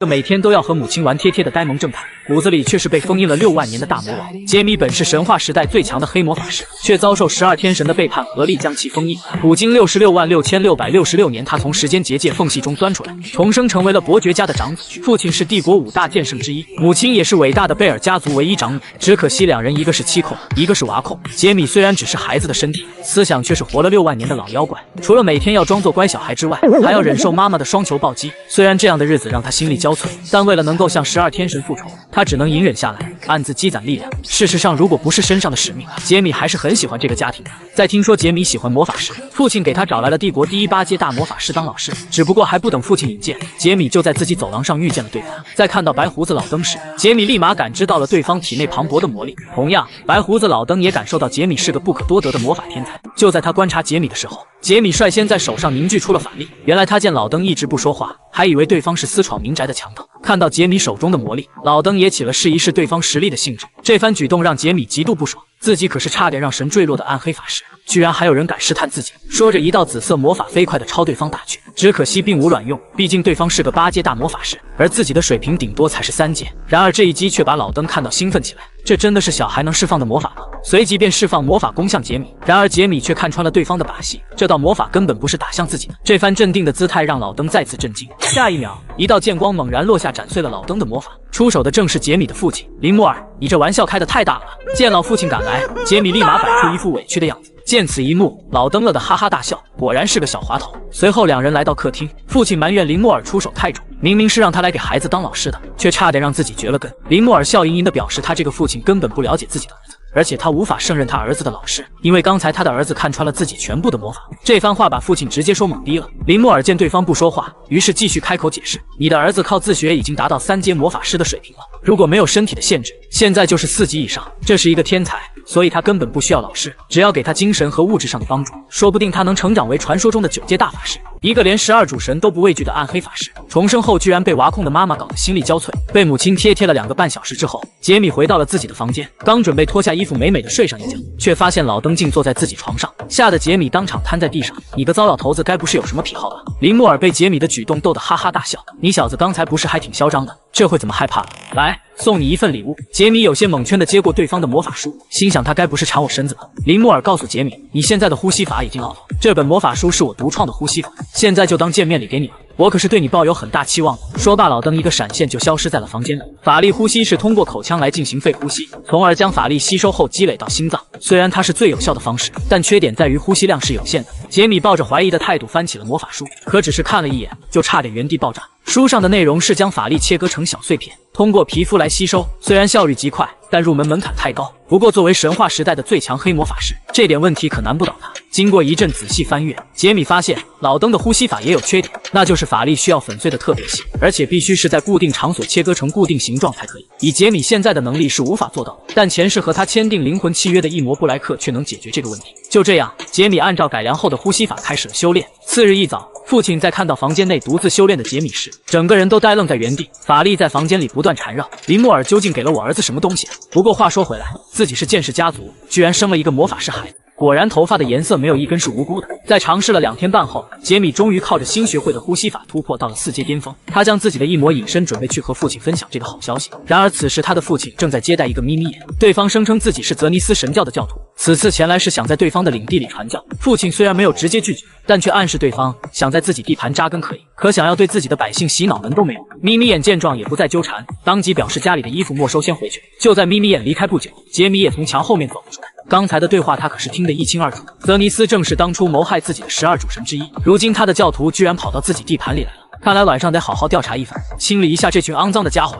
每天都要和母亲玩贴贴的呆萌正太，骨子里却是被封印了6万年的大魔王。杰米本是神话时代最强的黑魔法师，却遭受12天神的背叛，合力将其封印。古经666666年，他从时间结界缝隙中钻出来，重生成为了伯爵家的长子。父亲是帝国5大剑圣之一，母亲也是伟大的贝尔家族唯一长女。只可惜两人一个是七控，一个是娃控。杰米虽然只是孩子的身体，思想却是活了6万年的老妖怪。除了每天要装作乖小孩之外，还要忍受妈妈的双球暴击。虽然这样的日子让他心力交瘁，但为了能够向12天神复仇，他只能隐忍下来，暗自积攒力量。事实上，如果不是身上的使命，杰米还是很喜欢这个家庭的。在听说杰米喜欢魔法时，父亲给他找来了帝国第8阶大魔法师当老师。只不过还不等父亲引荐，杰米就在自己走廊上遇见了对方。在看到白胡子老登时，杰米立马感知到了对方体内磅礴的魔力。同样，白胡子老登也感受到杰米是个不可多得的魔法天才。就在他观察杰米的时候，杰米率先在手上凝聚出了法力。原来他见老登一直不说话，还以为对方是私闯民宅的强盗。看到杰米手中的魔力，老登也起了试一试对方实力的兴致。这番举动让杰米极度不爽，自己可是差点让神坠落的暗黑法师，居然还有人敢试探自己。说着，一道紫色魔法飞快地朝对方打去，只可惜并无卵用，毕竟对方是个8阶大魔法师，而自己的水平顶多才是3阶。然而这一击却把老登看到兴奋起来，这真的是小孩能释放的魔法吗？随即便释放魔法攻向杰米，然而杰米却看穿了对方的把戏，这道魔法根本不是打向自己的。这番镇定的姿态让老登再次震惊。下一秒，一道剑光猛然落下，斩碎了老登的魔法。出手的正是杰米的父亲林莫尔。你这玩笑开得太大了！见老父亲赶来，杰米立马摆出一副委屈的样子。见此一幕，老登乐得哈哈大笑，果然是个小滑头。随后两人来到客厅，父亲埋怨林莫尔出手太重，明明是让他来给孩子当老师的，却差点让自己绝了根。林莫尔笑盈盈地表示，他这个父亲根本不了解自己的儿子，而且他无法胜任他儿子的老师，因为刚才他的儿子看穿了自己全部的魔法。这番话把父亲直接说懵逼了。林莫尔见对方不说话，于是继续开口解释，你的儿子靠自学已经达到3阶魔法师的水平了，如果没有身体的限制，现在就是4级以上，这是一个天才，所以他根本不需要老师，只要给他精神和物质上的帮助，说不定他能成长为传说中的9阶大法师，一个连12主神都不畏惧的暗黑法师。重生后居然被娃控的妈妈搞得心力交瘁，被母亲贴了2个半小时之后，杰米回到了自己的房间，刚准备脱下衣服美美的睡上一觉，却发现老登竟坐在自己床上，吓得杰米当场瘫在地上。你个糟老头子，该不是有什么癖好吧？林莫尔被杰米的举动逗得哈哈大笑，你小子刚才不是还挺嚣张的，这会怎么害怕了？来，送你一份礼物。杰米有些蒙圈地接过对方的魔法书，心想他该不是缠我身子吧？林莫尔告诉杰米，你现在的呼吸法已经 out 了，这本魔法书是我独创的呼吸法，现在就当见面礼给你了，我可是对你抱有很大期望的。说罢，老登一个闪现就消失在了房间里。法力呼吸是通过口腔来进行肺呼吸，从而将法力吸收后积累到心脏。虽然它是最有效的方式，但缺点在于呼吸量是有限的。杰米抱着怀疑的态度翻起了魔法书，可只是看了一眼，就差点原地爆炸。书上的内容是将法力切割成小碎片，通过皮肤来吸收，虽然效率极快，但入门门槛太高。不过作为神话时代的最强黑魔法师，这点问题可难不倒他。经过一阵仔细翻阅，杰米发现老登的呼吸法也有缺点，那就是法力需要粉碎的特别细，而且必须是在固定场所切割成固定形状才可以。以杰米现在的能力是无法做到的，但前世和他签订灵魂契约的异魔布莱克却能解决这个问题。就这样，杰米按照改良后的呼吸法开始了修炼。次日一早，父亲在看到房间内独自修炼的杰米时，整个人都呆愣在原地，法力在房间里不断缠绕。林莫尔究竟给了我儿子什么东西？不过话说回来，自己是剑士家族，居然生了一个魔法师孩子。果然头发的颜色没有一根是无辜的。在尝试了2天半后，杰米终于靠着新学会的呼吸法突破到了4阶巅峰。他将自己的一魔隐身，准备去和父亲分享这个好消息。然而此时他的父亲正在接待一个眯眯眼，对方声称自己是泽尼斯神教的教徒，此次前来是想在对方的领地里传教。父亲虽然没有直接拒绝，但却暗示对方想在自己地盘扎根可以，可想要对自己的百姓洗脑门都没有。眯眯眼见状也不再纠缠，当即表示家里的衣服没收先回去。就在眯眯眼离开不久，杰米也从墙后面走了出来。刚才的对话他可是听得一清二楚。泽尼斯正是当初谋害自己的12主神之一，如今他的教徒居然跑到自己地盘里来了，看来晚上得好好调查一番，清理一下这群肮脏的家伙。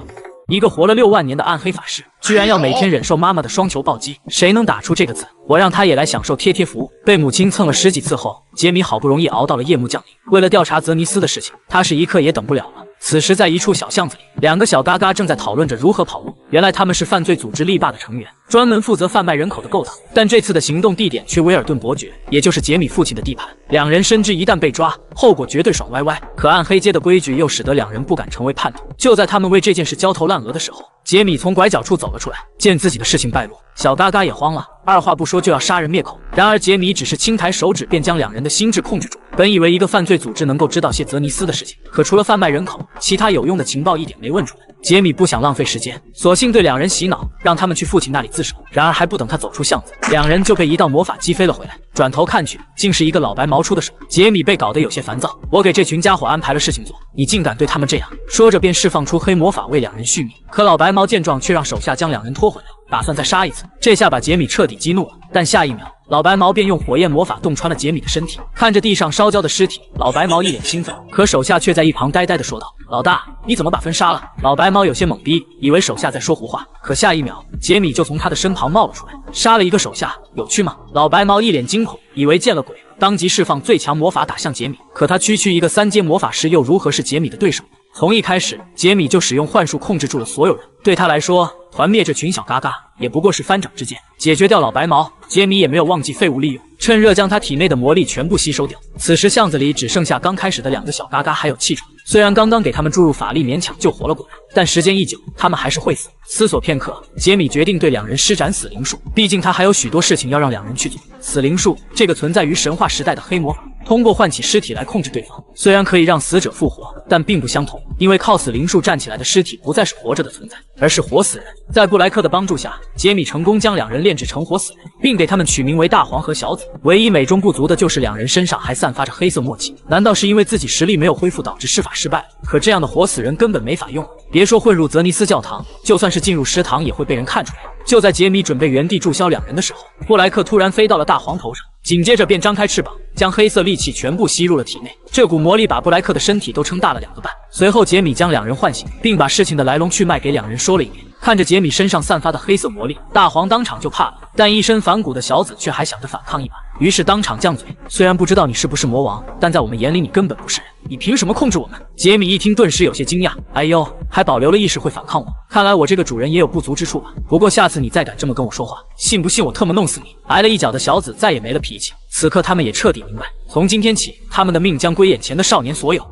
一个活了6万年的暗黑法师，居然要每天忍受妈妈的双球暴击，谁能打出这个字？我让他也来享受贴贴服务。被母亲蹭了10几次后，杰米好不容易熬到了夜幕降临。为了调查泽尼斯的事情，他是一刻也等不了了。此时在一处小巷子里，2个小嘎嘎正在讨论着如何跑路。原来他们是犯罪组织力霸的成员，专门负责贩卖人口的勾当。但这次的行动地点却威尔顿伯爵，也就是杰米父亲的地盘。2人深知一旦被抓，后果绝对爽歪歪。可暗黑街的规矩又使得2人不敢成为叛徒。就在他们为这件事焦头烂额的时候，杰米从拐角处走了出来，见自己的事情败露，小嘎嘎也慌了。二话不说就要杀人灭口。然而杰米只是轻抬手指，便将两人的心智控制住。本以为一个犯罪组织能够知道谢泽尼斯的事情，可除了贩卖人口，其他有用的情报一点没问出来。杰米不想浪费时间，索性对两人洗脑，让他们去父亲那里自首。然而还不等他走出巷子，两人就被一道魔法击飞了回来。转头看去，竟是一个老白毛出的手。杰米被搞得有些烦躁，我给这群家伙安排了事情做，你竟敢对他们这样！说着便释放出黑魔法为两人续命。可老白毛见状，却让手下将两人拖回来，打算再杀一次。这下把杰米彻底激怒了，但下一秒，老白毛便用火焰魔法洞穿了杰米的身体。看着地上烧焦的尸体，老白毛一脸兴奋，可手下却在一旁呆呆地说道：“老大，你怎么把芬杀了？”老白毛有些懵逼，以为手下在说胡话，可下一秒，杰米就从他的身旁冒了出来，杀了一个手下，有趣吗？老白毛一脸惊恐，以为见了鬼，当即释放最强魔法打向杰米。可他区区一个3阶魔法师，又如何是杰米的对手？从一开始，杰米就使用幻术控制住了所有人。对他来说，团灭这群小嘎嘎也不过是翻掌之剑。解决掉老白毛，杰米也没有忘记废物利用，趁热将他体内的魔力全部吸收掉。此时巷子里只剩下刚开始的2个小嘎嘎还有气喘，虽然刚刚给他们注入法力勉强救活了过来，但时间一久，他们还是会死。思索片刻，杰米决定对两人施展死灵术，毕竟他还有许多事情要让两人去做。死灵术这个存在于神话时代的黑魔法，通过唤起尸体来控制对方，虽然可以让死者复活，但并不相同，因为靠死灵术站起来的尸体不再是活着的存在，而是活死人。在布莱克的帮助下，杰米成功将两人炼制成活死人，并给他们取名为大黄和小紫。唯一美中不足的就是两人身上还散发着黑色墨迹，难道是因为自己实力没有恢复导致施法失败？可这样的活死人根本没法用，别说混入泽尼斯教堂，就算是进入食堂也会被人看出来。就在杰米准备原地注销两人的时候，布莱克突然飞到了大黄头上，紧接着便张开翅膀，将黑色戾气全部吸入了体内。这股魔力把布莱克的身体都撑大了2个半。随后杰米将两人唤醒，并把事情的来龙去脉给两人说了一遍。看着杰米身上散发的黑色魔力，大黄当场就怕了，但一身反骨的小紫却还想着反抗一把，于是当场犟嘴：“虽然不知道你是不是魔王，但在我们眼里你根本不是人，你凭什么控制我们？”杰米一听顿时有些惊讶，哎呦，还保留了意识会反抗我，看来我这个主人也有不足之处吧。不过下次你再敢这么跟我说话，信不信我特么弄死你？挨了一脚的小紫再也没了脾气。此刻他们也彻底明白，从今天起，他们的命将归眼前的少年所有。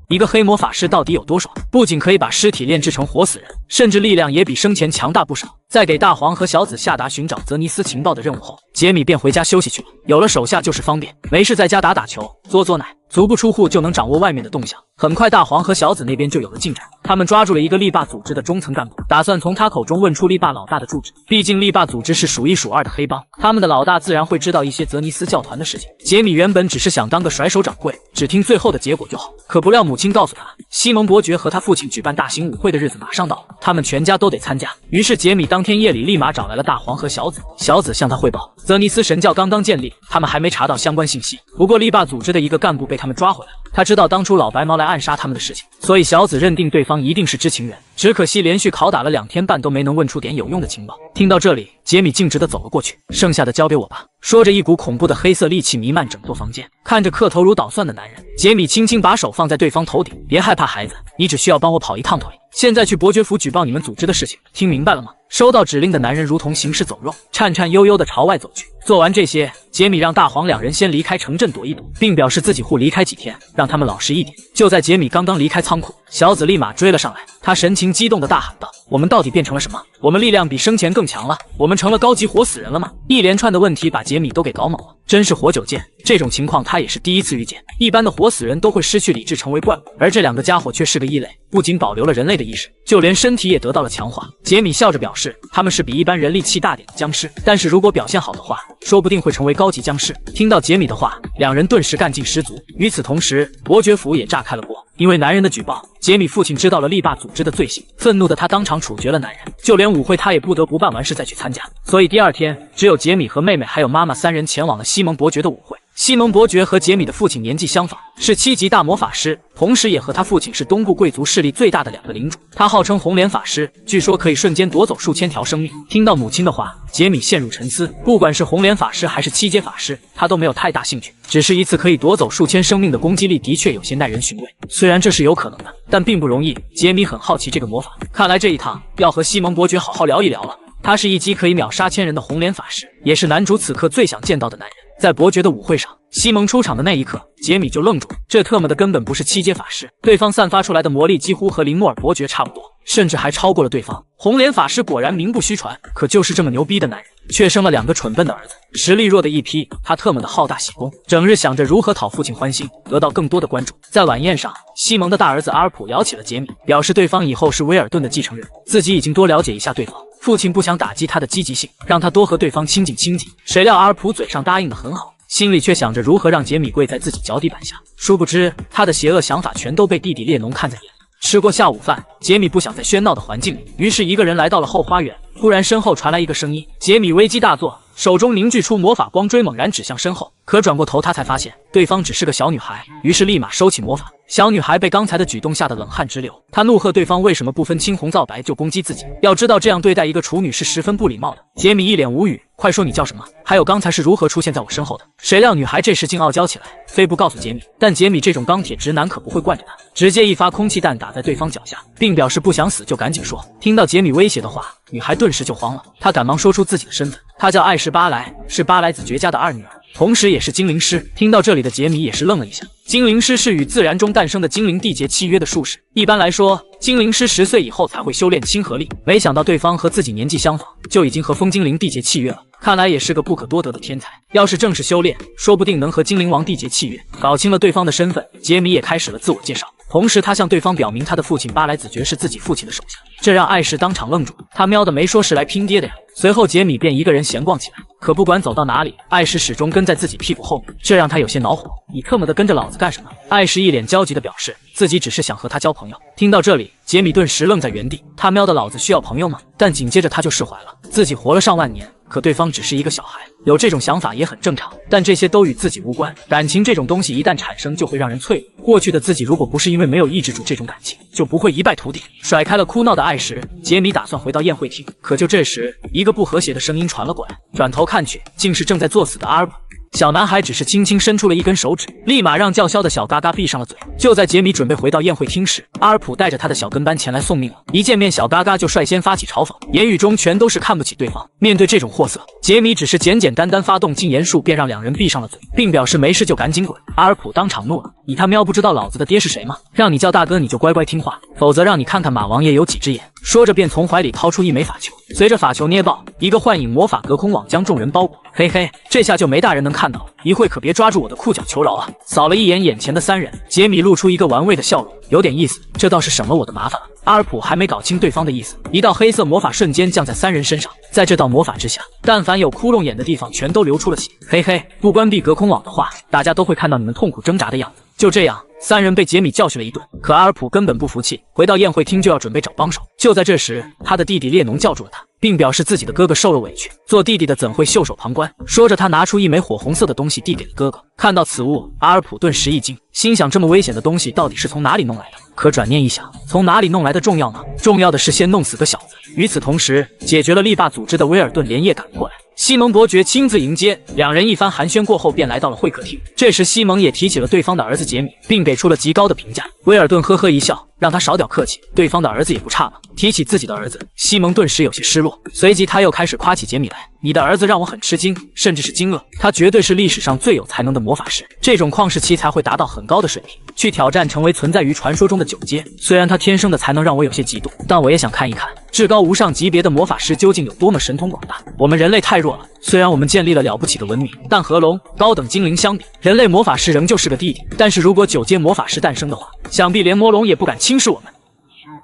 一个黑魔法师到底有多爽？不仅可以把尸体炼制成活死人，甚至力量也比生前强大不少。在给大黄和小紫下达寻找泽尼斯情报的任务后，杰米便回家休息去了。有了手下就是方便，没事在家打打球、嘬嘬奶，足不出户就能掌握外面的动向。很快，大黄和小紫那边就有了进展，他们抓住了一个力霸组织的中层干部，打算从他口中问出力霸老大的住址。毕竟力霸组织是数一数二的黑帮，他们的老大自然会知道一些泽尼斯教团的事情。杰米原本只是想当个甩手掌柜，只听最后的结果就好。可不料母亲告诉他，西蒙伯爵和他父亲举办大型舞会的日子马上到了，他们全家都得参加。于是杰米当天夜里立马找来了大黄和小紫。小紫向他汇报，泽尼斯神教刚刚建立，他们还没查到相关信息。不过力霸组织的一个干部被他们抓回来了，他知道当初老白毛来暗杀他们的事情，所以小紫认定对方一定是知情人。只可惜连续拷打了2天半都没能问出点有用的情报。听到这里，杰米径直地走了过去，剩下的交给我吧。说着，一股恐怖的黑色戾气弥漫整座房间。看着磕头如捣蒜的男人，杰米轻轻把手放在对方头顶，别害怕孩子，你只需要帮我跑一趟腿，现在去伯爵府举报你们组织的事情，听明白了吗？收到指令的男人如同行尸走肉，颤颤悠悠地朝外走去。做完这些，杰米让大黄两人先离开城镇躲一躲，并表示自己会离开几天，让他们老实一点。就在杰米刚刚离开仓库，小紫立马追了上来，他神情激动地大喊道：“我们到底变成了什么？我们力量比生前更强了，我们成了高级活死人了吗？”一连串的问题把杰米都给搞懵了，真是活久见。这种情况他也是第一次遇见，一般的活死人都会失去理智成为怪物，而这2个家伙却是个异类，不仅保留了人类的意识，就连身体也得到了强化。杰米笑着表示，他们是比一般人力气大点的僵尸，但是如果表现好的话，说不定会成为高级僵尸。听到杰米的话，两人顿时干劲十足。与此同时，伯爵府也炸开了锅，因为男人的举报，杰米父亲知道了力霸组织的罪行，愤怒的他当场处决了男人，就连舞会他也不得不办完事再去参加。所以第2天，只有杰米和妹妹还有妈妈3人前往了西蒙伯爵的舞会。西蒙伯爵和杰米的父亲年纪相仿，是7级大魔法师，同时也和他父亲是东部贵族势力最大的2个领主。他号称红莲法师，据说可以瞬间夺走数千条生命。听到母亲的话，杰米陷入沉思。不管是红莲法师还是7阶法师，他都没有太大兴趣。只是一次可以夺走数千生命的攻击力，的确有些耐人寻味。虽然这是有可能的，但并不容易。杰米很好奇这个魔法，看来这一趟要和西蒙伯爵好好聊一聊了。他是一击可以秒杀1000人的红莲法师，也是男主此刻最想见到的男人。在伯爵的舞会上，西蒙出场的那一刻，杰米就愣住了，这特么的根本不是7阶法师，对方散发出来的魔力几乎和林莫尔伯爵差不多。甚至还超过了对方。红莲法师果然名不虚传，可就是这么牛逼的男人，却生了2个蠢笨的儿子，实力弱的一批。他特么的好大喜功，整日想着如何讨父亲欢心，得到更多的关注。在晚宴上，西蒙的大儿子阿尔普邀起了杰米，表示对方以后是威尔顿的继承人，自己已经多了解一下对方。父亲不想打击他的积极性，让他多和对方亲近亲近。谁料阿尔普嘴上答应的很好，心里却想着如何让杰米跪在自己脚底板下。殊不知，他的邪恶想法全都被弟弟列侬看在眼里。吃过下午饭，杰米不想在喧闹的环境里，于是一个人来到了后花园。突然身后传来一个声音，杰米危机大作，手中凝聚出魔法光锥，猛然指向身后。可转过头，他才发现对方只是个小女孩，于是立马收起魔法。小女孩被刚才的举动吓得冷汗直流，她怒喝对方为什么不分青红皂白就攻击自己，要知道这样对待一个处女是十分不礼貌的。杰米一脸无语，快说你叫什么？还有刚才是如何出现在我身后的？谁料女孩这时竟傲娇起来，非不告诉杰米。但杰米这种钢铁直男可不会惯着她，直接一发空气弹打在对方脚下，并表示不想死就赶紧说。听到杰米威胁的话，女孩顿时就慌了，她赶忙说出自己的身份，她叫艾什巴莱，是巴莱子爵家的2女儿，同时也是精灵师。听到这里的杰米也是愣了一下。精灵师是与自然中诞生的精灵缔结契约的术士，一般来说，精灵师10岁以后才会修炼亲和力。没想到对方和自己年纪相仿，就已经和风精灵缔结契约了。看来也是个不可多得的天才，要是正式修炼，说不定能和精灵王缔结契约。搞清了对方的身份，杰米也开始了自我介绍。同时，他向对方表明他的父亲巴莱子爵是自己父亲的手下，这让艾什当场愣住。他喵的没说是来拼爹的呀！随后，杰米便一个人闲逛起来。可不管走到哪里，艾什始终跟在自己屁股后面，这让他有些恼火。你特么的跟着老子干什么？艾什一脸焦急地表示自己只是想和他交朋友。听到这里，杰米顿时愣在原地。他喵的，老子需要朋友吗？但紧接着他就释怀了，自己活了上万年，可对方只是一个小孩，有这种想法也很正常。但这些都与自己无关。感情这种东西一旦产生，就会让人脆弱。过去的自己如果不是因为没有抑制住这种感情，就不会一败涂地。甩开了哭闹的艾什，杰米打算回到宴会厅。可就这时，一个不和谐的声音传了过来，转头看去，竟是正在作死的阿尔普。小男孩只是轻轻伸出了一根手指，立马让叫嚣的小嘎嘎闭上了嘴。就在杰米准备回到宴会厅时，阿尔普带着他的小跟班前来送命了。一见面，小嘎嘎就率先发起嘲讽，言语中全都是看不起对方。面对这种货色，杰米只是简简单单发动禁言术，便让两人闭上了嘴，并表示没事就赶紧滚。阿尔普当场怒了：“你他喵不知道老子的爹是谁吗？让你叫大哥你就乖乖听话，否则让你看看马王爷有几只眼！”说着便从怀里掏出一枚法球，随着法球捏爆，一个幻影魔法隔空网将众人包裹。嘿嘿，这下就没大人能看到了，一会可别抓住我的裤脚求饶啊！扫了一眼眼前的3人，杰米露出一个玩味的笑容，有点意思，这倒是省了我的麻烦了。阿尔普还没搞清对方的意思，一道黑色魔法瞬间降在3人身上，在这道魔法之下，但凡有窟窿眼的地方全都流出了血。嘿嘿，不关闭隔空网的话，大家都会看到你们痛苦挣扎的样子。就这样，3人被杰米教训了一顿，可阿尔普根本不服气，回到宴会厅就要准备找帮手。就在这时，他的弟弟列侬叫住了他，并表示自己的哥哥受了委屈，做弟弟的怎会袖手旁观。说着，他拿出一枚火红色的东西递给了哥哥。看到此物，阿尔普顿时一惊，心想这么危险的东西到底是从哪里弄来的？可转念一想，从哪里弄来的重要吗？重要的是先弄死个小子。与此同时，解决了力霸组织的威尔顿连夜赶过来。西蒙伯爵亲自迎接，两人一番寒暄过后，便来到了会客厅。这时，西蒙也提起了对方的儿子杰米，并给出了极高的评价。威尔顿呵呵一笑，让他少点客气，对方的儿子也不差嘛。提起自己的儿子，西蒙顿时有些失落，随即他又开始夸起杰米来：“你的儿子让我很吃惊，甚至是惊愕，他绝对是历史上最有才能的魔法师，这种旷世奇才会达到很高的水平，去挑战成为存在于传说中的9阶。虽然他天生的才能让我有些嫉妒，但我也想看一看至高无上级别的魔法师究竟有多么神通广大。我们人类太弱了，虽然我们建立了了不起的文明，但和龙、高等精灵相比，人类魔法师仍旧是个弟弟。但是如果9阶魔法师诞生的话，想必连魔龙也不敢轻视我们。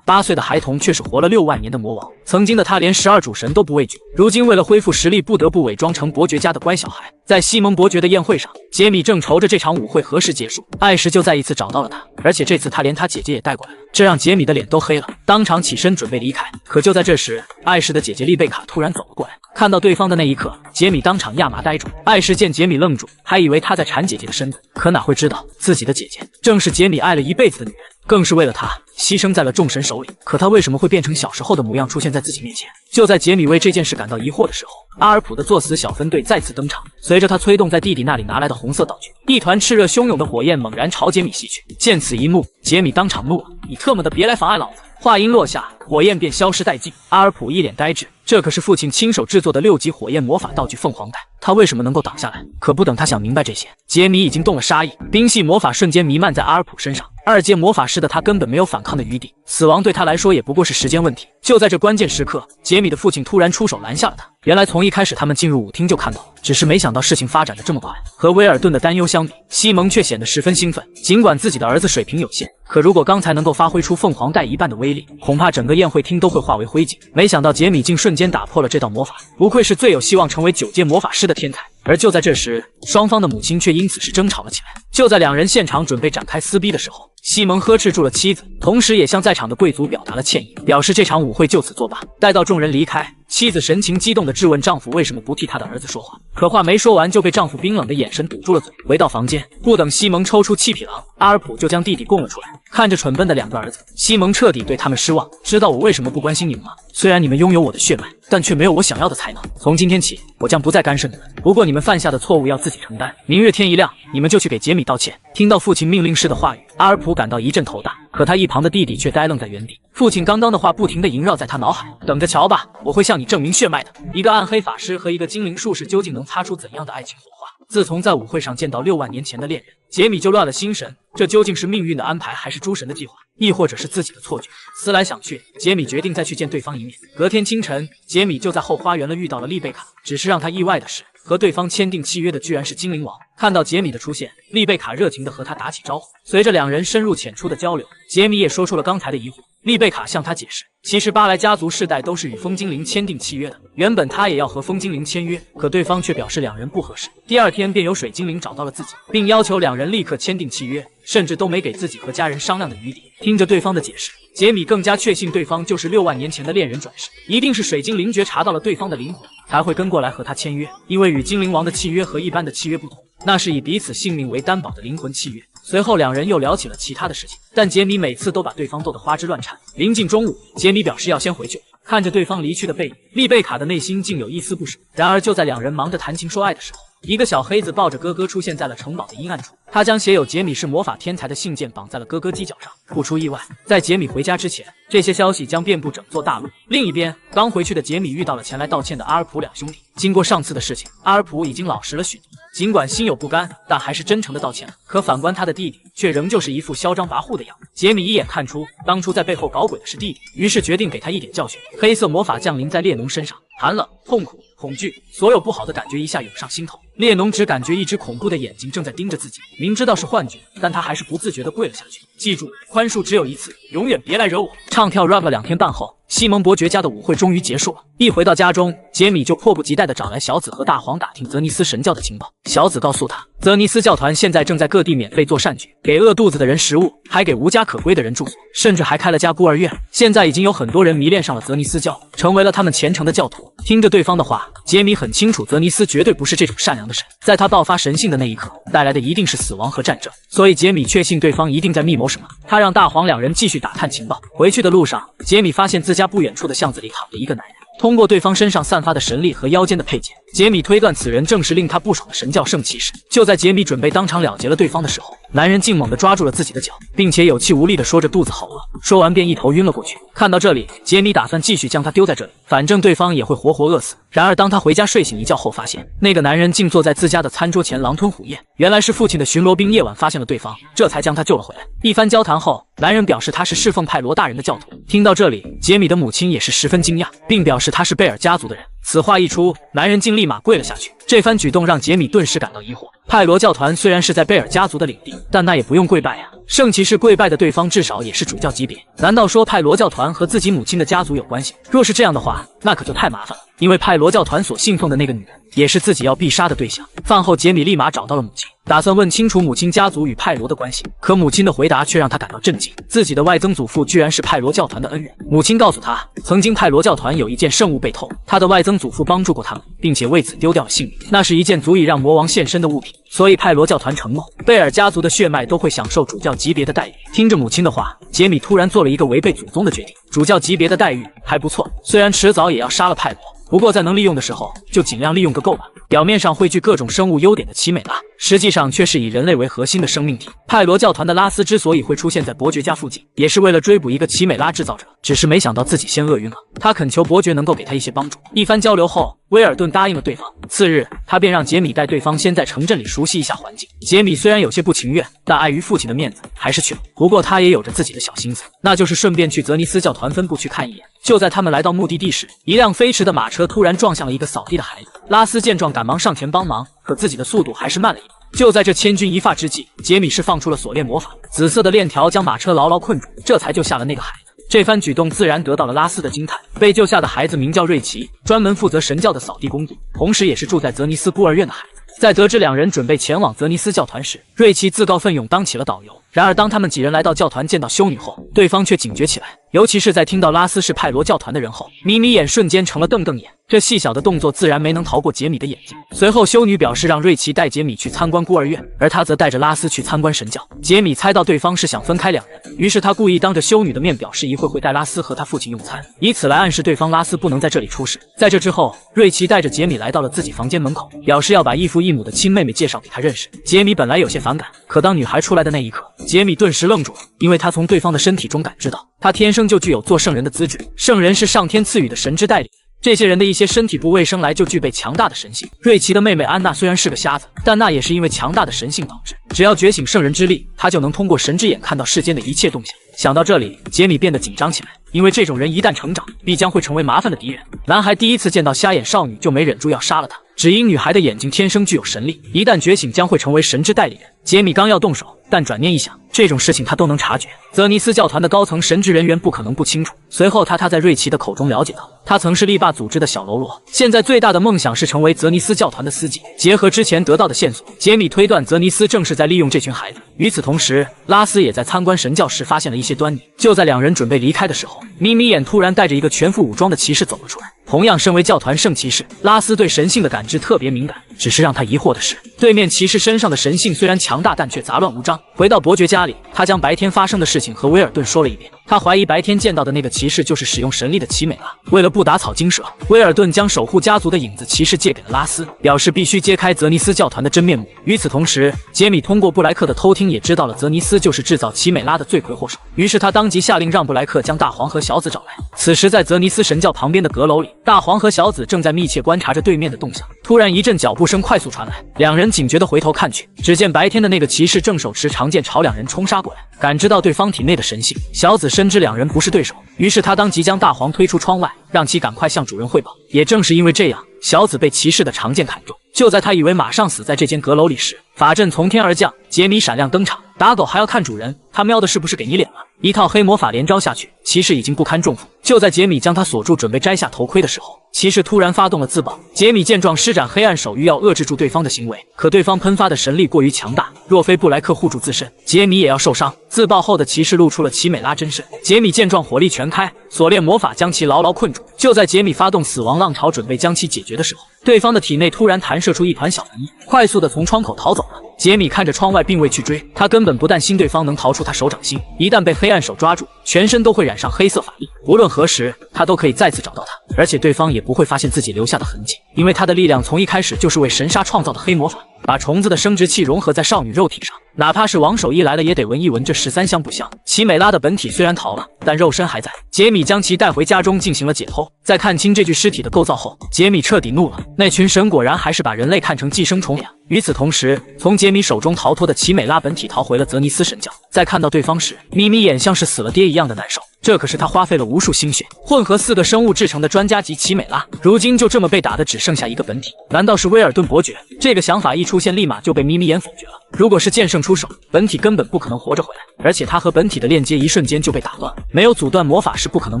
”8岁的孩童却是活了6万年的魔王，曾经的他连12主神都不畏惧，如今为了恢复实力，不得不伪装成伯爵家的乖小孩。在西蒙伯爵的宴会上，杰米正愁着这场舞会何时结束，艾什就再一次找到了他，而且这次他连他姐姐也带过来了，这让杰米的脸都黑了，当场起身准备离开。可就在这时，艾什的姐姐丽贝卡突然走了过来，看到对方的那一刻，杰米当场亚麻呆住。艾什见杰米愣住，还以为他在缠姐姐的身子，可哪会知道自己的姐姐正是杰米爱了一辈子的女人，更是为了他牺牲在了众神手里。可他为什么会变成小时候的模样出现在自己面前？就在杰米为这件事感到疑惑的时候，阿尔普的作死小分队再次登场。随着他催动在弟弟那里拿来的红色道具，一团炽热汹涌的火焰猛然朝杰米袭去。见此一幕，杰米当场怒了，你特么的别来妨碍老子！话音落下，火焰便消失殆尽。阿尔普一脸呆滞，这可是父亲亲手制作的6级火焰魔法道具凤凰带，他为什么能够挡下来？可不等他想明白这些，杰米已经动了杀意，冰系魔法瞬间弥漫在阿尔普身上。2阶魔法师的他根本没有反抗的余地，死亡对他来说也不过是时间问题。就在这关键时刻，杰米的父亲突然出手拦下了他。原来从一开始他们进入舞厅就看到，只是没想到事情发展的这么快。和威尔顿的担忧相比，西蒙却显得十分兴奋。尽管自己的儿子水平有限，可如果刚才能够发挥出凤凰带一半的威力，恐怕整个宴会厅都会化为灰烬。没想到杰米竟瞬间打破了这道魔法，不愧是最有希望成为9阶魔法师的天才。而就在这时，双方的母亲却因此事争吵了起来。就在两人现场准备展开撕逼的时候，西蒙呵斥住了妻子，同时也向在场的贵族表达了歉意，表示这场舞会就此作罢。待到众人离开，妻子神情激动地质问丈夫为什么不替他的儿子说话，可话没说完就被丈夫冰冷的眼神堵住了嘴。回到房间，不等西蒙抽出气匹狼，阿尔普就将弟弟供了出来。看着蠢笨的2个儿子，西蒙彻底对他们失望。知道我为什么不关心你们吗？虽然你们拥有我的血脉，但却没有我想要的才能。从今天起，我将不再干涉你们。不过你们犯下的错误要自己承担。明日天一亮，你们就去给杰米道歉。听到父亲命令式的话语，阿尔普感到一阵头大，可他一旁的弟弟却呆愣在原地。父亲刚刚的话不停地萦绕在他脑海，等着瞧吧，我会向你证明血脉的。一个暗黑法师和一个精灵术士究竟能擦出怎样的爱情火花？自从在舞会上见到6万年前的恋人，杰米就乱了心神。这究竟是命运的安排，还是诸神的计划，亦或者是自己的错觉？思来想去，杰米决定再去见对方一面。隔天清晨，杰米就在后花园了遇到了丽贝卡。只是让他意外的是，和对方签订契约的居然是精灵王。看到杰米的出现，丽贝卡热情地和他打起招呼。随着2人深入浅出的交流，杰米也说出了刚才的疑惑。丽贝卡向他解释，其实巴莱家族世代都是与风精灵签订契约的，原本他也要和风精灵签约，可对方却表示2人不合适。第2天便有水精灵找到了自己，并要求2人立刻签订契约，甚至都没给自己和家人商量的余地。听着对方的解释，杰米更加确信对方就是6万年前的恋人转世，一定是水精灵觉察到了对方的灵魂，才会跟过来和他签约。因为与精灵王的契约和一般的契约不同，那是以彼此性命为担保的灵魂契约。随后2人又聊起了其他的事情，但杰米每次都把对方逗得花枝乱颤。临近中午，杰米表示要先回去。看着对方离去的背影，丽贝卡的内心竟有一丝不舍。然而就在2人忙着谈情说爱的时候，一个小黑子抱着哥哥出现在了城堡的阴暗处，他将写有杰米是魔法天才的信件绑在了哥哥犄角上。不出意外，在杰米回家之前，这些消息将遍布整座大陆。另一边，刚回去的杰米遇到了前来道歉的阿尔普2兄弟。经过上次的事情，阿尔普已经老实了许多，尽管心有不甘，但还是真诚的道歉了。可反观他的弟弟，却仍旧是一副嚣张跋扈的样子。杰米一眼看出当初在背后搞鬼的是弟弟，于是决定给他一点教训。黑色魔法降临在列侬身上，寒冷、痛苦、恐惧，所有不好的感觉一下涌上心头。列侬只感觉一只恐怖的眼睛正在盯着自己，明知道是幻觉，但他还是不自觉地跪了下去。记住，宽恕只有一次，永远别来惹我。唱跳 rap 了2天半后，西蒙伯爵家的舞会终于结束了。一回到家中，杰米就迫不及待地找来小紫和大黄打听泽尼斯神教的情报。小紫告诉他，泽尼斯教团现在正在各地免费做善举，给饿肚子的人食物，还给无家可归的人住所，甚至还开了家孤儿院。现在已经有很多人迷恋上了泽尼斯教，成为了他们虔诚的教徒。听着对方的话，杰米很清楚泽尼斯绝对不是这种善良的神，在他爆发神性的那一刻，带来的一定是死亡和战争。所以杰米确信对方一定在密谋什么。他让大黄2人继续打探情报。回去的路上，杰米发现自家不远处的巷子里躺着一个男人。通过对方身上散发的神力和腰间的佩剑，杰米推断此人正是令他不爽的神教圣骑士。就在杰米准备当场了结了对方的时候，男人竟猛地抓住了自己的脚，并且有气无力地说着肚子好饿，说完便一头晕了过去。看到这里，杰米打算继续将他丢在这里，反正对方也会活活饿死。然而当他回家睡醒一觉后，发现那个男人竟坐在自家的餐桌前狼吞虎咽。原来是父亲的巡逻兵夜晚发现了对方，这才将他救了回来。一番交谈后，男人表示他是侍奉派罗大人的教徒。听到这里，杰米的母亲也是十分惊讶，并表示他是贝尔家族的人。此话一出，男人竟立马跪了下去。这番举动让杰米顿时感到疑惑。派罗教团虽然是在贝尔家族的领地，但那也不用跪拜呀。圣骑士跪拜的对方至少也是主教级别，难道说派罗教团和自己母亲的家族有关系？若是这样的话，那可就太麻烦了。因为派罗教团所信奉的那个女人，也是自己要必杀的对象。饭后，杰米立马找到了母亲，打算问清楚母亲家族与派罗的关系。可母亲的回答却让他感到震惊，自己的外曾祖父居然是派罗教团的恩人。母亲告诉他，曾经派罗教团有一件圣物被偷，他的外曾祖父帮助过他们，并且为此丢掉了性命。那是一件足以让魔王现身的物品，所以派罗教团承诺，贝尔家族的血脉都会享受主教级别的待遇。听着母亲的话，杰米突然做了一个违背祖宗的决定。主教级别的待遇还不错，虽然迟早也要杀了派罗，不过在能利用的时候就尽量利用个够吧。表面上汇聚各种生物优点的奇美拉，实际上却是以人类为核心的生命体。派罗教团的拉斯之所以会出现在伯爵家附近，也是为了追捕一个奇美拉制造者，只是没想到自己先饿晕了。他恳求伯爵能够给他一些帮助。一番交流后，威尔顿答应了对方。次日，他便让杰米带对方先在城镇里熟悉一下环境。杰米虽然有些不情愿，但碍于父亲的面子，还是去了。不过他也有着自己的小心思，那就是顺便去泽尼斯教团分部去看一眼。就在他们来到目的地时，一辆飞驰的马车突然撞向了一个扫地的孩子。拉斯见状赶忙上前帮忙，可自己的速度还是慢了一点。就在这千钧一发之际，杰米释放出了锁链魔法，紫色的链条将马车牢牢困住，这才救下了那个孩子。这番举动自然得到了拉斯的惊叹。被救下的孩子名叫瑞奇，专门负责神教的扫地工作，同时也是住在泽尼斯孤儿院的孩子。在得知两人准备前往泽尼斯教团时，瑞奇自告奋勇当起了导游。然而当他们几人来到教团见到修女后，对方却警觉起来，尤其是在听到拉斯是派罗教团的人后，眯眯眼瞬间成了瞪瞪眼。这细小的动作自然没能逃过杰米的眼睛。随后修女表示让瑞奇带杰米去参观孤儿院，而他则带着拉斯去参观神教。杰米猜到对方是想分开两人，于是他故意当着修女的面表示一会带拉斯和他父亲用餐，以此来暗示对方拉斯不能在这里出事。在这之后，瑞奇带着杰米来到了自己房间门口，表示要把异父异母的亲妹妹介绍给他认识。杰米本来有些反感，可当女孩出来的那一刻，杰米顿时愣住了，因为他从对方的身体中感知到，他天生就具有做圣人的资质。圣人是上天赐予的神之代理人，这些人的一些身体部位生来就具备强大的神性。瑞奇的妹妹安娜虽然是个瞎子，但那也是因为强大的神性导致，只要觉醒圣人之力，她就能通过神之眼看到世间的一切动向。想到这里，杰米变得紧张起来，因为这种人一旦成长，必将会成为麻烦的敌人。男孩第一次见到瞎眼少女就没忍住要杀了她，只因女孩的眼睛天生具有神力，一旦觉醒将会成为神之代理人。杰米刚要动手，但转念一想，这种事情他都能察觉，泽尼斯教团的高层神职人员不可能不清楚。随后他在瑞奇的口中了解到，他曾是力霸组织的小喽啰，现在最大的梦想是成为泽尼斯教团的司机。结合之前得到的线索，杰米推断泽尼斯正是在利用这群孩子。与此同时，拉斯也在参观神教时发现了一些端倪。就在两人准备离开的时候，眯眯眼突然带着一个全副武装的骑士走了出来。同样身为教团圣骑士，拉斯对神性的感知特别敏感，只是让他疑惑的是，对面骑士身上的神性虽然强大，但却杂乱无章。回到伯爵家里，他将白天发生的事情和威尔顿说了一遍。他怀疑白天见到的那个骑士就是使用神力的奇美拉。为了不打草惊蛇，威尔顿将守护家族的影子骑士借给了拉斯，表示必须揭开泽尼斯教团的真面目。与此同时，杰米通过布莱克的偷听也知道了泽尼斯就是制造奇美拉的罪魁祸首，于是他当即下令让布莱克将大黄和小紫找来。此时在泽尼斯神教旁边的阁楼里，大黄和小紫正在密切观察着对面的动向。突然一阵脚步声快速传来，两人警觉地回头看去，只见白天的那个骑士正手持长剑朝两人冲杀过来。感知到对方体内的神性，小紫深知两人不是对手，于是他当即将大黄推出窗外，让其赶快向主人汇报。也正是因为这样，小紫被骑士的长剑砍中。就在他以为马上死在这间阁楼里时，法阵从天而降，杰米闪亮登场。打狗还要看主人，他喵的是不是给你脸了？一套黑魔法连招下去，骑士已经不堪重负。就在杰米将他锁住准备摘下头盔的时候，骑士突然发动了自爆。杰米见状施展黑暗手欲要遏制住对方的行为，可对方喷发的神力过于强大，若非布莱克护住自身，杰米也要受伤。自爆后的骑士露出了奇美拉真身，杰米见状火力全开，锁链魔法将其牢牢困住。就在杰米发动死亡浪潮准备将其解决的时候，对方的体内突然弹射出一团小蓝焰，快速的从窗口逃走了。杰米看着窗外并未去追，他根本不担心对方能逃出他手掌心，一旦被黑暗手抓住，全身都会染上黑色法力，无论何时他都可以再次找到他，而且对方也不会发现自己留下的痕迹，因为他的力量从一开始就是为神杀创造的黑魔法，把虫子的生殖器融合在少女肉体上，哪怕是王守义来了也得闻一闻这13香不香。奇美拉的本体虽然逃了，但肉身还在，杰米将其带回家中进行了解剖。在看清这具尸体的构造后，杰米彻底怒了，那群神果然还是把人类看成寄生虫一样。与此同时，从杰米手中逃脱的奇美拉本体逃回了泽尼斯神教，在看到对方时，眯眯眼像是死了爹一样的难受。这可是他花费了无数心血混合4个生物制成的专家级奇美拉，如今就这么被打得只剩下一个本体，难道是威尔顿伯爵？这个想法一出现，立马就被眯眯眼否决了。如果是剑圣出手，本体根本不可能活着回来，而且他和本体的链接一瞬间就被打断，没有阻断魔法是不可能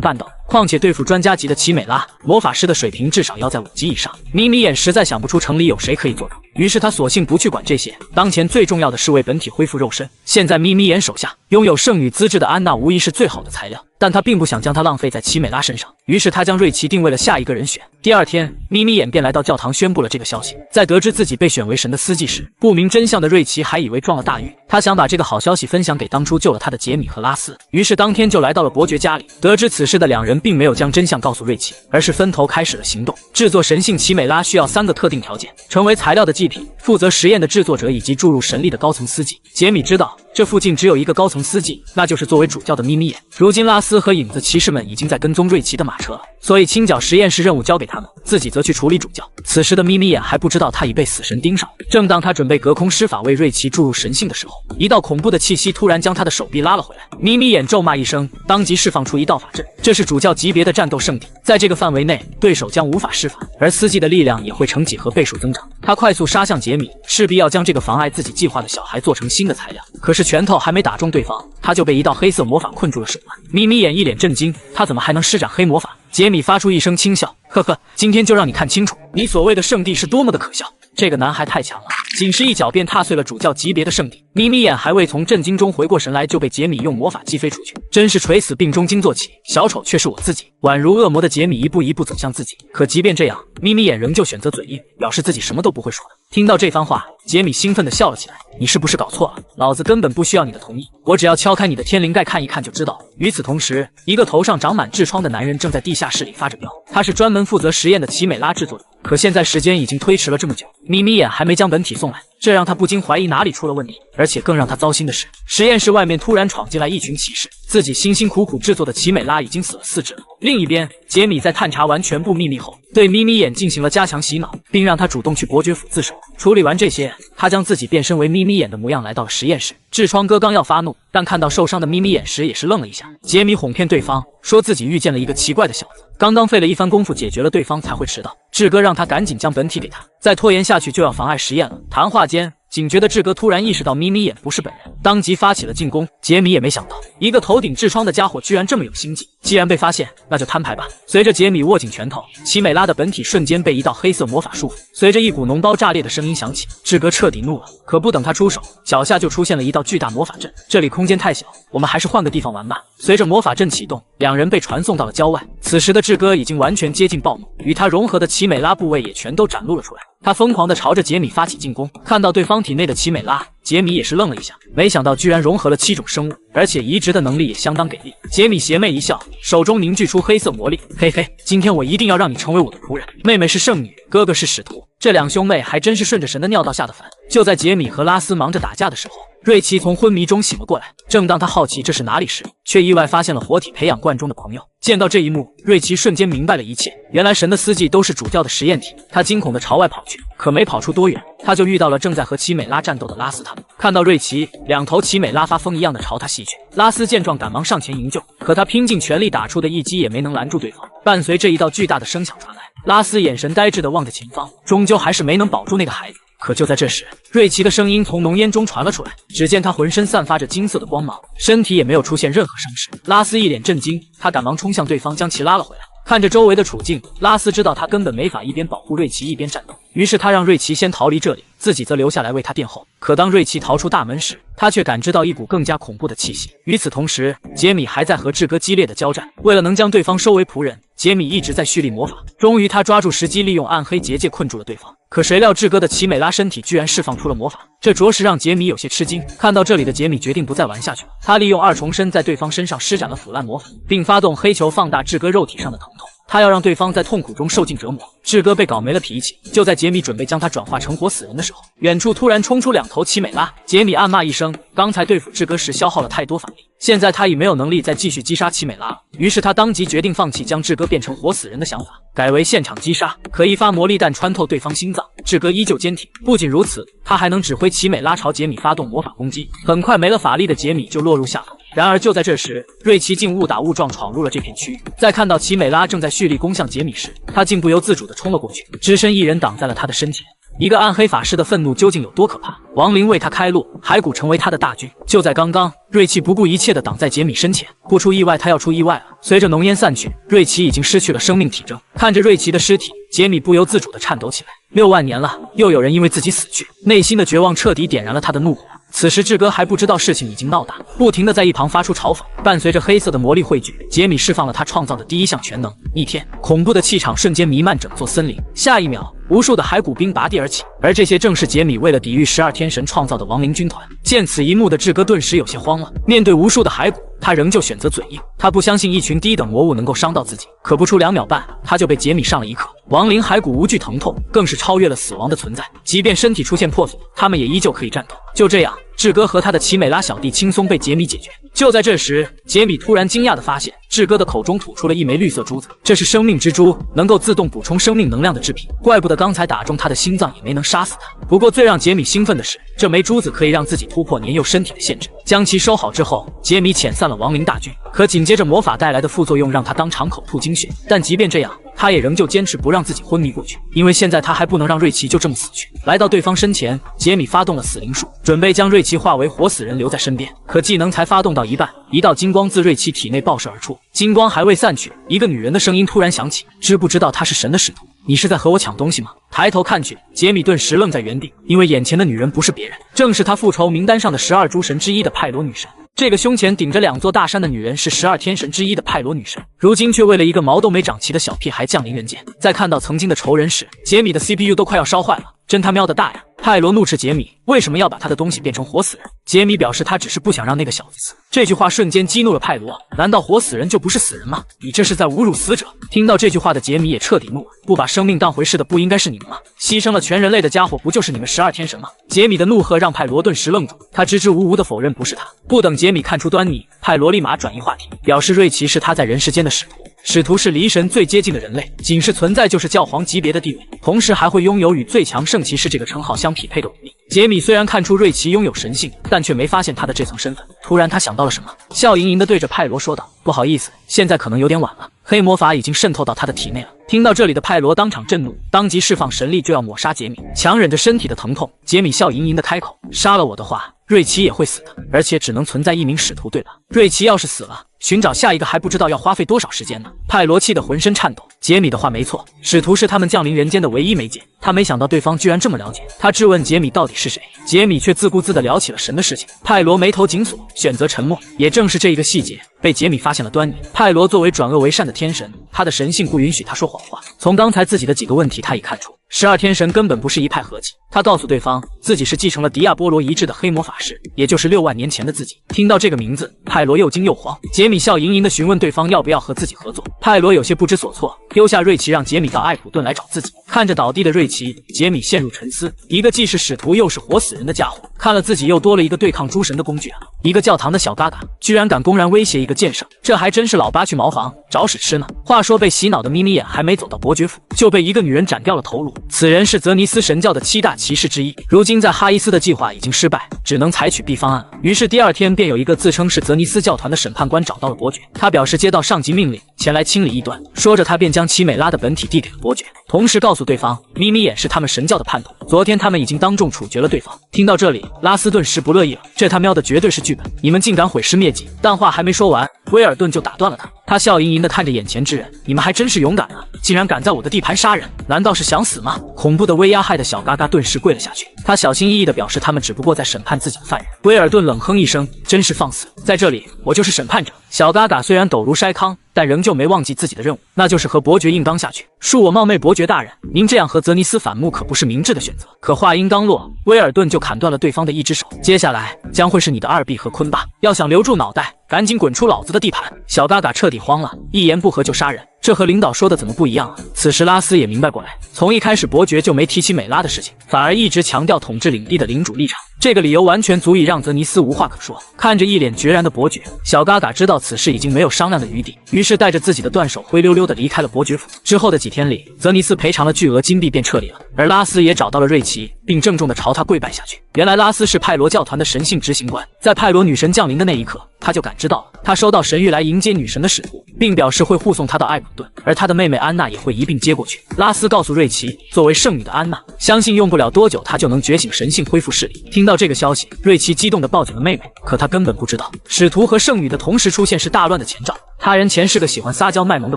办到的。况且对付专家级的奇美拉，魔法师的水平至少要在5级以上。眯眯眼实在想不出城里有谁可以做到，于是他索性不去管这些，当前最重要的是为本体恢复肉身。现在眯眯眼手下拥有圣女资质的安娜无疑是最好的材料，但他并不想将它浪费在奇美拉身上，于是他将瑞奇定为了下一个人选。第二天，眯眯眼便来到教堂宣布了这个消息。在得知自己被选为神的司祭时，不明真相的瑞奇还以为撞了大运，他他想把这个好消息分享给当初救了他的杰米和拉斯，于是当天就来到了伯爵家里。得知此事的两人并没有将真相告诉瑞奇，而是分头开始了行动。制作神性奇美拉需要3个特定条件：成为材料的祭品、负责实验的制作者以及注入神力的高层司机。杰米知道这附近只有一个高层司机，那就是作为主教的眯眯眼。如今拉斯和影子骑士们已经在跟踪瑞奇的马车了，所以清剿实验室任务交给他们，自己则去处理主教。此时的眯眯眼还不知道他已被死神盯上。正当他准备隔空施法为瑞奇注入神性的时候，一道恐怖的气息突然将他的手臂拉了回来。眯眯眼咒骂一声，当即释放出一道法阵。这是主教级别的战斗圣地，在这个范围内，对手将无法施法，而司机的力量也会呈几何倍数增长。他快速杀向杰米，势必要将这个妨碍自己计划的小孩做成新的材料。可是拳头还没打中对方，他就被一道黑色魔法困住了手腕。眯眯眼一脸震惊，他怎么还能施展黑魔法？杰米发出一声轻笑，呵呵，今天就让你看清楚，你所谓的圣地是多么的可笑。这个男孩太强了，仅是一脚便踏碎了主教级别的圣地。眯眯眼还未从震惊中回过神来，就被杰米用魔法击飞出去，真是垂死病中惊坐起，小丑却是我自己。宛如恶魔的杰米一步一步走向自己，可即便这样，眯眯眼仍旧选择嘴硬，表示自己什么都不会说的。听到这番话，杰米兴奋地笑了起来，你是不是搞错了？老子根本不需要你的同意，我只要敲开你的天灵盖看一看就知道。与此同时，一个头上长满痔疮的男人正在地下室里发着飙，他是专门负责实验的奇美拉制作者。可现在时间已经推迟了这么久，眯眯眼还没将本体送来，这让他不禁怀疑哪里出了问题。而且更让他糟心的是，实验室外面突然闯进来一群骑士，自己辛辛苦苦制作的奇美拉已经死了4只了。另一边，杰米在探查完全部秘密后，对眯眯眼进行了加强洗脑，并让他主动去伯爵府自首。处理完这些，他将自己变身为眯眯眼的模样来到了实验室。痔疮哥刚要发怒，但看到受伤的眯眯眼时也是愣了一下。杰米哄骗对方说自己遇见了一个奇怪的小子，刚刚费了一番功夫解决了对方才会迟到。志哥让他赶紧将本体给他，再拖延下去就要妨碍实验了。谈话间，警觉的志哥突然意识到眯眯眼不是本人，当即发起了进攻。杰米也没想到，一个头顶痔疮的家伙居然这么有心计。既然被发现，那就摊牌吧。随着杰米握紧拳头，奇美拉的本体瞬间被一道黑色魔法束缚，随着一股脓包炸裂的声音响起，志哥彻底怒了。可不等他出手，脚下就出现了一道巨大魔法阵。这里空间太小，我们还是换个地方玩吧。随着魔法阵启动，两人被传送到了郊外。此时的志哥已经完全接近暴怒，与他融合的奇美拉部位也全都展露了出来。他疯狂地朝着杰米发起进攻，看到对方体内的奇美拉，杰米也是愣了一下，没想到居然融合了7种生物，而且移植的能力也相当给力。杰米邪魅一笑，手中凝聚出黑色魔力，嘿嘿，今天我一定要让你成为我的仆人。妹妹是圣女，哥哥是使徒，这两兄妹还真是顺着神的尿道下的凡。就在杰米和拉斯忙着打架的时候，瑞奇从昏迷中醒了过来。正当他好奇这是哪里时，却意外发现了活体培养罐中的朋友。见到这一幕，瑞奇瞬间明白了一切，原来神的司机都是主教的实验体。他惊恐地朝外跑去，可没跑出多远，他就遇到了正在和奇美拉战斗的拉斯他们。看到瑞奇，两头奇美拉发疯一样的朝他袭去。拉斯见状赶忙上前营救，可他拼尽全力打出的一击也没能拦住对方。伴随这一道巨大的声响传来，拉斯眼神呆滞地望着前方，终究还是没能保住那个孩子。可就在这时，瑞奇的声音从浓烟中传了出来，只见他浑身散发着金色的光芒，身体也没有出现任何伤势。拉斯一脸震惊，他赶忙冲向对方，将其拉了回来。看着周围的处境，拉斯知道他根本没法一边保护瑞奇一边战斗，于是他让瑞奇先逃离这里，自己则留下来为他殿后。可当瑞奇逃出大门时，他却感知到一股更加恐怖的气息。与此同时，杰米还在和志哥激烈的交战，为了能将对方收为仆人，杰米一直在蓄力魔法。终于他抓住时机，利用暗黑结界困住了对方。可谁料志哥的奇美拉身体居然释放出了魔法，这着实让杰米有些吃惊。看到这里的杰米决定不再玩下去了，他利用二重身在对方身上施展了腐烂魔法，并发动黑球放大志哥肉体上的疼痛。他要让对方在痛苦中受尽折磨。志哥被搞没了脾气，就在杰米准备将他转化成活死人的时候，远处突然冲出2头奇美拉。杰米暗骂一声，刚才对付志哥时消耗了太多法力，现在他已没有能力再继续击杀奇美拉了。于是他当即决定放弃将志哥变成活死人的想法，改为现场击杀。可一发魔力弹穿透对方心脏，志哥依旧坚挺。不仅如此，他还能指挥奇美拉朝杰米发动魔法攻击。很快没了法力的杰米就落入下风。然而就在这时，瑞奇竟误打误撞闯入了这片区域。在看到奇美拉正在蓄力攻向杰米时，他竟不由自主地冲了过去，只身一人挡在了他的身前。一个暗黑法师的愤怒究竟有多可怕？亡灵为他开路，骸骨成为他的大军。就在刚刚，瑞奇不顾一切地挡在杰米身前，不出意外，他要出意外了。随着浓烟散去，瑞奇已经失去了生命体征。看着瑞奇的尸体，杰米不由自主地颤抖起来。6万年了，又有人因为自己死去，内心的绝望彻底点燃了他的怒火。此时志哥还不知道事情已经闹大，不停地在一旁发出嘲讽。伴随着黑色的魔力汇聚，杰米释放了他创造的第一项全能逆天，恐怖的气场瞬间弥漫整座森林。下一秒，无数的骸骨兵拔地而起，而这些正是杰米为了抵御12天神创造的亡灵军团。见此一幕的志哥顿时有些慌了，面对无数的骸骨，他仍旧选择嘴硬。他不相信一群低等魔物能够伤到自己，可不出2秒半，他就被杰米上了一课。亡灵骸骨无惧疼痛，更是超越了死亡的存在，即便身体出现破损，他们也依旧可以战斗。就这样，志哥和他的奇美拉小弟轻松被杰米解决。就在这时，杰米突然惊讶地发现，志哥的口中吐出了一枚绿色珠子，这是生命之珠，能够自动补充生命能量的制品。怪不得刚才打中他的心脏也没能杀死他。不过最让杰米兴奋的是，这枚珠子可以让自己突破年幼身体的限制。将其收好之后，杰米遣散了亡灵大军。可紧接着魔法带来的副作用让他当场口吐精血，但即便这样，他也仍旧坚持不让自己昏迷过去，因为现在他还不能让瑞奇就这么死去。来到对方身前，杰米发动了死灵术，准备将瑞奇化为活死人留在身边。可技能才发动到一半，一道金光自瑞奇体内爆射而出，金光还未散去，一个女人的声音突然响起：知不知道她是神的使徒？你是在和我抢东西吗？抬头看去，杰米顿时愣在原地，因为眼前的女人不是别人，正是他复仇名单上的12诸神之一的派罗女神。这个胸前顶着2座大山的女人是12天神之一的派罗女神，如今却为了一个毛都没长齐的小屁孩降临人间。在看到曾经的仇人时，杰米的 CPU 都快要烧坏了，真他喵的大呀！派罗怒斥杰米为什么要把他的东西变成活死人，杰米表示他只是不想让那个小子死。这句话瞬间激怒了派罗，难道活死人就不是死人吗？你这是在侮辱死者！听到这句话的杰米也彻底怒了，不把生命当回事的不应该是你们吗？牺牲了全人类的家伙不就是你们12天神吗？杰米的怒喝让派罗顿时愣住，他支支吾吾的否认不是他。不等杰米看出端倪，派罗立马转移话题，表示瑞奇是他在人世间的使徒。使徒是离神最接近的人类，仅是存在就是教皇级别的地位，同时还会拥有与最强圣骑士这个称号相匹配的武力。杰米虽然看出瑞奇拥有神性，但却没发现他的这层身份。突然他想到了什么，笑盈盈地对着派罗说道：不好意思，现在可能有点晚了，黑魔法已经渗透到他的体内了。听到这里的派罗当场震怒，当即释放神力就要抹杀杰米。强忍着身体的疼痛，杰米笑盈盈地开口：杀了我的话，瑞奇也会死的，而且只能存在一名使徒，对吧？瑞奇要是死了，寻找下一个还不知道要花费多少时间呢。派罗气得浑身颤抖。杰米的话没错，使徒是他们降临人间的唯一媒介。他没想到对方居然这么了解，他质问杰米到底是谁，杰米却自顾自地聊起了神的事情。派罗眉头紧锁，选择沉默。也正是这一个细节被杰米发现了端倪。派罗作为转恶为善的天神，他的神性不允许他说谎话。从刚才自己的几个问题，他已看出12天神根本不是一派和气。他告诉对方自己是继承了迪亚波罗遗志的黑魔法师，也就是6万年前的自己。听到这个名字，派罗又惊又慌。杰米笑盈盈地询问对方要不要和自己合作。派罗有些不知所措，丢下瑞奇让杰米到艾普顿来找自己。看着倒地的瑞奇，杰米陷入沉思。一个既是使徒又是活死人的家伙，看了自己又多了一个对抗诸神的工具啊！一个教堂的小嘎嘎，居然敢公然威胁一个剑圣，这还真是老八去茅房找屎吃呢。话说被洗脑的咪咪眼还没走到伯爵府，就被一个女人斩掉了头颅。此人是泽尼斯神教的7大骑士之一，如今在哈伊斯的计划已经失败，只能采取 B 方案了。于是第2天便有一个自称是泽尼斯教团的审判官找到了伯爵，他表示接到上级命令前来清理异端，说着他便将奇美拉的本体递给了伯爵，同时告诉对方咪咪眼是他们神教的叛徒，昨天他们已经当众处决了对方。听到这里，拉斯顿时不乐意了，这他喵的绝对是剧本，你们竟敢毁尸灭迹！但话还没说完，威尔顿就打断了他。他笑盈盈地看着眼前之人，你们还真是勇敢啊，竟然敢在我的地盘杀人，难道是想死吗？恐怖的威压害的小嘎嘎顿时跪了下去，他小心翼翼地表示他们只不过在审判自己的犯人。威尔顿冷哼一声，真是放肆，在这里我就是审判者。小嘎嘎虽然抖如筛糠，但仍旧没忘记自己的任务，那就是和伯爵硬刚下去。恕我冒昧，伯爵大人，您这样和泽尼斯反目可不是明智的选择。可话音刚落，威尔顿就砍断了对方的一只手，接下来将会是你的2臂和坤巴，要想留住脑袋，赶紧滚出老子的地盘！小嘎嘎彻底慌了，一言不合就杀人，这和领导说的怎么不一样啊？此时拉斯也明白过来，从一开始伯爵就没提起美拉的事情，反而一直强调统治领地的领主立场，这个理由完全足以让泽尼斯无话可说。看着一脸决然的伯爵，小嘎嘎知道此事已经没有商量的余地，于是带着自己的断手灰溜溜的离开了伯爵府。之后的几天里，泽尼斯赔偿了巨额金币便撤离了，而拉斯也找到了瑞奇，并郑重地朝他跪拜下去。原来拉斯是派罗教团的神性执行官，在派罗女神降临的那一刻，他就感知到了，他收到神谕来迎接女神的使徒，并表示会护送他到艾普顿，而他的妹妹安娜也会一并接过去。拉斯告诉瑞奇，作为圣女的安娜，相信用不了多久她就能觉醒神性，恢复视力。听到这个消息，瑞奇激动地抱紧了妹妹，可他根本不知道，使徒和圣女的同时出现是大乱的前兆。他人前是个喜欢撒娇卖萌的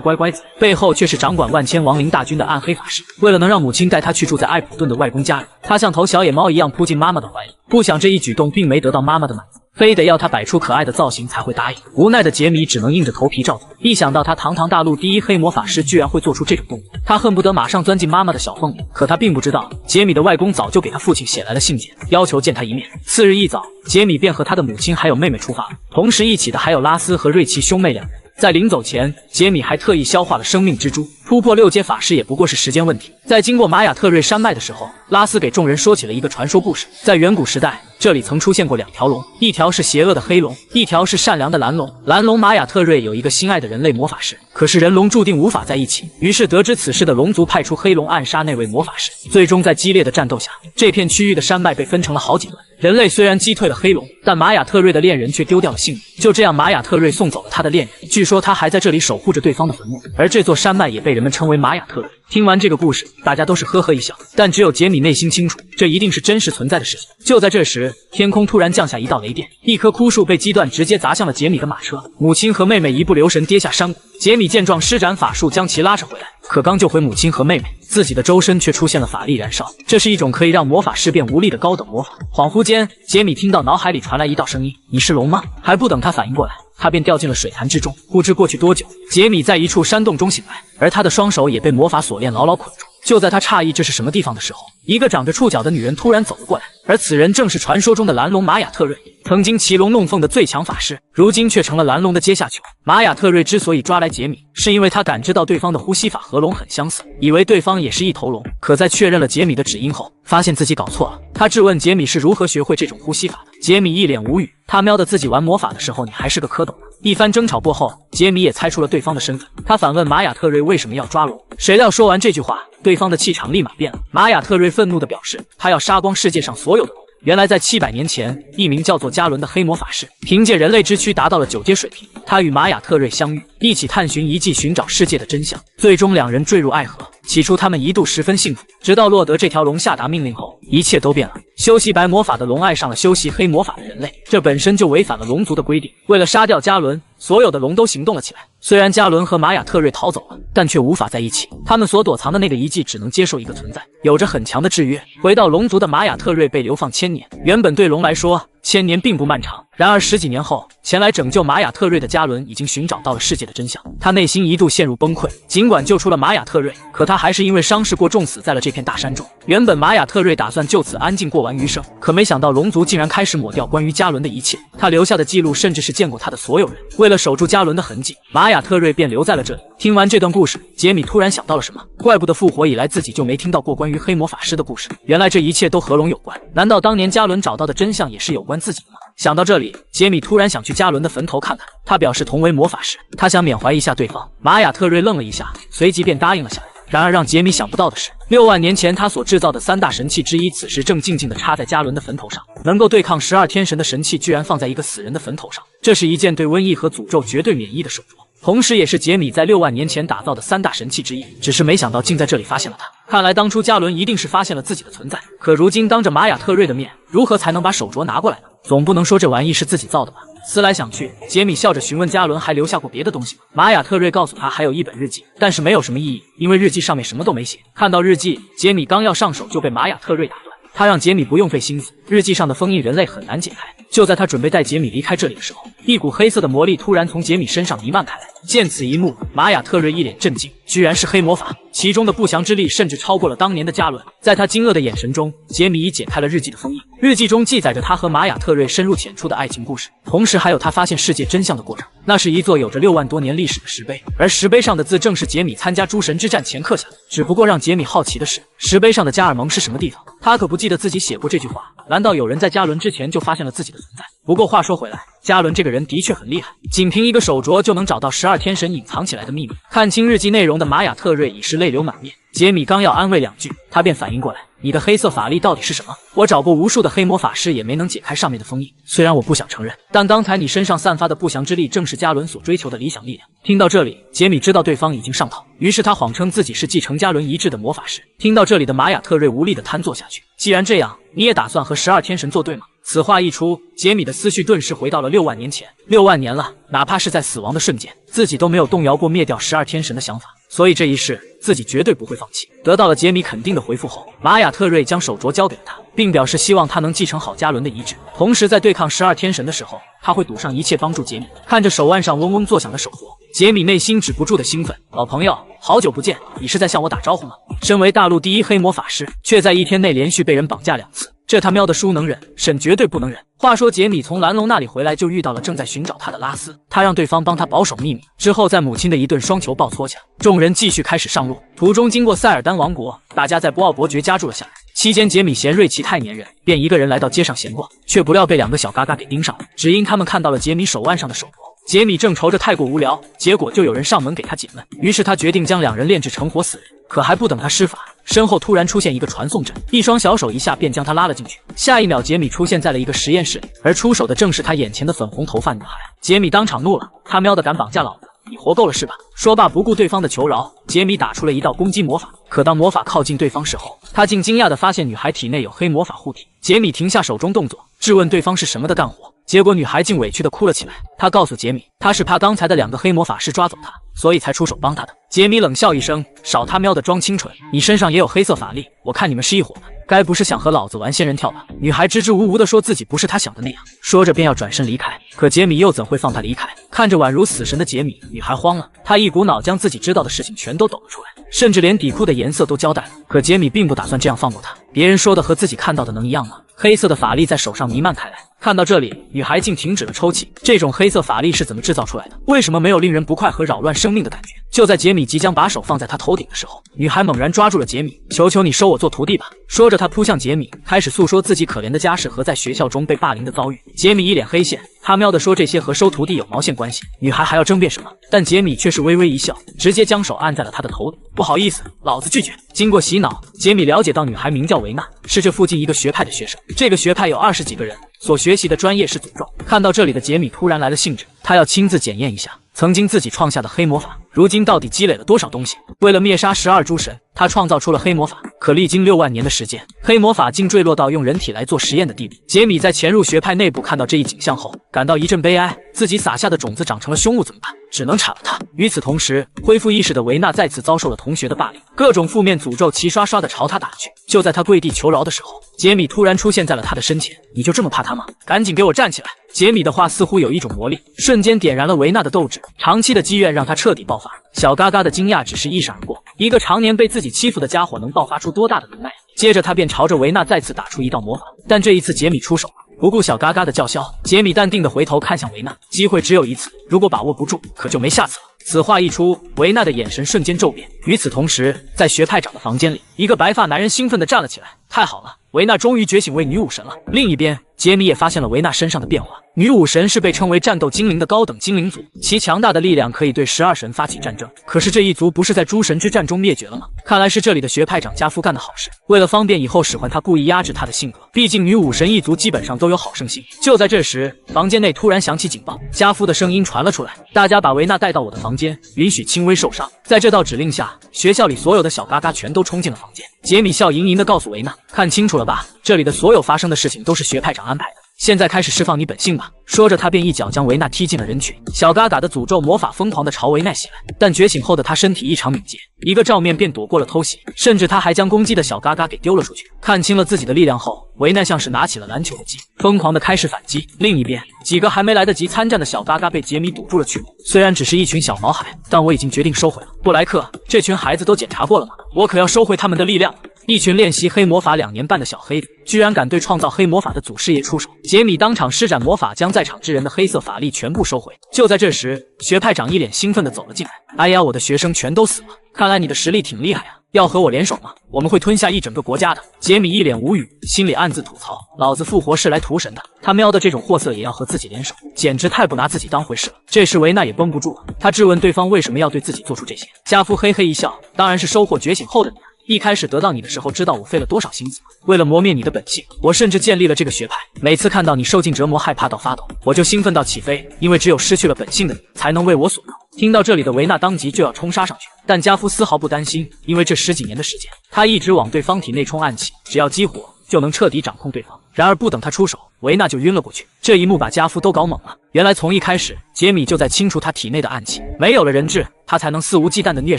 乖乖子，背后却是掌管万千亡灵大军的暗黑法师。为了能让母亲带他去住在艾普顿的外公家里，他像头小野猫一样扑进妈妈的怀里，不想这一举动并没得到妈妈的满足，非得要他摆出可爱的造型才会答应。无奈的杰米只能硬着头皮照做。一想到他堂堂大陆第一黑魔法师居然会做出这种动作，他恨不得马上钻进妈妈的小缝里。可他并不知道，杰米的外公早就给他父亲写来了信件，要求见他一面。次日一早，杰米便和他的母亲还有妹妹出发了，同时一起的还有拉斯和瑞奇兄妹两人。在临走前，杰米还特意消化了生命之珠，突破6阶法师也不过是时间问题。在经过玛雅特瑞山脉的时候，拉斯给众人说起了一个传说故事。在远古时代，这里曾出现过2条龙，一条是邪恶的黑龙，一条是善良的蓝龙。蓝龙玛雅特瑞有一个心爱的人类魔法师，可是人龙注定无法在一起。于是得知此事的龙族派出黑龙暗杀那位魔法师。最终在激烈的战斗下，这片区域的山脉被分成了好几段。人类虽然击退了黑龙，但玛雅特瑞的恋人却丢掉了性命。就这样，玛雅特瑞送走了他的恋人，据说他还在这里守护着对方的坟墓。而这座山脉也被人们称为玛雅特瑞。听完这个故事，大家都是呵呵一笑，但只有杰米内心清楚，这一定是真实存在的事情。就在这时，天空突然降下一道雷电，一棵枯树被击断，直接砸向了杰米的马车。母亲和妹妹一不留神跌下山谷，杰米见状施展法术将其拉扯回来，可刚救回母亲和妹妹，自己的周身却出现了法力燃烧。这是一种可以让魔法师变无力的高等魔法。恍惚间，杰米听到脑海里传来一道声音：“你是龙吗？”还不等他反应过来，他便掉进了水潭之中。不知过去多久，杰米在一处山洞中醒来，而他的双手也被魔法锁链牢牢捆住。就在他诧异这是什么地方的时候，一个长着触角的女人突然走了过来，而此人正是传说中的蓝龙玛雅特瑞，曾经骑龙弄凤的最强法师，如今却成了蓝龙的阶下囚。玛雅特瑞之所以抓来杰米，是因为他感知到对方的呼吸法和龙很相似，以为对方也是一头龙。可在确认了杰米的指引后，发现自己搞错了。他质问杰米是如何学会这种呼吸法的，杰米一脸无语，他喵的自己玩魔法的时候你还是个蝌蚪呢。一番争吵过后，杰米也猜出了对方的身份，他反问玛雅特瑞为什么要抓龙。谁料说完这句话，对方的气场立马变了。玛雅特瑞愤怒地表示，他要杀光世界上所有的龙。原来在700年前，一名叫做加伦的黑魔法师，凭借人类之躯达到了9阶水平。他与玛雅特瑞相遇，一起探寻遗迹，寻找世界的真相。最终两人坠入爱河。起初他们一度十分幸福，直到洛德这条龙下达命令后，一切都变了。修习白魔法的龙爱上了修习黑魔法的人类，这本身就违反了龙族的规定。为了杀掉加伦，所有的龙都行动了起来。虽然加伦和玛雅特瑞逃走了，但却无法在一起。他们所躲藏的那个遗迹只能接受一个存在，有着很强的制约。回到龙族的玛雅特瑞被流放1000年，原本对龙来说1000年并不漫长，然而10几年后，前来拯救玛雅特瑞的加伦已经寻找到了世界的真相。他内心一度陷入崩溃，尽管救出了玛雅特瑞，可他还是因为伤势过重死在了这片大山中。原本玛雅特瑞打算就此安静过完余生，可没想到龙族竟然开始抹掉关于加伦的一切，他留下的记录甚至是见过他的所有人。为了守住加伦的痕迹，玛雅特瑞便留在了这里。听完这段故事，杰米突然想到了什么，怪不得复活以来自己就没听到过关于黑魔法师的故事，原来这一切都和龙有关。难道当年加伦找到的真相也是有关自己的吗？想到这里，杰米突然想去加伦的坟头看看。他表示同为魔法师，他想缅怀一下对方。玛雅特瑞愣了一下，随即便答应了下来。然而让杰米想不到的是，6万年前他所制造的3大神器之一，此时正静静地插在加伦的坟头上。能够对抗12天神的神器，居然放在一个死人的坟头上，这是一件对瘟疫和诅咒绝对免疫的手镯。同时也是杰米在6万年前打造的3大神器之一，只是没想到竟在这里发现了它。看来当初加伦一定是发现了自己的存在，可如今当着玛雅特瑞的面，如何才能把手镯拿过来呢？总不能说这玩意是自己造的吧？思来想去，杰米笑着询问加伦还留下过别的东西吗？玛雅特瑞告诉他还有一本日记，但是没有什么意义，因为日记上面什么都没写。看到日记，杰米刚要上手就被玛雅特瑞打断，他让杰米不用费心思，日记上的封印人类很难解开。就在他准备带杰米离开这里的时候，一股黑色的魔力突然从杰米身上弥漫开来。见此一幕，玛雅特瑞一脸震惊，居然是黑魔法，其中的不祥之力甚至超过了当年的加伦。在他惊愕的眼神中，杰米已解开了日记的封印。日记中记载着他和玛雅特瑞深入浅出的爱情故事，同时还有他发现世界真相的过程。那是一座有着6万多年历史的石碑，而石碑上的字正是杰米参加诸神之战前刻下的。只不过让杰米好奇的是，石碑上的加尔蒙是什么地方？他可不记得自己写过这句话。难道有人在加伦之前就发现了自己的存在？不过话说回来，加伦这个人的确很厉害，仅凭一个手镯就能找到12天神隐藏起来的秘密。看清日记内容的玛雅特瑞已是泪流满面。杰米刚要安慰2句，他便反应过来，你的黑色法力到底是什么？我找过无数的黑魔法师也没能解开上面的封印，虽然我不想承认，但刚才你身上散发的不祥之力正是加伦所追求的理想力量。听到这里，杰米知道对方已经上套，于是他谎称自己是继承加伦遗志的魔法师。听到这里的玛雅特瑞无力地瘫坐下去，既然这样，你也打算和12天神作对吗？此话一出，杰米的思绪顿时回到了6万年前。6万年了，哪怕是在死亡的瞬间，自己都没有动摇过灭掉12天神的想法。所以这一世自己绝对不会放弃。得到了杰米肯定的回复后，玛雅特瑞将手镯交给了他，并表示希望他能继承好加伦的遗志，同时在对抗12天神的时候，他会赌上一切帮助杰米。看着手腕上嗡嗡作响的手镯，杰米内心止不住的兴奋。老朋友，好久不见，你是在向我打招呼吗？身为大陆第一黑魔法师，却在一天内连续被人绑架2次，这他喵的叔能忍，沈绝对不能忍。话说杰米从蓝龙那里回来，就遇到了正在寻找他的拉斯，他让对方帮他保守秘密。之后在母亲的一顿双球暴搓下，众人继续开始上路。途中经过塞尔丹王国，大家在博奥伯爵家住了下来。期间杰米嫌瑞奇太粘人，便一个人来到街上闲逛，却不料被2个小嘎嘎给盯上了，只因他们看到了杰米手腕上的手镯。杰米正愁着太过无聊，结果就有人上门给他解闷，于是他决定将2人炼制成活死人。可还不等他施法，身后突然出现一个传送阵，一双小手一下便将他拉了进去。下一秒，杰米出现在了一个实验室里，而出手的正是他眼前的粉红头发女孩。杰米当场怒了，他喵的敢绑架老子，你活够了是吧？说罢不顾对方的求饶，杰米打出了一道攻击魔法。可当魔法靠近对方时候，他竟惊讶地发现女孩体内有黑魔法护体。杰米停下手中动作，质问对方是什么的干活，结果女孩竟委屈地哭了起来。她告诉杰米，她是怕刚才的2个黑魔法师抓走她，所以才出手帮她的。杰米冷笑一声，少他喵的装清纯，你身上也有黑色法力，我看你们是一伙的，该不是想和老子玩仙人跳吧？女孩支支吾吾地说自己不是她想的那样，说着便要转身离开。可杰米又怎会放她离开？看着宛如死神的杰米，女孩慌了，她一股脑将自己知道的事情全都抖了出来，甚至连底裤的颜色都交代了。可杰米并不打算这样放过她，别人说的和自己看到的能一样吗？黑色的法力在手上弥漫开来。看到这里，女孩竟停止了抽泣。这种黑色法力是怎么制造出来的？为什么没有令人不快和扰乱生命的感觉？就在杰米即将把手放在她头顶的时候，女孩猛然抓住了杰米，求求你收我做徒弟吧！说着，她扑向杰米，开始诉说自己可怜的家世和在学校中被霸凌的遭遇。杰米一脸黑线，他喵的说这些和收徒弟有毛线关系？女孩还要争辩什么？但杰米却是微微一笑，直接将手按在了她的头顶。不好意思，老子拒绝。经过洗脑，杰米了解到女孩名叫维娜，是这附近一个学派的学生。这个学派有20几个人，所学习的专业是诅咒。看到这里的杰米突然来了兴致，他要亲自检验一下曾经自己创下的黑魔法，如今到底积累了多少东西。为了灭杀12诸神，他创造出了黑魔法，可历经6万年的时间，黑魔法竟坠落到用人体来做实验的地步。杰米在潜入学派内部看到这一景象后，感到一阵悲哀，自己撒下的种子长成了凶物怎么办？只能铲了他。与此同时，恢复意识的维娜再次遭受了同学的霸凌，各种负面诅咒齐刷刷地朝他打去。就在他跪地求饶的时候，杰米突然出现在了他的身前。你就这么怕他吗？赶紧给我站起来！杰米的话似乎有一种魔力，瞬间点燃了维娜的斗志。长期的积怨让他彻底爆发。小嘎嘎的惊讶只是一闪而过，一个常年被自己欺负的家伙能爆发出多大的能耐？接着他便朝着维娜再次打出一道魔法，但这一次杰米出手了。不顾小嘎嘎的叫嚣，杰米淡定地回头看向维娜，机会只有一次，如果把握不住，可就没下次了。此话一出，维娜的眼神瞬间骤变。与此同时，在学派长的房间里，一个白发男人兴奋地站了起来。太好了，维娜终于觉醒为女武神了。另一边，杰米也发现了维娜身上的变化。女武神是被称为战斗精灵的高等精灵族，其强大的力量可以对12神发起战争。可是这一族不是在诸神之战中灭绝了吗？看来是这里的学派长家夫干的好事。为了方便以后使唤他，故意压制他的性格，毕竟女武神一族基本上都有好胜心。就在这时，房间内突然响起警报，家夫的声音传了出来：大家把维娜带到我的房间，允许轻微受伤。在这道指令下，学校里所有的小嘎嘎全都冲进了房间。杰米笑盈盈地告诉维娜，看清楚了吧，这里的所有发生的事情都是学派长安排的，现在开始释放你本性吧。说着，他便一脚将维娜踢进了人群。小嘎嘎的诅咒魔法疯狂地朝维娜袭来，但觉醒后的他身体异常敏捷，一个照面便躲过了偷袭，甚至他还将攻击的小嘎嘎给丢了出去。看清了自己的力量后，维娜像是拿起了篮球的击，疯狂地开始反击。另一边，几个还没来得及参战的小嘎嘎被杰米堵住了去路。虽然只是一群小毛孩，但我已经决定收回了。布莱克，这群孩子都检查过了吗？我可要收回他们的力量。一群练习黑魔法2年半的小黑子，居然敢对创造黑魔法的祖师爷出手！杰米当场施展魔法，将在场之人的黑色法力全部收回。就在这时，学派长一脸兴奋地走了进来。哎呀，我的学生全都死了！看来你的实力挺厉害啊！要和我联手吗？我们会吞下一整个国家的。杰米一脸无语，心里暗自吐槽：老子复活是来屠神的，他喵的这种货色也要和自己联手，简直太不拿自己当回事了。这时维娜也绷不住了，她质问对方为什么要对自己做出这些。家夫嘿嘿一笑：当然是收获觉醒后的你。一开始得到你的时候，知道我费了多少心思吗？为了磨灭你的本性，我甚至建立了这个学派。每次看到你受尽折磨，害怕到发抖，我就兴奋到起飞，因为只有失去了本性的你，才能为我所用。听到这里的维娜当即就要冲杀上去，但家夫丝毫不担心，因为这10几年的时间，他一直往对方体内充暗器，只要激活就能彻底掌控对方。然而不等他出手，维娜就晕了过去。这一幕把家夫都搞懵了。原来从一开始，杰米就在清除他体内的暗气，没有了人质，他才能肆无忌惮地虐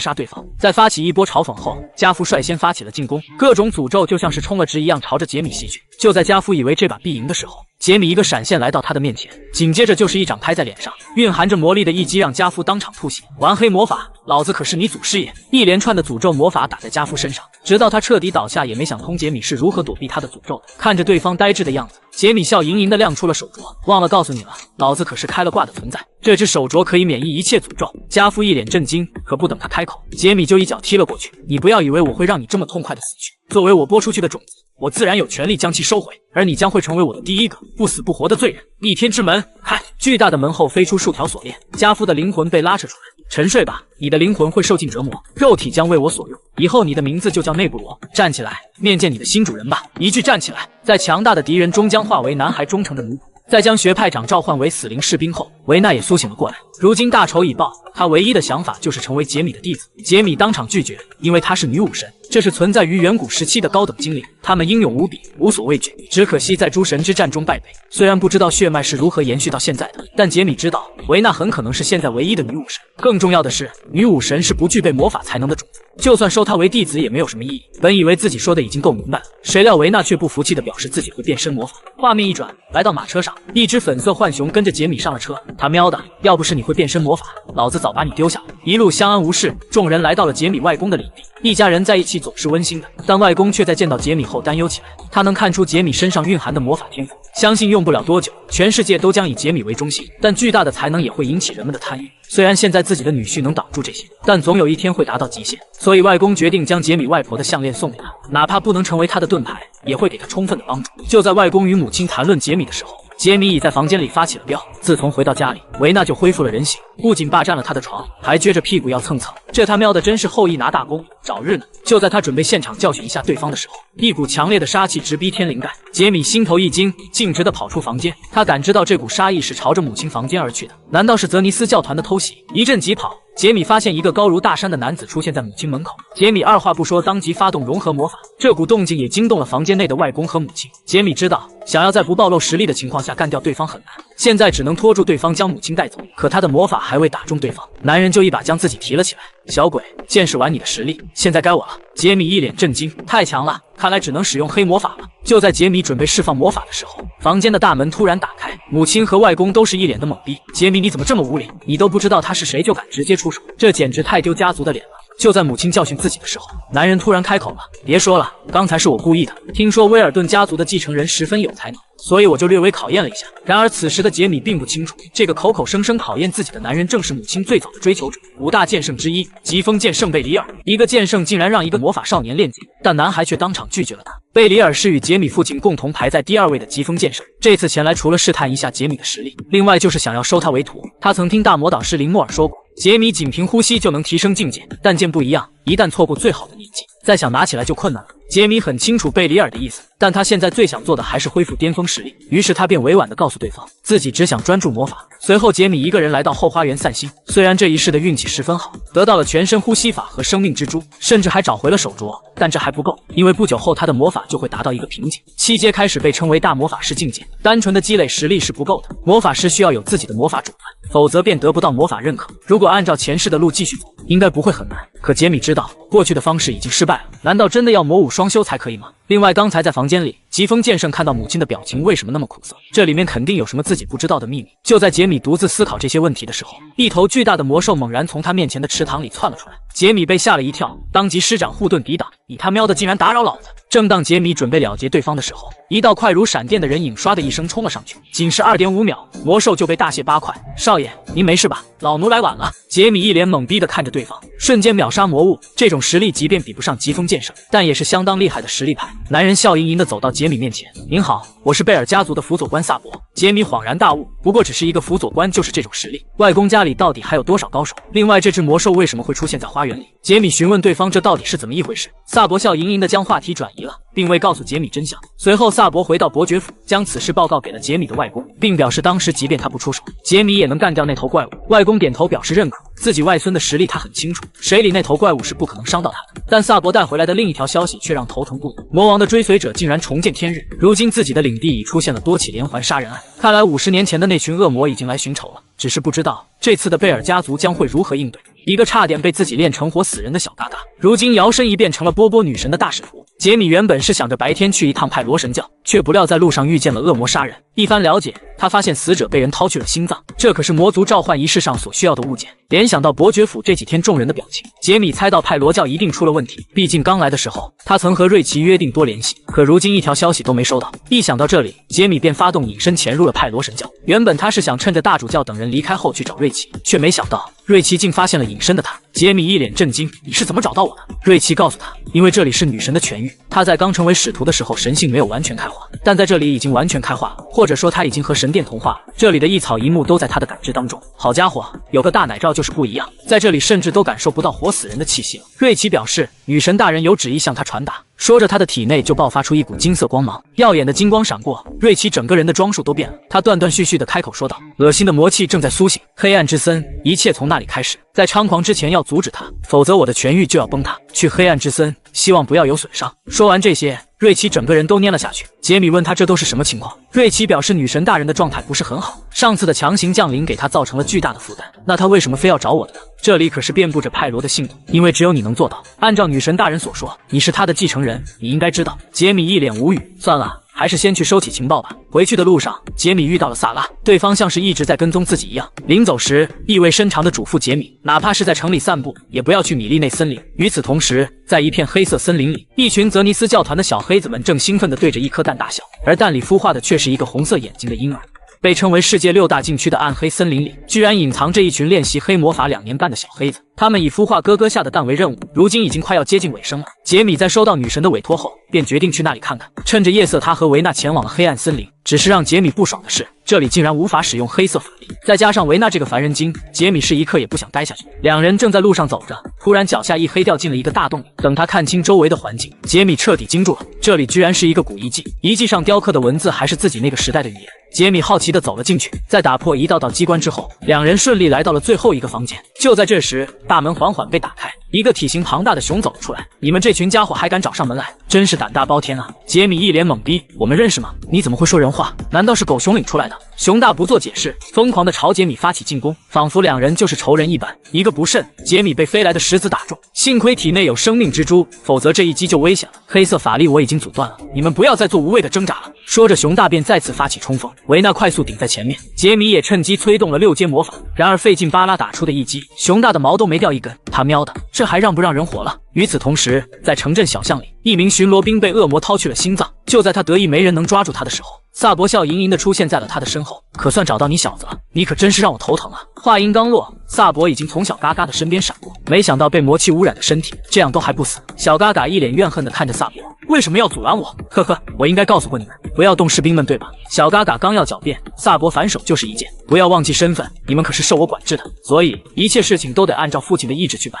杀对方。在发起一波嘲讽后，加夫率先发起了进攻，各种诅咒就像是充了值一样朝着杰米袭去。就在加夫以为这把必赢的时候，杰米一个闪现来到他的面前，紧接着就是一掌拍在脸上，蕴含着魔力的一击让加夫当场吐血。玩黑魔法，老子可是你祖师爷！一连串的诅咒魔法打在加夫身上，直到他彻底倒下，也没想通杰米是如何躲避他的诅咒的。看着对方呆滞的样子，杰米笑盈盈地亮出了手镯，忘了告诉你了，老子可是开了挂的存在，这只手镯可以免疫一切诅咒。加夫一脸震惊，可不等他开口，杰米就一脚踢了过去。你不要以为我会让你这么痛快的死去，作为我播出去的种子，我自然有权利将其收回，而你将会成为我的第一个不死不活的罪人。逆天之门开！巨大的门后飞出数条锁链，加夫的灵魂被拉扯出来。沉睡吧，你的灵魂会受尽折磨，肉体将为我所用，以后你的名字就叫内布罗。站起来，面见你的新主人吧。一句站起来，在强大的敌人中将化为男孩忠诚的奴仆。在将学派长召唤为死灵士兵后，维纳也苏醒了过来。如今大仇已报，他唯一的想法就是成为杰米的弟子。杰米当场拒绝，因为她是女武神，这是存在于远古时期的高等精灵，他们英勇无比，无所畏惧。只可惜在诸神之战中败北。虽然不知道血脉是如何延续到现在的，但杰米知道维纳很可能是现在唯一的女武神。更重要的是，女武神是不具备魔法才能的种子，就算收她为弟子也没有什么意义。本以为自己说的已经够明白了，谁料维纳却不服气地表示自己会变身魔法。画面一转，来到马车上，一只粉色浣熊跟着杰米上了车。他喵的，要不是你会变身魔法，老子早把你丢下了。一路相安无事，众人来到了杰米外公的领地。一家人在一起总是温馨的，但外公却在见到杰米后担忧起来。他能看出杰米身上蕴含的魔法天赋，相信用不了多久，全世界都将以杰米为中心。但巨大的才能也会引起人们的贪欲。虽然现在自己的女婿能挡住这些，但总有一天会达到极限。所以外公决定将杰米外婆的项链送给他，哪怕不能成为他的盾牌，也会给他充分的帮助。就在外公与母亲谈论杰米的时候，杰米已在房间里发起了飙。自从回到家里，维纳就恢复了人形，不仅霸占了他的床，还撅着屁股要蹭蹭。这他喵的真是后羿拿大功，找日呢！就在他准备现场教训一下对方的时候，一股强烈的杀气直逼天灵盖。杰米心头一惊，径直地跑出房间。他感知到这股杀意是朝着母亲房间而去的，难道是泽尼斯教团的偷袭？一阵疾跑，杰米发现一个高如大山的男子出现在母亲门口。杰米二话不说，当即发动融合魔法。这股动静也惊动了房间内的外公和母亲。杰米知道，想要在不暴露实力的情况下干掉对方很难，现在只能拖住对方将母亲带走。可他的魔法还未打中对方，男人就一把将自己提了起来。小鬼，见识完你的实力，现在该我了。杰米一脸震惊，太强了，看来只能使用黑魔法了。就在杰米准备释放魔法的时候，房间的大门突然打开，母亲和外公都是一脸的懵逼。杰米，你怎么这么无礼？你都不知道他是谁就敢直接出手，这简直太丢家族的脸了。就在母亲教训自己的时候，男人突然开口了：别说了，刚才是我故意的。听说威尔顿家族的继承人十分有才能，所以我就略微考验了一下。然而此时的杰米并不清楚，这个口口声声考验自己的男人正是母亲最早的追求者，五大剑圣之一疾风剑圣贝里尔。一个剑圣竟然让一个魔法少年炼级，但男孩却当场拒绝了他。贝里尔是与杰米父亲共同排在第2位的疾风剑圣，这次前来除了试探一下杰米的实力，另外就是想要收他为徒。他曾听大魔导师林莫尔说过，杰米仅凭呼吸就能提升境界，但剑不一样，一旦错过最好的年纪，再想拿起来就困难了。杰米很清楚贝里尔的意思，但他现在最想做的还是恢复巅峰实力，于是他便委婉地告诉对方，自己只想专注魔法。随后杰米一个人来到后花园散心，虽然这一世的运气十分好，得到了全身呼吸法和生命之珠，甚至还找回了手镯，但这还不够，因为不久后他的魔法就会达到一个瓶颈。7阶开始被称为大魔法师境界，单纯的积累实力是不够的，魔法师需要有自己的魔法种子，否则便得不到魔法认可。如果按照前世的路继续走，应该不会很难。可杰米知道过去的方式已经失败了，难道真的要魔武双修才可以吗？另外，刚才在房间里，疾风剑圣看到母亲的表情为什么那么苦涩，这里面肯定有什么自己不知道的秘密。就在杰米独自思考这些问题的时候，一头巨大的魔兽猛然从他面前的池塘里窜了出来。杰米被吓了一跳，当即施展护盾抵挡。你他喵的竟然打扰老子！正当杰米准备了结对方的时候，一道快如闪电的人影唰的一声冲了上去，仅是2.5秒，魔兽就被大卸8块。少爷，您没事吧？老奴来晚了。杰米一脸懵逼的看着对方，瞬间秒杀魔物，这种实力即便比不上疾风剑圣，但也是相当厉害的实力派。男人笑盈盈的走到杰米面前，您好，我是贝尔家族的辅佐官萨博。杰米恍然大悟，不过只是一个辅佐官就是这种实力，外公家里到底还有多少高手？另外，这只魔兽为什么会出现在花园里？杰米询问对方这到底是怎么一回事。萨博笑盈盈的将话题转移了，并未告诉杰米真相。随后萨博回到伯爵府，将此事报告给了杰米的外公，并表示当时即便他不出手，杰米也能干掉那头怪物。外公点头表示认可，自己外孙的实力他很清楚，水里那头怪物是不可能伤到他的。但萨博带回来的另一条消息却让头疼不已，魔王的追随者竟然重见天日，如今自己的领地已出现了多起连环杀人案，看来50年前的那群恶魔已经来寻仇了，只是不知道这次的贝尔家族将会如何应对。一个差点被自己练成活死人的小嘎嘎，如今摇身一变成了波波女神的大使徒。杰米原本是想着白天去一趟派罗神教，却不料在路上遇见了恶魔杀人。一番了解，他发现死者被人掏去了心脏，这可是魔族召唤仪式上所需要的物件。联想到伯爵府这几天众人的表情，杰米猜到派罗教一定出了问题。毕竟刚来的时候，他曾和瑞奇约定多联系，可如今一条消息都没收到。一想到这里，杰米便发动隐身潜入了派罗神教。原本他是想趁着大主教等人离开后去找瑞奇，却没想到瑞奇竟发现了隐身的他。杰米一脸震惊：“你是怎么找到我的？”瑞奇告诉他，因为这里是女神的泉域，他在刚成为使徒的时候神性没有完全开化，但在这里已经完全开化了，或者说他已经和神殿同化了。这里的一草一木都在他的感知当中。好家伙，有个大奶罩就是不一样，在这里甚至都感受不到活死人的气息了。瑞奇表示，女神大人有旨意向他传达。说着，他的体内就爆发出一股金色光芒，耀眼的金光闪过，瑞奇整个人的装束都变了。他断断续续地开口说道：“恶心的魔气正在苏醒，黑暗之森，一切从那里开始。在猖狂之前要阻止他，否则我的痊愈就要崩塌。去黑暗之森，希望不要有损伤。”说完这些，瑞奇整个人都蔫了下去。杰米问他这都是什么情况，瑞奇表示女神大人的状态不是很好，上次的强行降临给他造成了巨大的负担。那他为什么非要找我的呢？这里可是遍布着派罗的信徒，因为只有你能做到。按照女神大人所说，你是她的继承人，你应该知道。杰米一脸无语，算了，还是先去收起情报吧。回去的路上，杰米遇到了萨拉，对方像是一直在跟踪自己一样。临走时，意味深长地嘱咐杰米，哪怕是在城里散步，也不要去米利内森林。与此同时，在一片黑色森林里，一群泽尼斯教团的小黑子们正兴奋地对着一颗蛋大笑，而蛋里孵化的却是一个红色眼睛的婴儿。被称为世界6大禁区的暗黑森林里，居然隐藏着一群练习黑魔法2年半的小黑子。他们以孵化哥哥下的蛋为任务，如今已经快要接近尾声了。杰米在收到女神的委托后，便决定去那里看看。趁着夜色，他和维娜前往了黑暗森林。只是让杰米不爽的是，这里竟然无法使用黑色法力，再加上维娜这个烦人精，杰米是一刻也不想待下去。两人正在路上走着，突然脚下一黑掉进了一个大洞里。等他看清周围的环境，杰米彻底惊住了，这里居然是一个古遗迹，遗迹上雕刻的文字还是自己那个时代的语言。杰米好奇地走了进去，在打破一道道机关之后，两人顺利来到了最后一个房间。就在这时，大门缓缓被打开，一个体型庞大的熊走了出来。你们这群家伙还敢找上门来，真是胆大包天啊！杰米一脸懵逼，我们认识吗？你怎么会说人话？难道是狗熊领出来的？熊大不做解释，疯狂地朝杰米发起进攻，仿佛两人就是仇人一般。一个不慎，杰米被飞来的石子打中，幸亏体内有生命之珠，否则这一击就危险了。黑色法力我已经阻断了，你们不要再做无谓的挣扎了。说着，熊大便再次发起冲锋，维娜快速顶在前面，杰米也趁机催动了6阶魔法。然而费劲巴拉打出的一击，熊大的毛都没掉一根。他喵的，这还让不让人活了？与此同时，在城镇小巷里，一名巡逻兵被恶魔掏去了心脏。就在他得意没人能抓住他的时候，萨博笑盈盈地出现在了他的身后。可算找到你小子了，你可真是让我头疼啊！话音刚落，萨博已经从小嘎嘎的身边闪过，没想到被魔气污染的身体这样都还不死。小嘎嘎一脸怨恨地看着萨博，为什么要阻拦我？呵呵，我应该告诉过你们，不要动士兵们，对吧？小嘎嘎刚要狡辩，萨博反手就是一剑，不要忘记身份，你们可是受我管制的，所以一切事情都得按照父亲的意志去办。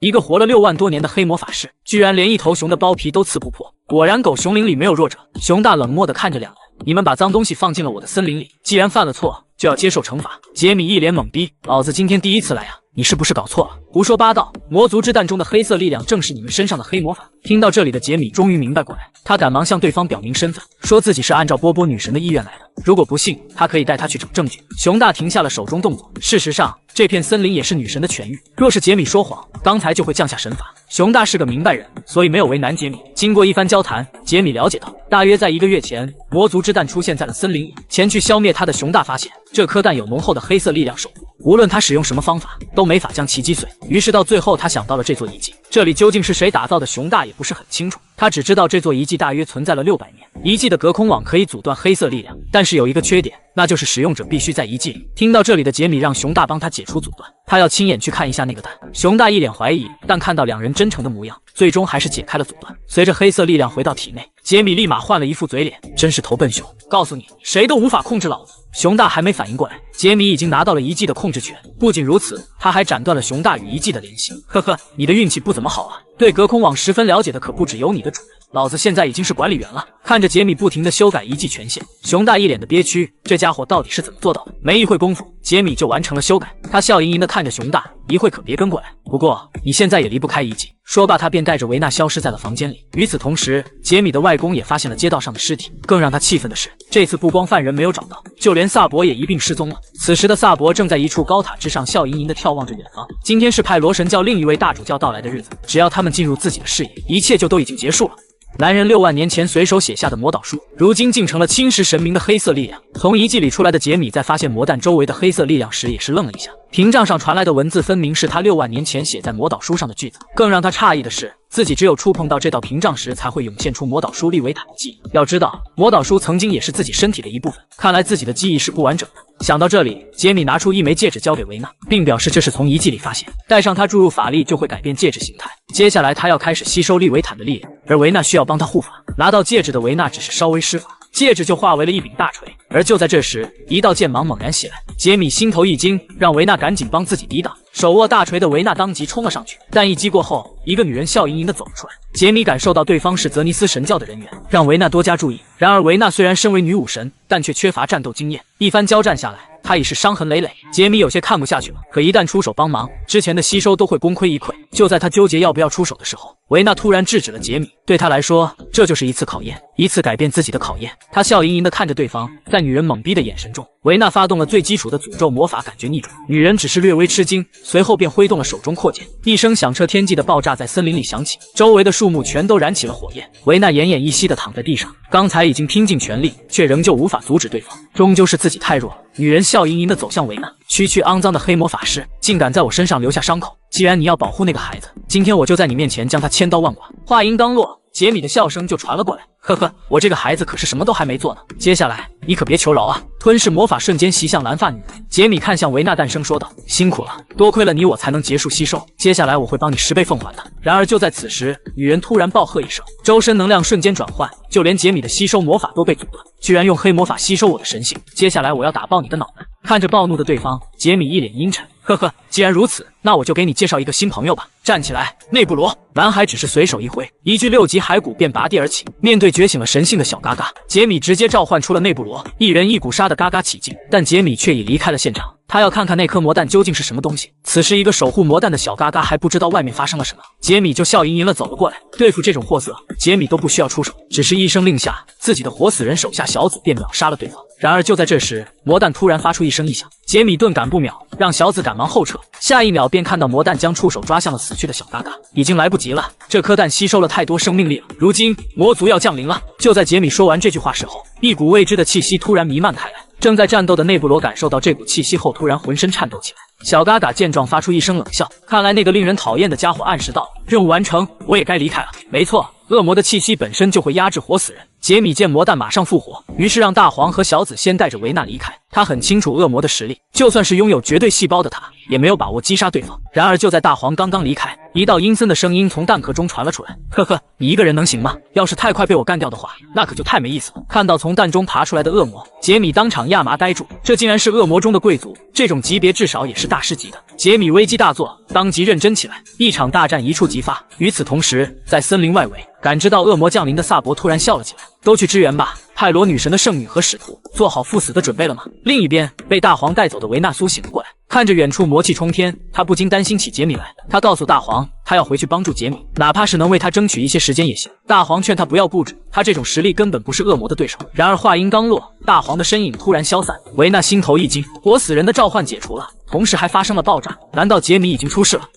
一个活了6万多年的黑魔法师，居然连一头熊的包皮都刺不破，果然狗熊岭里没有弱者。熊大冷漠地看着两人，你们把脏东西放进了我的森林里，既然犯了错，就要接受惩罚。杰米一脸懵逼，老子今天第一次来啊，你是不是搞错了？胡说八道！魔族之蛋中的黑色力量正是你们身上的黑魔法。听到这里的杰米终于明白过来，他赶忙向对方表明身份，说自己是按照波波女神的意愿来的，如果不信，他可以带他去找证据。熊大停下了手中动作，事实上，这片森林也是女神的泉域，若是杰米说谎，刚才就会降下神罚。熊大是个明白人，所以没有为难杰米。经过一番交谈，杰米了解到，大约在1个月前，魔族之蛋出现在了森林里。前去消灭它的熊大发现，这颗蛋有浓厚的黑色力量守护，无论他使用什么方法，都没法将其击碎。于是到最后，他想到了这座遗迹。这里究竟是谁打造的，熊大也不是很清楚。他只知道这座遗迹大约存在了600年，遗迹的隔空网可以阻断黑色力量，但是有一个缺点，那就是使用者必须在遗迹里。听到这里的杰米让熊大帮他解除阻断，他要亲眼去看一下那个蛋。熊大一脸怀疑，但看到两人真诚的模样，最终还是解开了阻断。随着黑色力量回到体内，杰米立马换了一副嘴脸，真是头笨熊，告诉你，谁都无法控制老子。熊大还没反应过来，杰米已经拿到了遗迹的控制权。不仅如此，他还斩断了熊大与遗迹的联系。呵呵，你的运气不怎么好啊！对隔空网十分了解的可不只有你的主人，老子现在已经是管理员了。看着杰米不停地修改遗迹权限，熊大一脸的憋屈，这家伙到底是怎么做到的？没一会功夫，杰米就完成了修改。他笑盈盈地看着熊大，一会可别跟过来。不过你现在也离不开遗迹，说罢，他便带着维纳消失在了房间里。与此同时，杰米的外公也发现了街道上的尸体。更让他气愤的是，这次不光犯人没有找到，就连萨博也一并失踪了。此时的萨博正在一处高塔之上笑盈盈地眺望着远方。今天是派罗神教另一位大主教到来的日子，只要他们进入自己的视野，一切就都已经结束了。男人6万年前随手写下的魔导书，如今竟成了侵蚀神明的黑色力量。从遗迹里出来的杰米在发现魔弹周围的黑色力量时，也是愣了一下。屏障上传来的文字分明是他6万年前写在魔导书上的句子。更让他诧异的是，自己只有触碰到这道屏障时，才会涌现出魔导书利维坦的记忆。要知道，魔导书曾经也是自己身体的一部分，看来自己的记忆是不完整的。想到这里，杰米拿出一枚戒指交给维纳，并表示这是从遗迹里发现，戴上它注入法力就会改变戒指形态。接下来他要开始吸收利维坦的力量，而维纳需要帮他护法。拿到戒指的维纳只是稍微施法，戒指就化为了一柄大锤。而就在这时，一道剑芒猛然袭来，杰米心头一惊，让维纳赶紧帮自己抵挡。手握大锤的维纳当即冲了上去，但一击过后，一个女人笑盈盈地走了出来。杰米感受到对方是泽尼斯神教的人员，让维纳多加注意。然而维纳虽然身为女武神，但却缺乏战斗经验，一番交战下来，他已是伤痕累累。杰米有些看不下去了，可一旦出手帮忙，之前的吸收都会功亏一篑。就在他纠结要不要出手的时候，维纳突然制止了杰米。对他来说，这就是一次考验，一次改变自己的考验。他笑盈盈地看着对方，在女人懵逼的眼神中，维纳发动了最基础的诅咒魔法，感觉逆转。女人只是略微吃惊，随后便挥动了手中扩剑，一声响彻天际的爆炸在森林里响起，周围的树木全都燃起了火焰。维纳奄奄一息地躺在地上，刚才已经拼尽全力，却仍旧无法阻止对方，终究是自己太弱了。女人笑盈盈地走向维纳，区区肮脏的黑魔法师，竟敢在我身上留下伤口！既然你要保护那个孩子，今天我就在你面前将他千刀万剐！话音刚落，杰米的笑声就传了过来。呵呵，我这个孩子可是什么都还没做呢，接下来你可别求饶啊！吞噬魔法瞬间袭向蓝发女人，杰米看向维纳，淡声说道：“辛苦了，多亏了你我才能结束吸收，接下来我会帮你10倍奉还的。”然而就在此时，女人突然暴喝一声，周身能量瞬间转换，就连杰米的吸收魔法都被阻了。居然用黑魔法吸收我的神性，接下来我要打爆你的脑门！看着暴怒的对方，杰米一脸阴沉。呵呵，既然如此，那我就给你介绍一个新朋友吧。站起来，内布罗！男孩只是随手一挥，一具6级骸骨便拔地而起。面对觉醒了神性的小嘎嘎，杰米直接召唤出了内布罗，一人一股杀的嘎嘎起劲。但杰米却已离开了现场，他要看看那颗魔弹究竟是什么东西。此时，一个守护魔弹的小嘎嘎还不知道外面发生了什么，杰米就笑盈盈了走了过来。对付这种货色，杰米都不需要出手，只是一声令下，自己的活死人手下小紫便秒杀了对方。然而就在这时，魔弹突然发出一声异响，杰米顿感不妙，让小紫赶忙后撤。下一秒便看到魔弹将触手抓向了死去的小嘎嘎，已经来不及了，这颗弹吸收了太多生命力了，如今魔族要降临了。就在杰米说完这句话时候，一股未知的气息突然弥漫开来。正在战斗的内布罗感受到这股气息后，突然浑身颤抖起来。小嘎嘎见状发出一声冷笑，看来那个令人讨厌的家伙暗示到任务完成，我也该离开了。没错，恶魔的气息本身就会压制活死人。杰米见魔弹马上复活，于是让大黄和小紫先带着维纳离开。他很清楚恶魔的实力，就算是拥有绝对细胞的他，也没有把握击杀对方。然而就在大黄刚刚离开，一道阴森的声音从弹壳中传了出来：“呵呵，你一个人能行吗？要是太快被我干掉的话，那可就太没意思了。”看到从弹中爬出来的恶魔，杰米当场亚麻呆住，这竟然是恶魔中的贵族，这种级别至少也是大师级的。杰米危机大作，当即认真起来，一场大战一触即发。与此同时，在森林外围，感知到恶魔降临的萨博突然笑了起来：“都去支援吧，泰罗女神的圣女和使徒做好赴死的准备了吗？”另一边，被大黄带走的维纳苏醒了过来，看着远处魔气冲天，他不禁担心起杰米来。他告诉大黄，他要回去帮助杰米，哪怕是能为他争取一些时间也行。大黄劝他不要固执，他这种实力根本不是恶魔的对手。然而话音刚落，大黄的身影突然消散，维纳心头一惊，活死人的召唤解除了，同时还发生了爆炸。难道杰米已经出事了？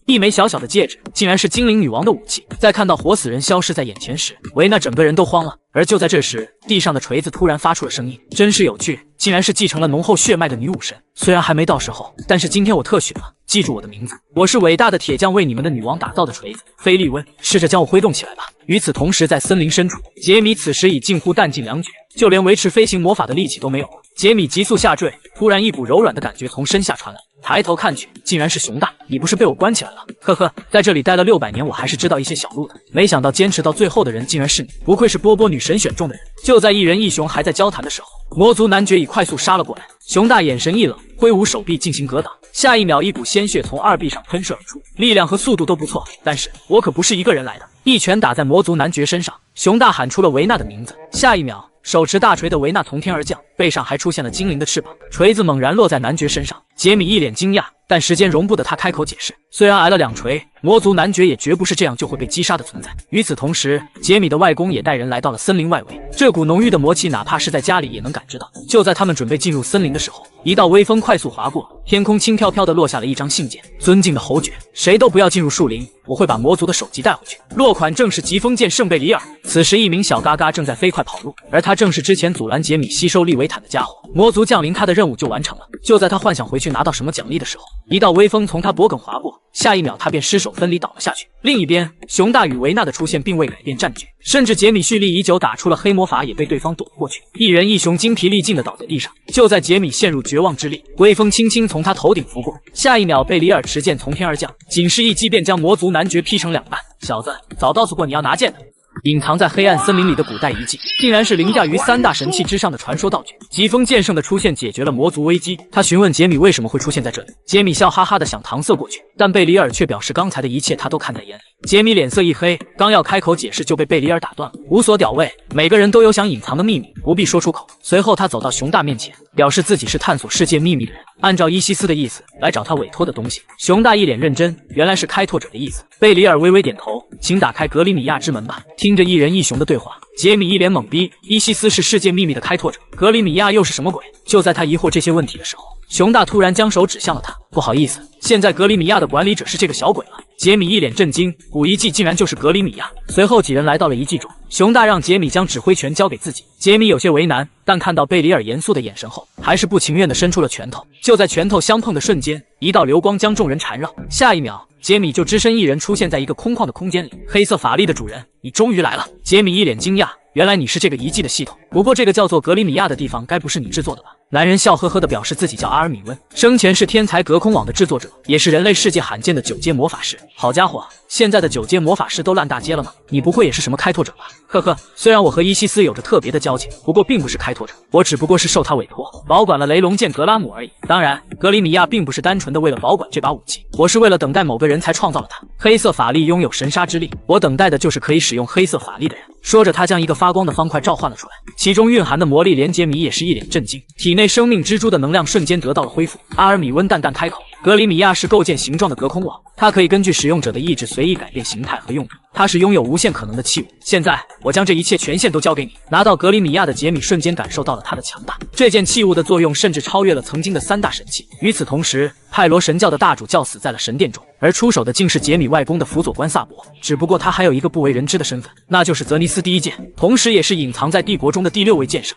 一枚小小的戒指，竟然是精灵女王的武器。在看到活死人消失在眼前时，维纳整个人都慌了。而就在这时，地上的锤子突然发出了声音，真是有趣，竟然是继承了浓厚血脉的女武神。虽然还没到时候，但是今天我特许了，记住我的名字，我是伟大的铁匠为你们的女王打造的锤子菲利温，试着将我挥动起来吧。与此同时，在森林深处，杰米此时已近乎弹尽粮绝，就连维持飞行魔法的力气都没有了。杰米急速下坠，突然一股柔软的感觉从身下传来，抬头看去，竟然是熊大。你不是被我关起来了？呵呵，在这里待了600年，我还是知道一些小路的。没想到坚持到最后的人竟然是你，不愧是波波女神选中的人。就在一人一熊还在交谈的时候，魔族男爵已快速杀了过来。熊大眼神一冷，挥舞手臂进行格挡。下一秒，一股鲜血从2臂上喷射而出，力量和速度都不错。但是我可不是一个人来的，一拳打在魔族男爵身上。熊大喊出了维纳的名字。下一秒，手持大锤的维纳从天而降，背上还出现了精灵的翅膀，锤子猛然落在男爵身上。杰米一脸惊讶，但时间容不得他开口解释。虽然挨了2锤，魔族男爵也绝不是这样就会被击杀的存在。与此同时，杰米的外公也带人来到了森林外围，这股浓郁的魔气，哪怕是在家里也能感知到。就在他们准备进入森林的时候，一道微风快速划过，天空轻飘飘的落下了一张信件：尊敬的侯爵，谁都不要进入树林，我会把魔族的首级带回去。落款正是疾风剑圣贝里尔。此时，一名小嘎嘎正在飞快跑路，而他正是之前阻拦杰米吸收利维坦的家伙。魔族降临，他的任务就完成了。就在他幻想回去拿到什么奖励的时候，一道微风从他脖颈划过，下一秒他便失手分离倒了下去。另一边，熊大与维纳的出现并未改变战局，甚至杰米蓄力已久打出了黑魔法也被对方躲了过去，一人一熊精疲力尽的倒在地上。就在杰米陷入绝望之力，微风轻轻从他头顶拂过，下一秒贝里尔持剑从天而降，仅是一击便将魔族男爵劈成2半。小子，早告诉过你要拿剑的。隐藏在黑暗森林里的古代遗迹，竟然是凌驾于3大神器之上的传说道具。疾风剑圣的出现解决了魔族危机。他询问杰米为什么会出现在这里，杰米笑哈哈的想搪塞过去，但贝里尔却表示刚才的一切他都看在眼里。杰米脸色一黑，刚要开口解释就被贝里尔打断了。无所屌味，每个人都有想隐藏的秘密，不必说出口。随后他走到熊大面前，表示自己是探索世界秘密的人，按照伊西斯的意思来找他委托的东西。熊大一脸认真，原来是开拓者的意思。贝里尔微微点头，请打开格里米亚之门吧。听着一人一熊的对话，杰米一脸懵逼，伊西斯是世界秘密的开拓者，格里米亚又是什么鬼？就在他疑惑这些问题的时候，熊大突然将手指向了他。不好意思，现在格里米亚的管理者是这个小鬼了。杰米一脸震惊，古遗迹竟然就是格里米亚。随后几人来到了遗迹中，熊大让杰米将指挥权交给自己。杰米有些为难，但看到贝里尔严肃的眼神后，还是不情愿地伸出了拳头。就在拳头相碰的瞬间，一道流光将众人缠绕，下一秒杰米就只身一人出现在一个空旷的空间里。黑色法力的主人，你终于来了！杰米一脸惊讶，原来你是这个遗迹的系统。不过这个叫做格里米亚的地方，该不是你制作的吧？男人笑呵呵地表示自己叫阿尔米温，生前是天才隔空网的制作者，也是人类世界罕见的9阶魔法师。好家伙，现在的9阶魔法师都烂大街了吗？你不会也是什么开拓者吧？呵呵，虽然我和伊西斯有着特别的交情，不过并不是开拓者，我只不过是受他委托，保管了雷龙剑格拉姆而已。当然，格里米亚并不是单纯的为了保管这把武器，我是为了等待某个人才创造了它。黑色法力拥有神杀之力，我等待的就是可以使用黑色法力的人。说着，他将一个发光的方块召唤了出来，其中蕴含的魔力连杰米也是一脸震惊，体内生命之珠的能量瞬间得到了恢复。阿尔米温淡淡开口，格里米亚是构建形状的隔空网，它可以根据使用者的意志随意改变形态和用途，它是拥有无限可能的器物。现在我将这一切权限都交给你。拿到格里米亚的杰米瞬间感受到了它的强大，这件器物的作用甚至超越了曾经的3大神器。与此同时，派罗神教的大主教死在了神殿中，而出手的竟是杰米外公的辅佐官萨博。只不过他还有一个不为人知的身份，那就是泽尼斯第一剑，同时也是隐藏在帝国中的第6位剑圣。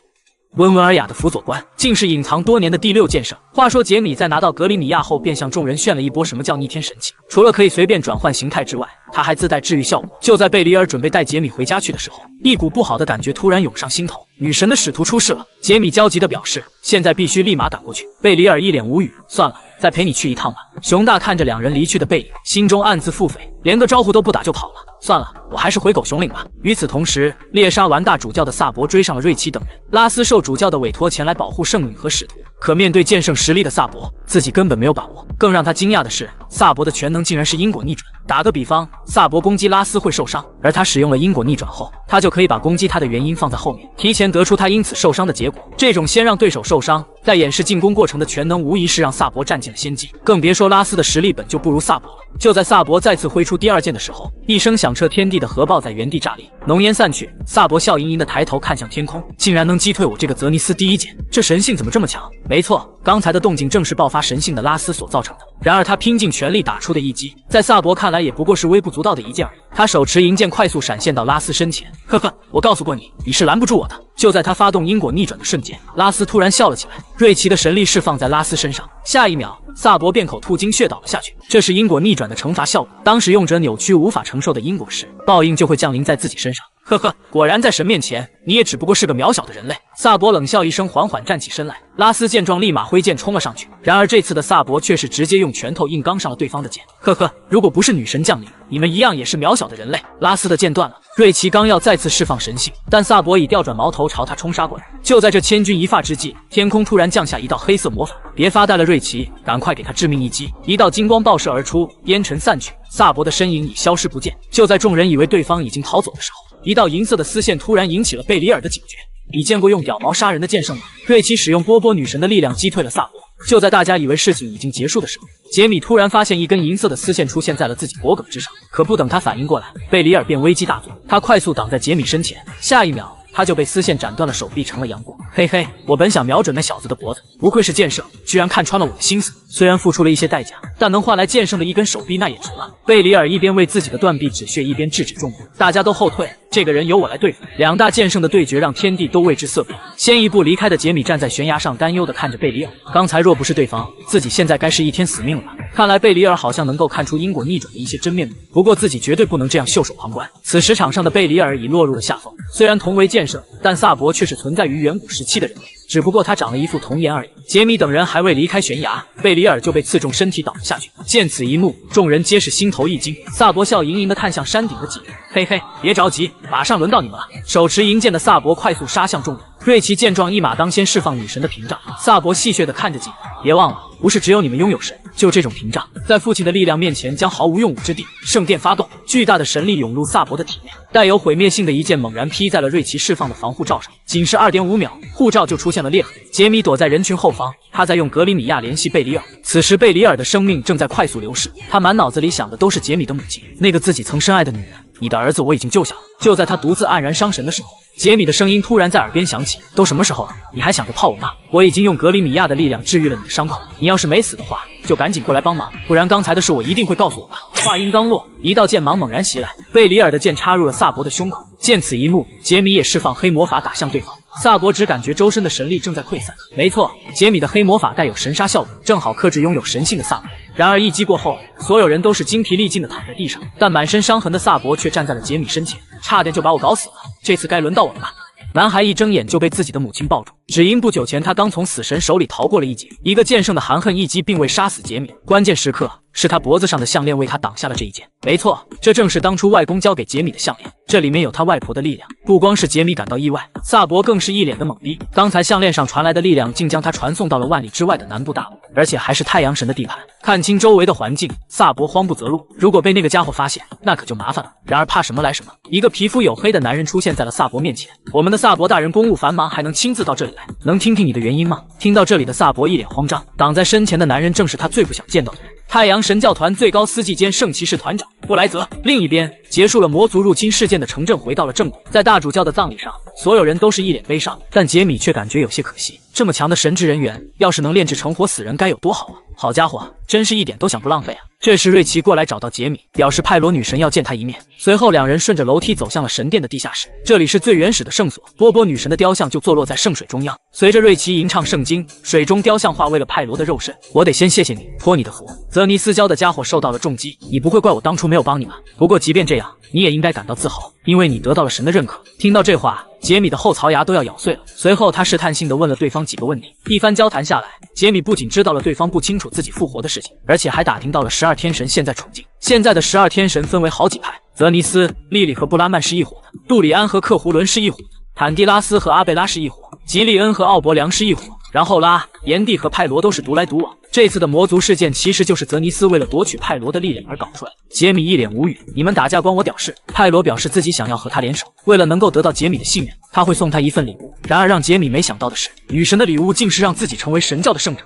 温文尔雅的辅佐官，竟是隐藏多年的第6剑圣。话说杰米在拿到格里米亚后，便向众人炫了一波什么叫逆天神器。除了可以随便转换形态之外，他还自带治愈效果。就在贝里尔准备带杰米回家去的时候，一股不好的感觉突然涌上心头，女神的使徒出事了。杰米焦急地表示，现在必须立马赶过去。贝里尔一脸无语，算了，再陪你去一趟吧。熊大看着2人离去的背影，心中暗自腹诽，连个招呼都不打就跑了。算了，我还是回狗熊岭吧。与此同时，猎杀完大主教的萨博追上了瑞奇等人。拉斯受主教的委托前来保护圣女和使徒，可面对剑圣实力的萨博，自己根本没有把握。更让他惊讶的是，萨博的全能竟然是因果逆转。打个比方，萨博攻击拉斯会受伤，而他使用了因果逆转后，他就可以把攻击他的原因放在后面，提前得出他因此受伤的结果。这种先让对手受伤，再掩饰进攻过程的全能，无疑是让萨博占尽了先机。更别说拉斯的实力本就不如萨博了。就在萨博再次挥出第2剑的时候，一声响彻天地的核爆在原地炸裂，浓烟散去，萨博笑盈盈的抬头看向天空，竟然能击退我这个泽尼斯第一剑，这神性怎么这么强？没错，刚才的动静正是爆发神性的拉斯所造成的。然而他拼尽全力打出的一击，在萨博看来也不过是微不足道的一剑而已。他手持银剑快速闪现到拉斯身前，呵呵，我告诉过你，你是拦不住我的。就在他发动因果逆转的瞬间，拉斯突然笑了起来，瑞奇的神力释放在拉斯身上，下一秒萨博便口吐精血倒了下去。这是因果逆转的惩罚效果，当使用者扭曲无法承受的因果时，报应就会降临在自己身上。呵呵，果然在神面前，你也只不过是个渺小的人类。萨博冷笑一声，缓缓站起身来。拉斯见状，立马挥剑冲了上去。然而这次的萨博却是直接用拳头硬刚上了对方的剑。呵呵，如果不是女神降临，你们一样也是渺小的人类。拉斯的剑断了，瑞奇刚要再次释放神性，但萨博已调转矛头朝他冲杀过来。就在这千钧一发之际，天空突然降下一道黑色魔法。别发呆了，瑞奇，赶快给他致命一击！一道金光爆射而出，烟尘散去，萨博的身影已消失不见。就在众人以为对方已经逃走的时候，一道银色的丝线突然引起了贝里尔的警觉。你见过用屌毛杀人的剑圣吗？瑞奇使用波波女神的力量击退了萨博。就在大家以为事情已经结束的时候，杰米突然发现一根银色的丝线出现在了自己脖颈之上。可不等他反应过来，贝里尔便危机大作，他快速挡在杰米身前，下一秒他就被丝线斩断了手臂，成了杨过。嘿嘿，我本想瞄准那小子的脖子，不愧是剑圣，居然看穿了我的心思。虽然付出了一些代价，但能换来剑圣的一根手臂，那也值了。贝里尔一边为自己的断臂止血，一边制止众人，大家都后退，这个人由我来对付。两大剑圣的对决让天地都为之色变。先一步离开的杰米站在悬崖上，担忧地看着贝里尔。刚才若不是对方，自己现在该是一天死命了吧？看来贝里尔好像能够看出因果逆转的一些真面目，不过自己绝对不能这样袖手旁观。此时场上的贝里尔已落入了下风，虽然同为剑圣，但萨博却是存在于远古时期的人类，只不过他长了一副童颜而已。杰米等人还未离开悬崖，贝里尔就被刺中身体倒了下去。见此一幕，众人皆是心头一惊。萨博笑盈盈地看向山顶的几人，嘿嘿，别着急，马上轮到你们了。手持银剑的萨博快速杀向众人。瑞奇见状，一马当先释放女神的屏障。萨博戏谑地看着几人，别忘了，不是只有你们拥有神，就这种屏障，在父亲的力量面前将毫无用武之地。圣殿发动，巨大的神力涌入萨博的体内，带有毁灭性的一剑猛然劈在了瑞奇释放的防护罩上，仅是 2.5 秒，护罩就出现了裂痕。杰米躲在人群后方，他在用格里米亚联系贝里尔。此时贝里尔的生命正在快速流逝，他满脑子里想的都是杰米的母亲，那个自己曾深爱的女人。你的儿子我已经救下了。就在他独自黯然伤神的时候，杰米的声音突然在耳边响起，都什么时候了，你还想着泡我吗？我已经用格里米亚的力量治愈了你的伤口，你要是没死的话，就赶紧过来帮忙，不然刚才的事我一定会告诉我爸。话音刚落，一道剑芒猛然袭来，贝里尔的剑插入了萨博的胸口。见此一幕，杰米也释放黑魔法打向对方。萨博只感觉周身的神力正在溃散。没错，杰米的黑魔法带有神杀效果，正好克制拥有神性的萨博。然而一击过后，所有人都是精疲力尽的躺在地上，但满身伤痕的萨博却站在了杰米身前，差点就把我搞死了。这次该轮到我了吧？男孩一睁眼就被自己的母亲抱住，只因不久前他刚从死神手里逃过了一劫。一个剑圣的含恨一击并未杀死杰米，关键时刻是他脖子上的项链为他挡下了这一剑。没错，这正是当初外公交给杰米的项链，这里面有他外婆的力量。不光是杰米感到意外，萨博更是一脸的懵逼。刚才项链上传来的力量竟将他传送到了万里之外的南部大陆，而且还是太阳神的地盘。看清周围的环境，萨博慌不择路，如果被那个家伙发现，那可就麻烦了。然而怕什么来什么，一个皮肤黝黑的男人出现在了萨博面前。我们的萨博大人公务繁忙，还能亲自到这里来，能听听你的原因吗？听到这里的萨博一脸慌张，挡在身前的男人正是他最不想见到的人。太阳神教团最高司祭兼圣骑士团长布莱泽。另一边，结束了魔族入侵事件的城镇回到了正轨。在大主教的葬礼上，所有人都是一脸悲伤，但杰米却感觉有些可惜。这么强的神职人员，要是能炼制成活死人该有多好啊！好家伙，真是一点都想不浪费啊！这时瑞奇过来找到杰米，表示派罗女神要见他一面。随后两人顺着楼梯走向了神殿的地下室，这里是最原始的圣所，波波女神的雕像就坐落在圣水中央。随着瑞奇吟唱圣经，水中雕像化为了派罗的肉身。我得先谢谢你，托你的福，泽尼斯教的家伙受到了重击，你不会怪我当初没有帮你吧？不过即便这样，你也应该感到自豪，因为你得到了神的认可。听到这话，杰米的后槽牙都要咬碎了。随后他试探性地问了对方几个问题，一番交谈下来，杰米不仅知道了对方不清楚自己复活的事情，而且还打听到了12天神现在处境。现在的12天神分为好几派，泽尼斯、莉莉和布拉曼是一伙的，杜里安和克胡伦是一伙的，坦蒂拉斯和阿贝拉是一伙，吉利恩和奥伯良是一伙，然后拉、炎帝和派罗都是独来独往。这次的魔族事件其实就是泽尼斯为了夺取派罗的力量而搞出来的。杰米一脸无语，你们打架关我屌事。派罗表示自己想要和他联手，为了能够得到杰米的信任，他会送他一份礼物。然而让杰米没想到的是，女神的礼物竟是让自己成为神教的圣者。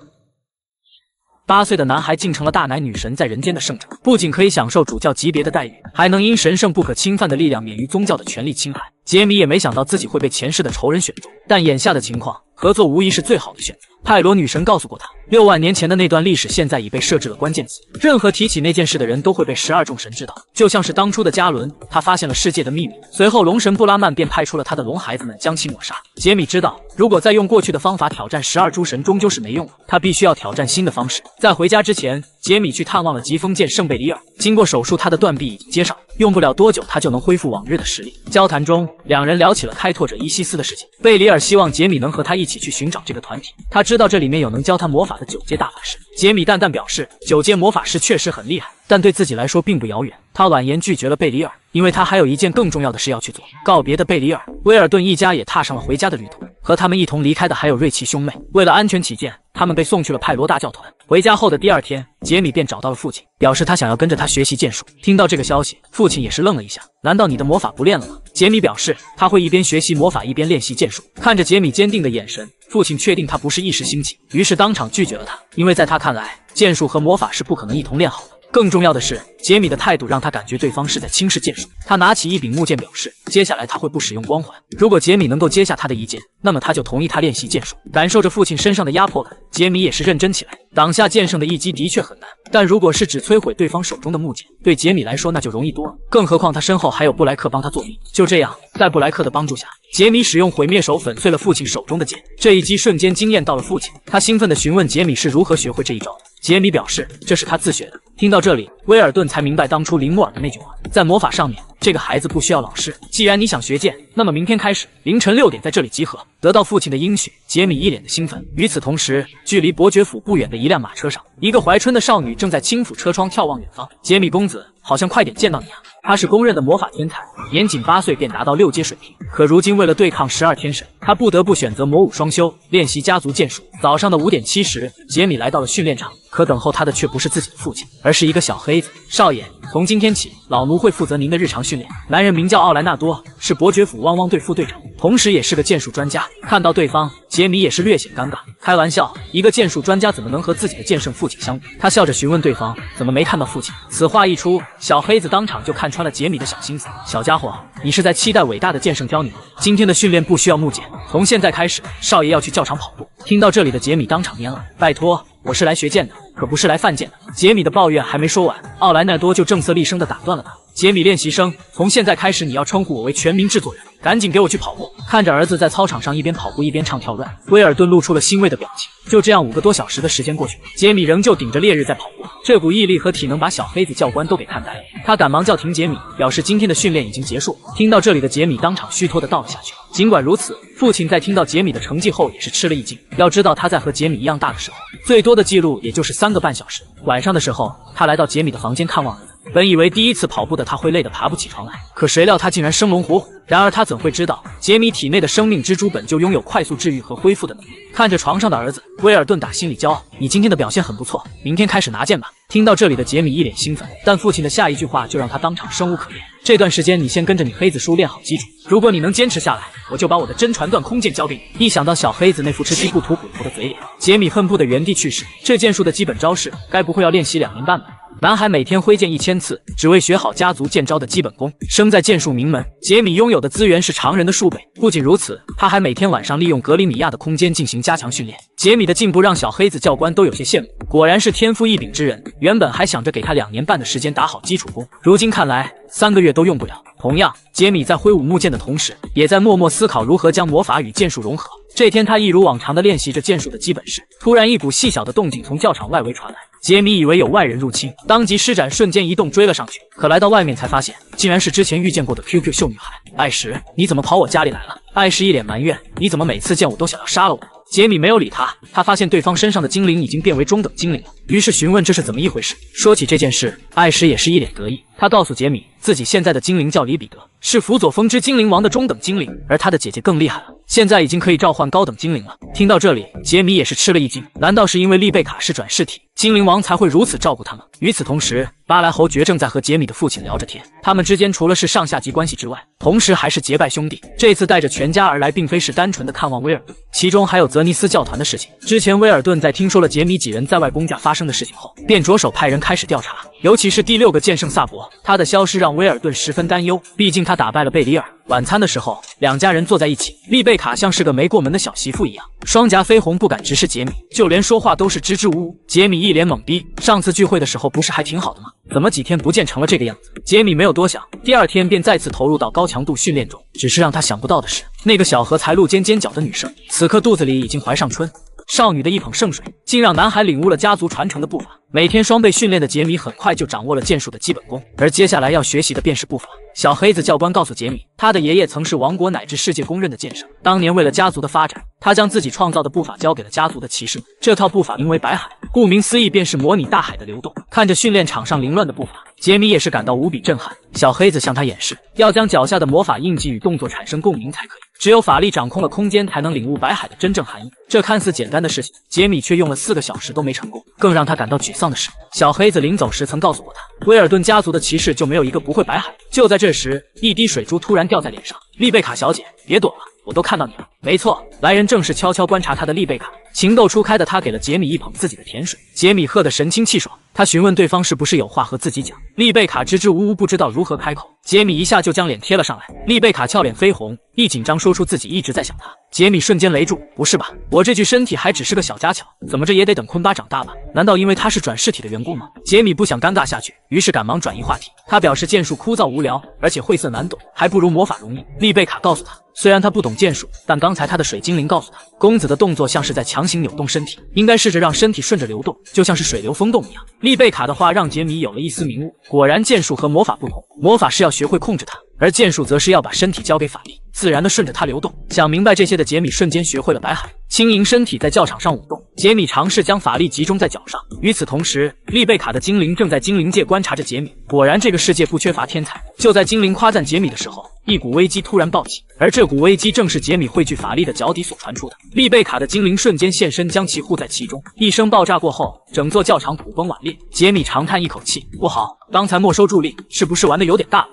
8岁的男孩竟成了大奶女神在人间的圣者，不仅可以享受主教级别的待遇，还能因神圣不可侵犯的力量免于宗教的权力侵害。杰米也没想到自己会被前世的仇人选中，但眼下的情况，合作无疑是最好的选择。派罗女神告诉过他，6万年前的那段历史现在已被设置了关键词，任何提起那件事的人都会被12众神知道。就像是当初的加伦，他发现了世界的秘密，随后龙神布拉曼便派出了他的龙孩子们将其抹杀。杰米知道，如果再用过去的方法挑战12诸神，终究是没用的，他必须要挑战新的方式。在回家之前，杰米去探望了疾风剑圣贝里尔，经过手术，他的断臂已经接上，用不了多久他就能恢复往日的实力。交谈中，两人聊起了开拓者伊西斯的事情。贝里尔希望杰米能和他一起去寻找这个团体，他知道这里面有能教他魔法的9阶大法师。杰米淡淡表示，9阶魔法师确实很厉害，但对自己来说并不遥远。他婉言拒绝了贝里尔，因为他还有一件更重要的事要去做。告别的贝里尔，威尔顿一家也踏上了回家的旅途。和他们一同离开的还有瑞奇兄妹。为了安全起见，他们被送去了派罗大教团。回家后的第2天，杰米便找到了父亲，表示他想要跟着他学习剑术。听到这个消息，父亲也是愣了一下，难道你的魔法不练了吗？杰米表示他会一边学习魔法一边练习剑术。看着杰米坚定的眼神，父亲确定他不是一时兴起，于是当场拒绝了他，因为在他看来，剑术和魔法是不可能一同练好的。更重要的是，杰米的态度让他感觉对方是在轻视剑术。他拿起一柄木剑，表示接下来他会不使用光环。如果杰米能够接下他的一剑，那么他就同意他练习剑术。感受着父亲身上的压迫感，杰米也是认真起来。挡下剑圣的一击的确很难，但如果是只摧毁对方手中的木剑，对杰米来说那就容易多了。更何况他身后还有布莱克帮他作弊。就这样，在布莱克的帮助下，杰米使用毁灭手粉碎了父亲手中的剑。这一击瞬间惊艳到了父亲，他兴奋地询问杰米是如何学会这一招的。杰米表示这是他自学的。听到这里，威尔顿才明白当初林莫尔的那句话，在魔法上面，这个孩子不需要老师。既然你想学剑，那么明天开始凌晨6点在这里集合。得到父亲的应许，杰米一脸的兴奋。与此同时，距离伯爵府不远的一辆马车上，一个怀春的少女正在轻抚车窗眺望远方。杰米公子，好像快点见到你啊！他是公认的魔法天才，年仅8岁便达到6阶水平。可如今为了对抗12天神，他不得不选择魔武双修，练习家族剑术。早上的5点7十，杰米来到了训练场，可等候他的却不是自己的父亲，而是一个小黑子。少爷，从今天起，老奴会负责您的日常训练。男人名叫奥莱纳多，是伯爵府汪汪队副队长，同时也是个剑术专家。看到对方，杰米也是略显尴尬。开玩笑，一个剑术专家怎么能和自己的剑圣父亲相比？他笑着询问对方，怎么没看到父亲？此话一出，小黑子当场就看穿了杰米的小心思。小家伙，你是在期待伟大的剑圣教你吗？今天的训练不需要木剑，从现在开始，少爷要去教场跑步。听到这里的杰米当场蔫了，拜托，我是来学剑的，可不是来犯贱的。杰米的抱怨还没说完，奥莱奈多就正色厉声地打断了他。杰米练习生，从现在开始你要称呼我为全民制作人，赶紧给我去跑步。看着儿子在操场上一边跑步一边唱跳乱，威尔顿露出了欣慰的表情。就这样5个多小时的时间过去，杰米仍旧顶着烈日在跑步，这股毅力和体能把小黑子教官都给看呆了。他赶忙叫停杰米，表示今天的训练已经结束。听到这里的杰米当场虚脱地倒了下去。尽管如此，父亲在听到杰米的成绩后也是吃了一惊。要知道他在和杰米一样大的时候，最多的记录也就是3个半小时。晚上的时候，他来到杰米的房间看望儿子。本以为第一次跑步的他会累得爬不起床来，可谁料他竟然生龙活虎。然而他怎会知道，杰米体内的生命之珠本就拥有快速治愈和恢复的能力。看着床上的儿子，威尔顿打心里骄傲，你今天的表现很不错，明天开始拿剑吧。听到这里的杰米一脸兴奋，但父亲的下一句话就让他当场生无可恋。这段时间你先跟着你黑子叔练好基础，如果你能坚持下来，我就把我的真传断空剑交给你。一想到小黑子那副吃鸡不吐骨头的嘴脸，杰米恨不得原地去世。这剑术的基本招式，该不会要练习2年半吧？男孩每天挥剑1000次，只为学好家族剑招的基本功。生在剑术名门，杰米拥有的资源是常人的数倍。不仅如此，他还每天晚上利用格里米亚的空间进行加强训练。杰米的进步让小黑子教官都有些羡慕，果然是天赋异禀之人。原本还想着给他2年半的时间打好基础功，如今看来3个月都用不了。同样，杰米在挥舞木剑的同时，也在默默思考如何将魔法与剑术融合。这天，他一如往常地练习着剑术的基本式，突然一股细小的动静从教场外围传来。杰米以为有外人入侵，当即施展瞬间移动追了上去，可来到外面才发现，竟然是之前遇见过的 QQ 秀女孩艾什。你怎么跑我家里来了？艾什一脸埋怨，你怎么每次见我都想要杀了我？杰米没有理他，他发现对方身上的精灵已经变为中等精灵了，于是询问这是怎么一回事。说起这件事，艾什也是一脸得意，他告诉杰米，自己现在的精灵叫里比德，是辅佐风之精灵王的中等精灵，而他的姐姐更厉害了，现在已经可以召唤高等精灵了。听到这里，杰米也是吃了一惊，难道是因为丽贝卡是转世体，精灵王才会如此照顾他们？与此同时，巴莱侯爵正在和杰米的父亲聊着天，他们之间除了是上下级关系之外，同时还是结拜兄弟。这次带着全家而来，并非是单纯的看望威尔顿，其中还有泽尼斯教团的事情。之前威尔顿在听说了杰米几人在外公家发生的事情后，便着手派人开始调查，尤其是第6个剑圣萨博，他的消失让威尔顿十分担忧，毕竟他打败了贝里尔。晚餐的时候，2家人坐在一起，丽贝卡像是个没过门的小媳妇一样，双颊绯红，不敢直视杰米，就连说话都是支支吾吾。杰米一脸懵逼，上次聚会的时候不是还挺好的吗？怎么几天不见成了这个样子？杰米没有多想，第2天便再次投入到高强度训练中。只是让他想不到的是，那个小荷才露尖尖角的女生，此刻肚子里已经怀上春。少女的一捧圣水，竟让男孩领悟了家族传承的步伐。每天双倍训练的杰米很快就掌握了剑术的基本功，而接下来要学习的便是步伐。小黑子教官告诉杰米，他的爷爷曾是王国乃至世界公认的剑圣，当年为了家族的发展，他将自己创造的步法交给了家族的骑士们。这套步法名为白海，顾名思义便是模拟大海的流动。看着训练场上凌乱的步伐，杰米也是感到无比震撼。小黑子向他演示，要将脚下的魔法印记与动作产生共鸣才可以。只有法力掌控了空间，才能领悟白海的真正含义。这看似简单的事情，杰米却用了4个小时都没成功。更让他感到沮丧的是，小黑子临走时曾告诉过他，威尔顿家族的骑士就没有一个不会白海。就在这时，一滴水珠突然掉在脸上。丽贝卡小姐，别躲了，我都看到你了。没错，来人正是悄悄观察他的丽贝卡。情窦初开的他给了杰米一捧自己的甜水，杰米喝得神清气爽。他询问对方是不是有话和自己讲，丽贝卡支支吾吾不知道如何开口。杰米一下就将脸贴了上来，丽贝卡俏脸绯红，一紧张说出自己一直在想他。杰米瞬间雷住，不是吧，我这具身体还只是个小家巧，怎么这也得等昆巴长大吧？难道因为他是转世体的缘故吗？杰米不想尴尬下去，于是赶忙转移话题。他表示剑术枯燥无聊，而且晦涩难懂，还不如魔法容易。丽贝卡告诉他，虽然他不懂剑术，但刚才他的水精灵告诉他，公子的动作像是在强行扭动身体，应该试着让身体顺着流动，就像是水流风动一样。丽贝卡的话让杰米有了一丝明悟，果然剑术和魔法不同，魔法是要学会控制它，而剑术则是要把身体交给法力，自然的顺着它流动。想明白这些的杰米瞬间学会了白海，轻盈身体在教场上舞动。杰米尝试将法力集中在脚上，与此同时，丽贝卡的精灵正在精灵界观察着杰米。果然，这个世界不缺乏天才。就在精灵夸赞杰米的时候，一股危机突然暴起，而这股危机正是杰米汇聚法力的脚底所传出的。丽贝卡的精灵瞬间现身，将其护在其中。一声爆炸过后，整座教场土崩瓦裂。杰米长叹一口气，不好，刚才没收助力，是不是玩的有点大了？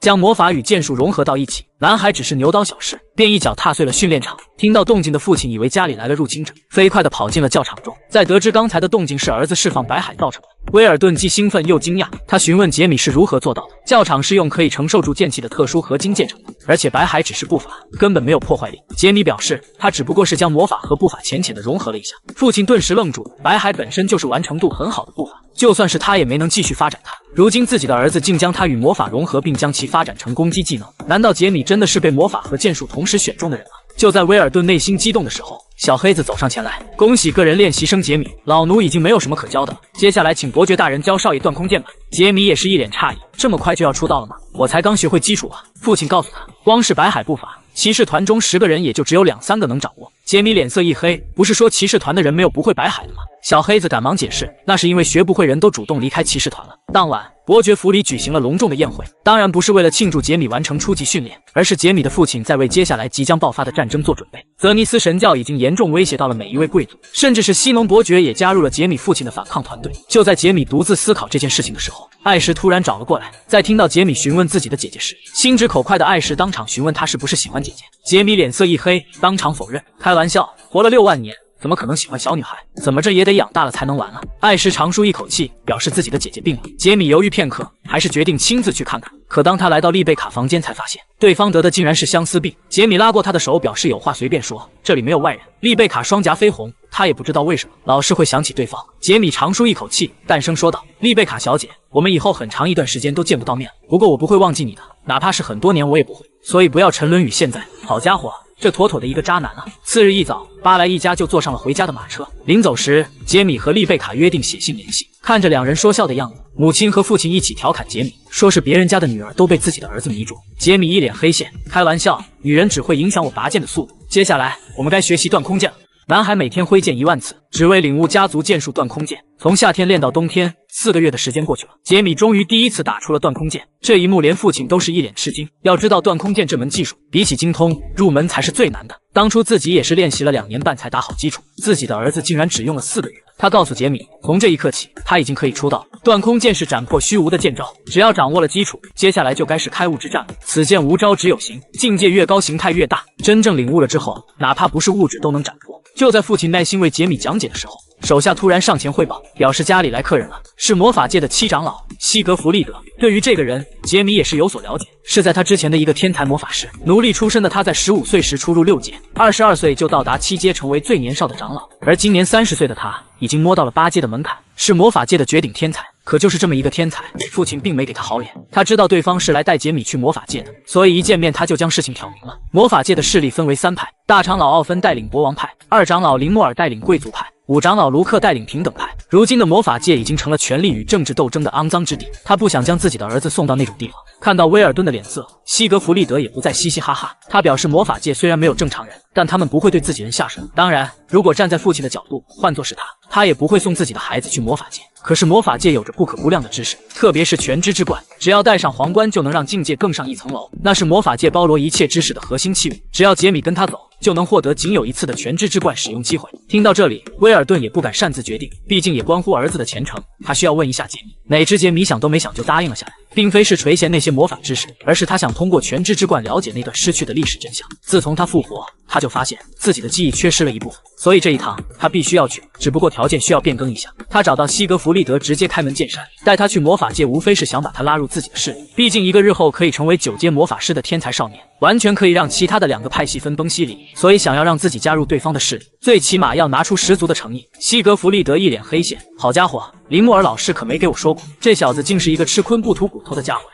将魔法与剑术融合到一起，男孩只是牛刀小试，便一脚踏碎了训练场。听到动静的父亲以为家里来了入侵者，飞快地跑进了教场中。在得知刚才的动静是儿子释放白海造成的，威尔顿既兴奋又惊讶。他询问杰米是如何做到的。教场是用可以承受住剑气的特殊合金建成的，而且白海只是步伐，根本没有破坏力。杰米表示，他只不过是将魔法和步伐浅浅地融合了一下。父亲顿时愣住，白海本身就是完成度很好的步伐，就算是他也没能继续发展它。如今自己的儿子竟将它与魔法融合，并将其发展成攻击技能，难道杰米真的是被魔法和剑术同时选中的人吗？就在威尔顿内心激动的时候，小黑子走上前来，恭喜个人练习生杰米，老奴已经没有什么可教的了，接下来请伯爵大人教少爷断空剑吧。杰米也是一脸诧异，这么快就要出道了吗？我才刚学会基础啊。父亲告诉他，光是白海步伐，骑士团中10个人也就只有2、3个能掌握。杰米脸色一黑，不是说骑士团的人没有不会白海的吗？小黑子赶忙解释，那是因为学不会人都主动离开骑士团了。当晚，伯爵府里举行了隆重的宴会，当然不是为了庆祝杰米完成初级训练，而是杰米的父亲在为接下来即将爆发的战争做准备。泽尼斯神教已经严重威胁到了每一位贵族，甚至是西蒙伯爵也加入了杰米父亲的反抗团队。就在杰米独自思考这件事情的时候，艾什突然找了过来。在听到杰米询问自己的姐姐时，心直口快的艾什当场询问他是不是喜欢姐姐。杰米脸色一黑，当场否认，开玩笑，活了6万年，怎么可能喜欢小女孩？怎么这也得养大了才能玩啊？艾什长舒一口气，表示自己的姐姐病了。杰米犹豫片刻，还是决定亲自去看看。可当他来到丽贝卡房间，才发现对方得的竟然是相思病。杰米拉过他的手，表示有话随便说，这里没有外人。丽贝卡双颊绯红，她也不知道为什么老是会想起对方。杰米长舒一口气，淡声说道：“丽贝卡小姐，我们以后很长一段时间都见不到面，不过我不会忘记你的，哪怕是很多年我也不会。所以不要沉沦于现在。”好家伙，这妥妥的一个渣男啊！次日一早，巴莱一家就坐上了回家的马车。临走时，杰米和丽贝卡约定写信联系。看着两人说笑的样子，母亲和父亲一起调侃杰米，说是别人家的女儿都被自己的儿子迷住。杰米一脸黑线，开玩笑，女人只会影响我拔剑的速度。接下来我们该学习断空剑了。男孩每天挥剑1万次，只为领悟家族剑术断空剑。从夏天练到冬天，4个月的时间过去了，杰米终于第一次打出了断空剑。这一幕连父亲都是一脸吃惊。要知道断空剑这门技术，比起精通，入门才是最难的。当初自己也是练习了2年半才打好基础，自己的儿子竟然只用了4个月。他告诉杰米，从这一刻起，他已经可以出道。断空剑是斩破虚无的剑招，只要掌握了基础，接下来就该是开悟之战了。此剑无招只有形，境界越高，形态越大。真正领悟了之后，哪怕不是物质都能斩破。就在父亲耐心为杰米讲解的时候，手下突然上前汇报，表示家里来客人了，是魔法界的7长老西格弗利德。对于这个人，杰米也是有所了解，是在他之前的一个天才魔法师。奴隶出身的他在15岁时出入6阶，22岁就到达7阶，成为最年少的长老。而今年30岁的他，已经摸到了8阶的门槛，是魔法界的绝顶天才。可就是这么一个天才，父亲并没给他好脸。他知道对方是来带杰米去魔法界的，所以一见面他就将事情挑明了。魔法界的势力分为3派，大长老奥芬带领国王派，2长老林莫尔带领贵族派，五长老卢克带领平等派，如今的魔法界已经成了权力与政治斗争的肮脏之地。他不想将自己的儿子送到那种地方。看到威尔顿的脸色，西格弗利德也不再嘻嘻哈哈。他表示，魔法界虽然没有正常人，但他们不会对自己人下手。当然，如果站在父亲的角度，换作是他也不会送自己的孩子去魔法界。可是魔法界有着不可估量的知识，特别是全知之冠，只要戴上皇冠就能让境界更上一层楼。那是魔法界包罗一切知识的核心器物。只要杰米跟他走，就能获得仅有一次的全知之冠使用机会。听到这里，威尔顿也不敢擅自决定，毕竟也关乎儿子的前程。他需要问一下杰米。哪知杰米想都没想就答应了下来，并非是垂涎那些魔法知识，而是他想通过全知之冠了解那段失去的历史真相。自从他复活，他就发现自己的记忆缺失了一部分，所以这一趟他必须要去，只不过条件需要变更一下。他找到西格弗利德，直接开门见山，带他去魔法界，无非是想把他拉入自己的势力。毕竟一个日后可以成为9阶魔法师的天才少年，完全可以让其他的2个派系分崩析离，所以想要让自己加入对方的势力，最起码要拿出十足的诚意。西格弗利德一脸黑线，好家伙，林莫尔老师可没给我说过，这小子竟是一个吃昆布吐骨头的家伙呀！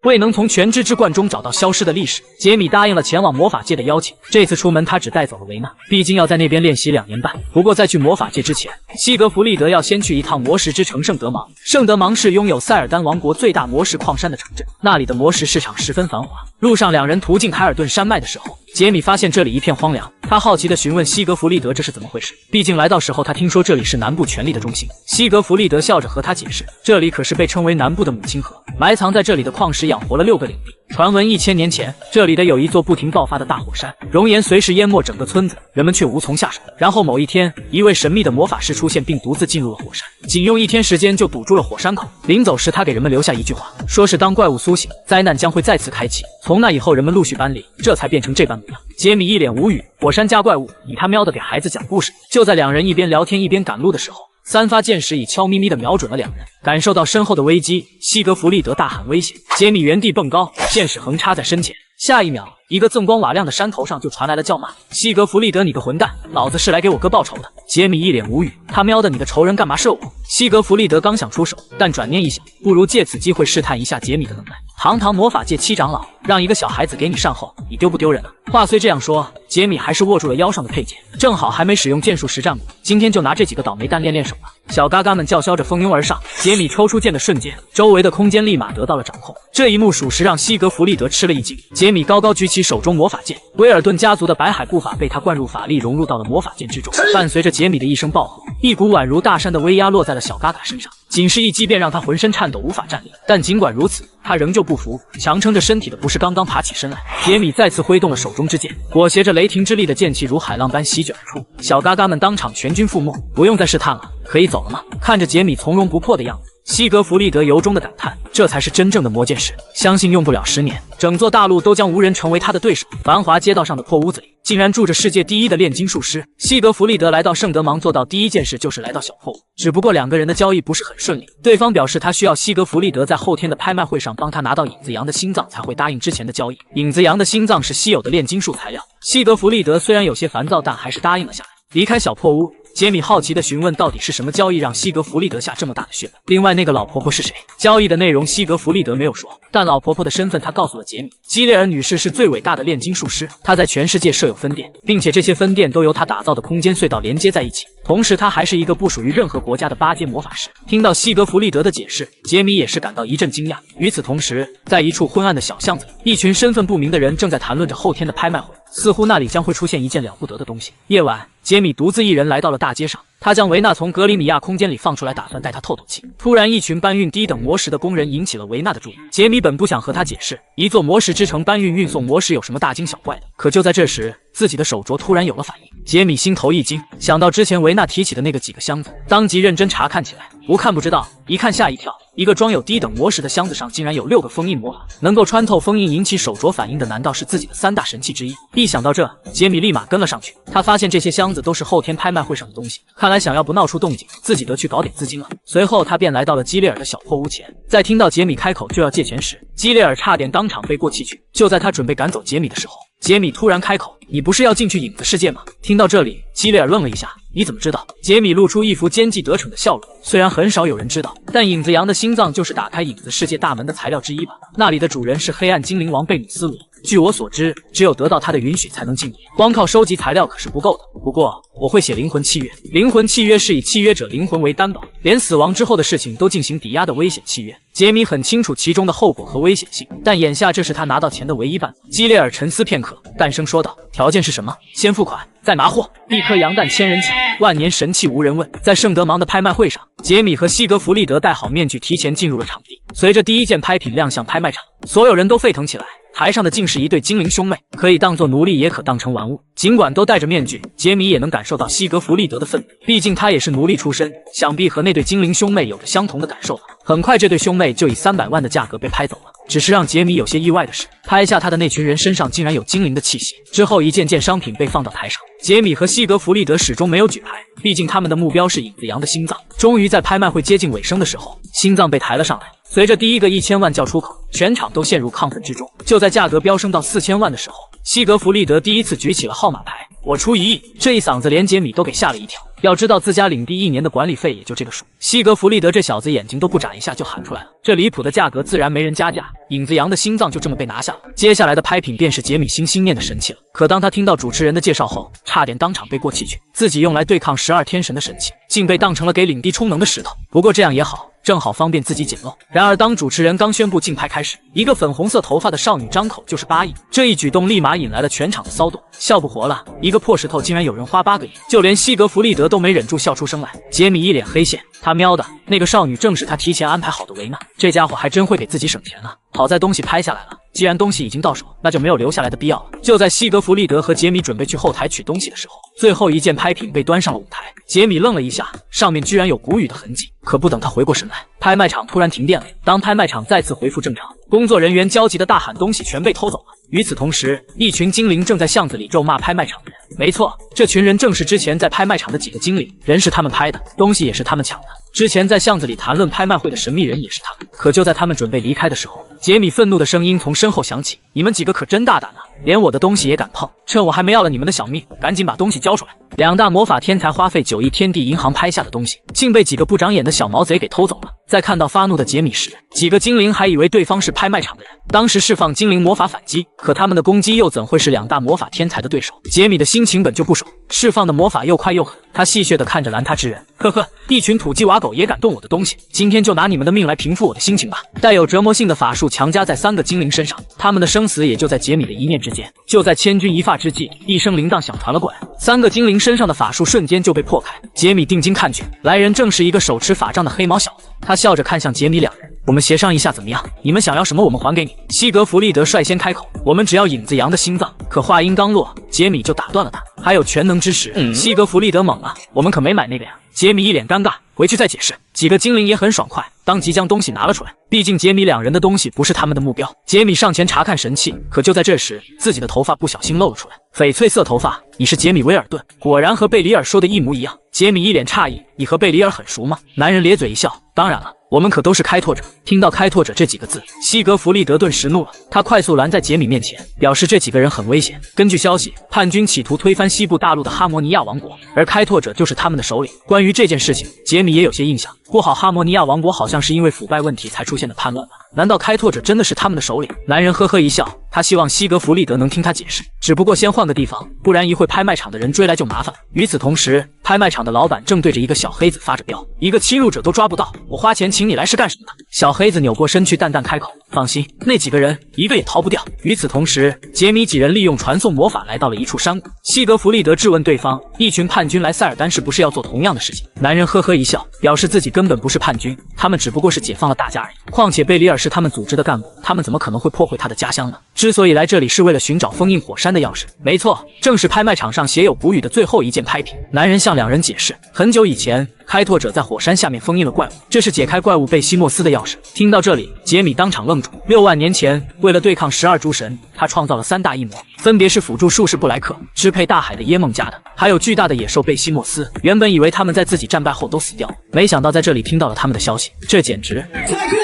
未能从全知之冠中找到消失的历史，杰米答应了前往魔法界的邀请。这次出门他只带走了维纳，毕竟要在那边练习2年半。不过在去魔法界之前，西格弗利德要先去一趟魔石之城圣德芒。圣德芒是拥有塞尔丹王国最大魔石矿山的城镇，那里的魔石市场十分繁华。路上2人途径海尔顿山脉的时候，杰米发现这里一片荒凉，他好奇地询问西格弗利德这是怎么回事，毕竟来到时候他听说这里是南部权力的中心。西格弗利德笑着和他解释，这里可是被称为南部的母亲河，埋藏在这里的矿石养活了6个领地。传闻1000年前，这里的有一座不停爆发的大火山，熔岩随时淹没整个村子，人们却无从下手。然后某一天，一位神秘的魔法师出现，并独自进入了火山，仅用1天时间就堵住了火山口。临走时，他给人们留下一句话，说是当怪物苏醒，灾难将会再次开启。从那以后，人们陆续搬离，这才变成这般模样。杰米一脸无语，火山加怪物，你他喵的给孩子讲故事！就在2人一边聊天一边赶路的时候，3发箭矢已悄咪咪地瞄准了2人。感受到身后的危机，西格弗利德大喊危险，杰米原地蹦高，箭矢横插在身前。下一秒，一个锃光瓦亮的山头上就传来了叫骂：西格弗利德，你个混蛋，老子是来给我哥报仇的！杰米一脸无语，他喵的，你的仇人干嘛射我？西格弗利德刚想出手，但转念一想，不如借此机会试探一下杰米的能耐。堂堂魔法界7长老，让一个小孩子给你善后，你丢不丢人啊？话虽这样说，杰米还是握住了腰上的佩剑，正好还没使用剑术实战过，今天就拿这几个倒霉蛋练练手吧。小嘎嘎们叫嚣着蜂拥而上，杰米抽出剑的瞬间，周围的空间立马得到了掌控。这一幕属实让西格弗利德吃了一惊。杰米高高举起手中魔法剑，威尔顿家族的白海步法被他灌入法力，融入到了魔法剑之中。伴随着杰米的一声暴喝，一股宛如大山的威压落在了小嘎嘎身上，仅是一击便让他浑身颤抖，无法站立。但尽管如此，他仍旧不服，强撑着身体的不是刚刚爬起身来。杰米再次挥动了手中之剑，裹挟着雷霆之力的剑气如海浪般席卷而出，小嘎嘎们当场全军覆没。不用再试探了，可以走了吗？看着杰米从容不迫的样子，西格弗利德由衷的感叹，这才是真正的魔剑士，相信用不了10年，整座大陆都将无人成为他的对手。繁华街道上的破屋子里，竟然住着世界第1的炼金术师。西格弗利德来到圣德芒，做到第一件事就是来到小破屋，只不过2个人的交易不是很顺利，对方表示他需要西格弗利德在后天的拍卖会上帮他拿到影子羊的心脏，才会答应之前的交易。影子羊的心脏是稀有的炼金术材料。西格弗利德虽然有些烦躁，但还是答应了下来。离开小破屋，杰米好奇地询问，到底是什么交易让西格弗利德下这么大的血本？另外那个老婆婆是谁？交易的内容西格弗利德没有说，但老婆婆的身份他告诉了杰米。基列尔女士是最伟大的炼金术师，她在全世界设有分店，并且这些分店都由她打造的空间隧道连接在一起。同时她还是一个不属于任何国家的8阶魔法师。听到西格弗利德的解释，杰米也是感到一阵惊讶。与此同时，在一处昏暗的小巷子里，一群身份不明的人正在谈论着后天的拍卖会，似乎那里将会出现一件了不得的东西。夜晚，杰米独自一人来到了大街上，他将维纳从格里米亚空间里放出来，打算带他透透气。突然，一群搬运低等魔石的工人引起了维纳的注意。杰米本不想和他解释一座魔石之城搬运运送魔石有什么大惊小怪的，可就在这时，自己的手镯突然有了反应。杰米心头一惊，想到之前维纳提起的那个几个箱子，当即认真查看起来。不看不知道，一看吓一跳，一个装有低等魔石的箱子上竟然有6个封印魔法，能够穿透封印引起手镯反应的，难道是自己的3大神器之一？一想到这，杰米立马跟了上去。他发现这些箱子都是后天拍卖会上的东西，看来想要不闹出动静，自己得去搞点资金了。随后他便来到了基列尔的小破屋前，在听到杰米开口就要借钱时，基列尔差点当场背过气去。就在他准备赶走杰米的时候，杰米突然开口，你不是要进去影子世界吗？听到这里，基列尔愣了一下，你怎么知道？杰米露出一副奸计得逞的笑容，虽然很少有人知道，但影子羊的心脏就是打开影子世界大门的材料之一吧。那里的主人是黑暗精灵王贝努斯罗，据我所知，只有得到他的允许才能进入，光靠收集材料可是不够的。不过我会写灵魂契约，灵魂契约是以契约者灵魂为担保，连死亡之后的事情都进行抵押的危险契约。杰米很清楚其中的后果和危险性，但眼下这是他拿到钱的唯一办法。基列尔沉思片刻，淡声说道：“条件是什么？先付款，再拿货。一颗羊蛋千人抢，万年神器无人问。”在圣德芒的拍卖会上，杰米和西格弗利德戴好面具，提前进入了场地。随着第一件拍品亮相拍卖场，所有人都沸腾起来。台上的竟是一对精灵兄妹，可以当作奴隶，也可当成玩物。尽管都戴着面具，杰米也能感受到西格弗利德的愤怒，毕竟他也是奴隶出身，想必和那对精灵兄妹有着相同的感受吧。很快，这对兄妹就以300万的价格被拍走了。只是让杰米有些意外的是，拍下他的那群人身上竟然有精灵的气息。之后，一件件商品被放到台上，杰米和西格弗利德始终没有举牌，毕竟他们的目标是影子羊的心脏。终于在拍卖会接近尾声的时候，心脏被抬了上来。随着第一个1000万叫出口，全场都陷入亢奋之中。就在价格飙升到4000万的时候，西格弗利德第一次举起了号码牌。我出1亿！这一嗓子连杰米都给吓了一跳。要知道自家领地1年的管理费也就这个数，西格弗利德这小子眼睛都不眨一下就喊出来了。这离谱的价格自然没人加价，影子羊的心脏就这么被拿下了。接下来的拍品便是杰米心心念的神器了。可当他听到主持人的介绍后，差点当场背过气去。自己用来对抗12天神的神器，竟被当成了给领地充能的石头。不过这样也好，正好方便自己捡漏。然而当主持人刚宣布竞拍开始，一个粉红色头发的少女张口就是8亿，这一举动立马引来了全场的骚动。笑不活了，一个破石头竟然有人花8个亿，就连西格弗利德都没忍住笑出声来。杰米一脸黑线，他喵的，那个少女正是他提前安排好的维娜，这家伙还真会给自己省钱啊。好在东西拍下来了，既然东西已经到手，那就没有留下来的必要了。就在西格弗利德和杰米准备去后台取东西的时候，最后一件拍品被端上了舞台。杰米愣了一下，上面居然有谷雨的痕迹。可不等他回过神来，拍卖场突然停电了。当拍卖场再次恢复正常，工作人员焦急地大喊东西全被偷走了。与此同时，一群精灵正在巷子里咒骂拍卖场的人。没错，这群人正是之前在拍卖场的几个精灵，人是他们拍的，东西也是他们抢的。之前在巷子里谈论拍卖会的神秘人也是他们。可就在他们准备离开的时候，杰米愤怒的声音从身后响起：“你们几个可真大胆啊！连我的东西也敢碰！趁我还没要了你们的小命，赶紧把东西交出来！”2大魔法天才花费9亿天地银行拍下的东西，竟被几个不长眼的小毛贼给偷走了。在看到发怒的杰米时，几个精灵还以为对方是拍卖场的人，当时释放精灵魔法反击，可他们的攻击又怎会是2大魔法天才的对手？杰米的心情本就不爽，释放的魔法又快又狠，他戏谑地看着拦他之人，呵呵，一群土鸡瓦狗也敢动我的东西，今天就拿你们的命来平复我的心情吧！带有折磨性的法术强加在3个精灵身上，他们的生死也就在杰米的一念之间。就在千钧一发之际，一声铃铛响传了过来，3个精灵身上的法术瞬间就被破开。杰米定睛看去，来人正是一个手持法杖的黑毛小子，他笑着看向杰米2人：“我们协商一下怎么样？你们想要什么，我们还给你。”西格弗利德率先开口：“我们只要影子羊的心脏。”可话音刚落，杰米就打断了他：“还有全能之石。”西格弗利德懵了：“我们可没买那个呀。”杰米一脸尴尬，回去再解释。几个精灵也很爽快，当即将东西拿了出来。毕竟杰米2人的东西不是他们的目标。杰米上前查看神器，可就在这时，自己的头发不小心露了出来。翡翠色头发，你是杰米·威尔顿？果然和贝里尔说的一模一样。杰米一脸诧异：“你和贝里尔很熟吗？”男人咧嘴一笑：“当然了，我们可都是开拓者。”听到开拓者这几个字，西格弗利德顿时怒了，他快速拦在杰米面前，表示这几个人很危险。根据消息，叛军企图推翻西部大陆的哈摩尼亚王国，而开拓者就是他们的首领。关于这件事情，杰米也有些印象。不好，哈摩尼亚王国好像是因为腐败问题才出现的叛乱吧？难道开拓者真的是他们的首领？男人呵呵一笑，他希望西格弗利德能听他解释，只不过先换个地方，不然一会拍卖场的人追来就麻烦了。与此同时，拍卖场的老板正对着一个小黑子发着飙，一个侵入者都抓不到，我花钱请你来是干什么的？小黑子扭过身去，淡淡开口：“放心，那几个人一个也逃不掉。”与此同时，杰米几人利用传送魔法来到了一处山谷。西格弗利德质问对方：“一群叛军来塞尔丹是不是要做同样的事情？”男人呵呵一笑，表示自己根本不是叛军，他们只不过是解放了大家而已。况且贝里尔是他们组织的干部，他们怎么可能会破坏他的家乡呢？之所以来这里是为了寻找封印火山的钥匙，没错，正是拍卖场上写有谷雨的最后一件拍品。男人向2人解释，很久以前，开拓者在火山下面封印了怪物，这是解开怪物贝西莫斯的钥匙。听到这里，杰米当场愣住。6万年前，为了对抗12诸神，他创造了3大异魔，分别是辅助术士布莱克、支配大海的耶梦加的，还有巨大的野兽贝西莫斯。原本以为他们在自己战败后都死掉了，没想到在这里听到了他们的消息，这简直太酷了！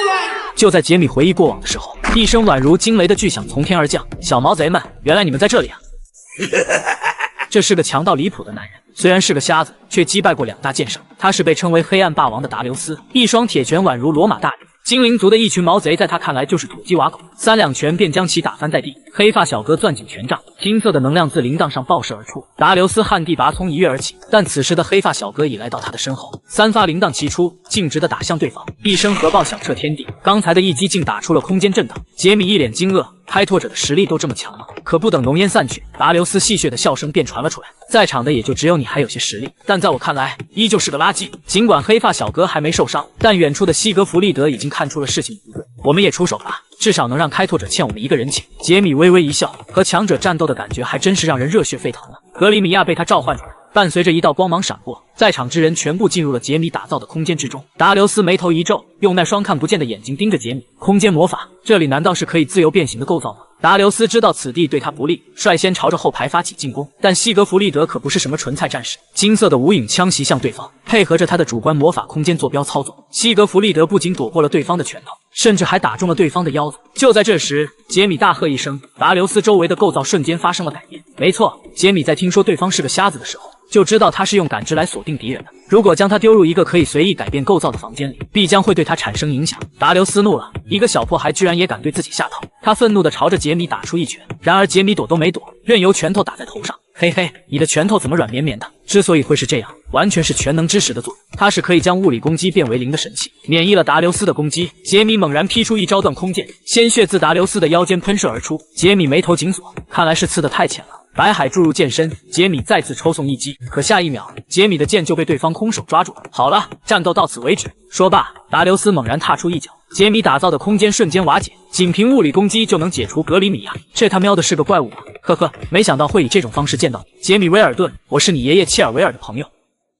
就在杰米回忆过往的时候，一声宛如惊雷的巨响从天而降。小毛贼们，原来你们在这里啊！这是个强到离谱的男人，虽然是个瞎子，却击败过2大剑圣。他是被称为黑暗霸王的达留斯，一双铁拳宛如罗马大吕，精灵族的一群毛贼在他看来就是土鸡瓦狗，3两拳便将其打翻在地。黑发小哥攥紧权杖，金色的能量自铃铛上爆射而出。达留斯旱地拔葱一跃而起，但此时的黑发小哥已来到他的身后，3发铃铛齐出，径直的打向对方，一声核爆响彻天地。刚才的一击竟打出了空间震荡。杰米一脸惊愕，开拓者的实力都这么强吗？可不等浓烟散去，达留斯戏谑的笑声便传了出来。在场的也就只有你还有些实力，但在我看来依旧是个垃圾。尽管黑发小哥还没受伤，但远处的西格弗利德已经看出了事情不对。我们也出手吧，至少能让开拓者欠我们一个人情。杰米微微一笑，和强者战斗的感觉还真是让人热血沸腾啊。格里米亚被他召唤出来，伴随着一道光芒闪过，在场之人全部进入了杰米打造的空间之中。达留斯眉头一皱，用那双看不见的眼睛盯着杰米。空间魔法，这里难道是可以自由变形的构造吗？达留斯知道此地对他不利，率先朝着后排发起进攻。但西格弗利德可不是什么纯菜战士，金色的无影枪袭向对方，配合着他的主观魔法空间坐标操纵，西格弗利德不仅躲过了对方的拳头，甚至还打中了对方的腰子。就在这时，杰米大喝一声，达留斯周围的构造瞬间发生了改变。没错，杰米在听说对方是个瞎子的时候，就知道他是用感知来锁定敌人的。如果将他丢入一个可以随意改变构造的房间里，必将会对他产生影响。达留斯怒了，一个小破孩居然也敢对自己下套。他愤怒地朝着杰米打出一拳，然而杰米躲都没躲，任由拳头打在头上。嘿嘿，你的拳头怎么软绵绵的？之所以会是这样，完全是全能之石的作用。它是可以将物理攻击变为零的神器。免疫了达留斯的攻击，杰米猛然劈出一招断空剑，鲜血自达留斯的腰间喷射而出。杰米眉头紧锁，看来是刺得太浅了。白海注入剑身，杰米再次抽送一击，可下一秒，杰米的剑就被对方空手抓住。好了，战斗到此为止。说罢，达留斯猛然踏出一脚，杰米打造的空间瞬间瓦解，仅凭物理攻击就能解除格里米亚，这他喵的是个怪物吗？呵呵，没想到会以这种方式见到你，杰米威尔顿，我是你爷爷切尔维尔的朋友。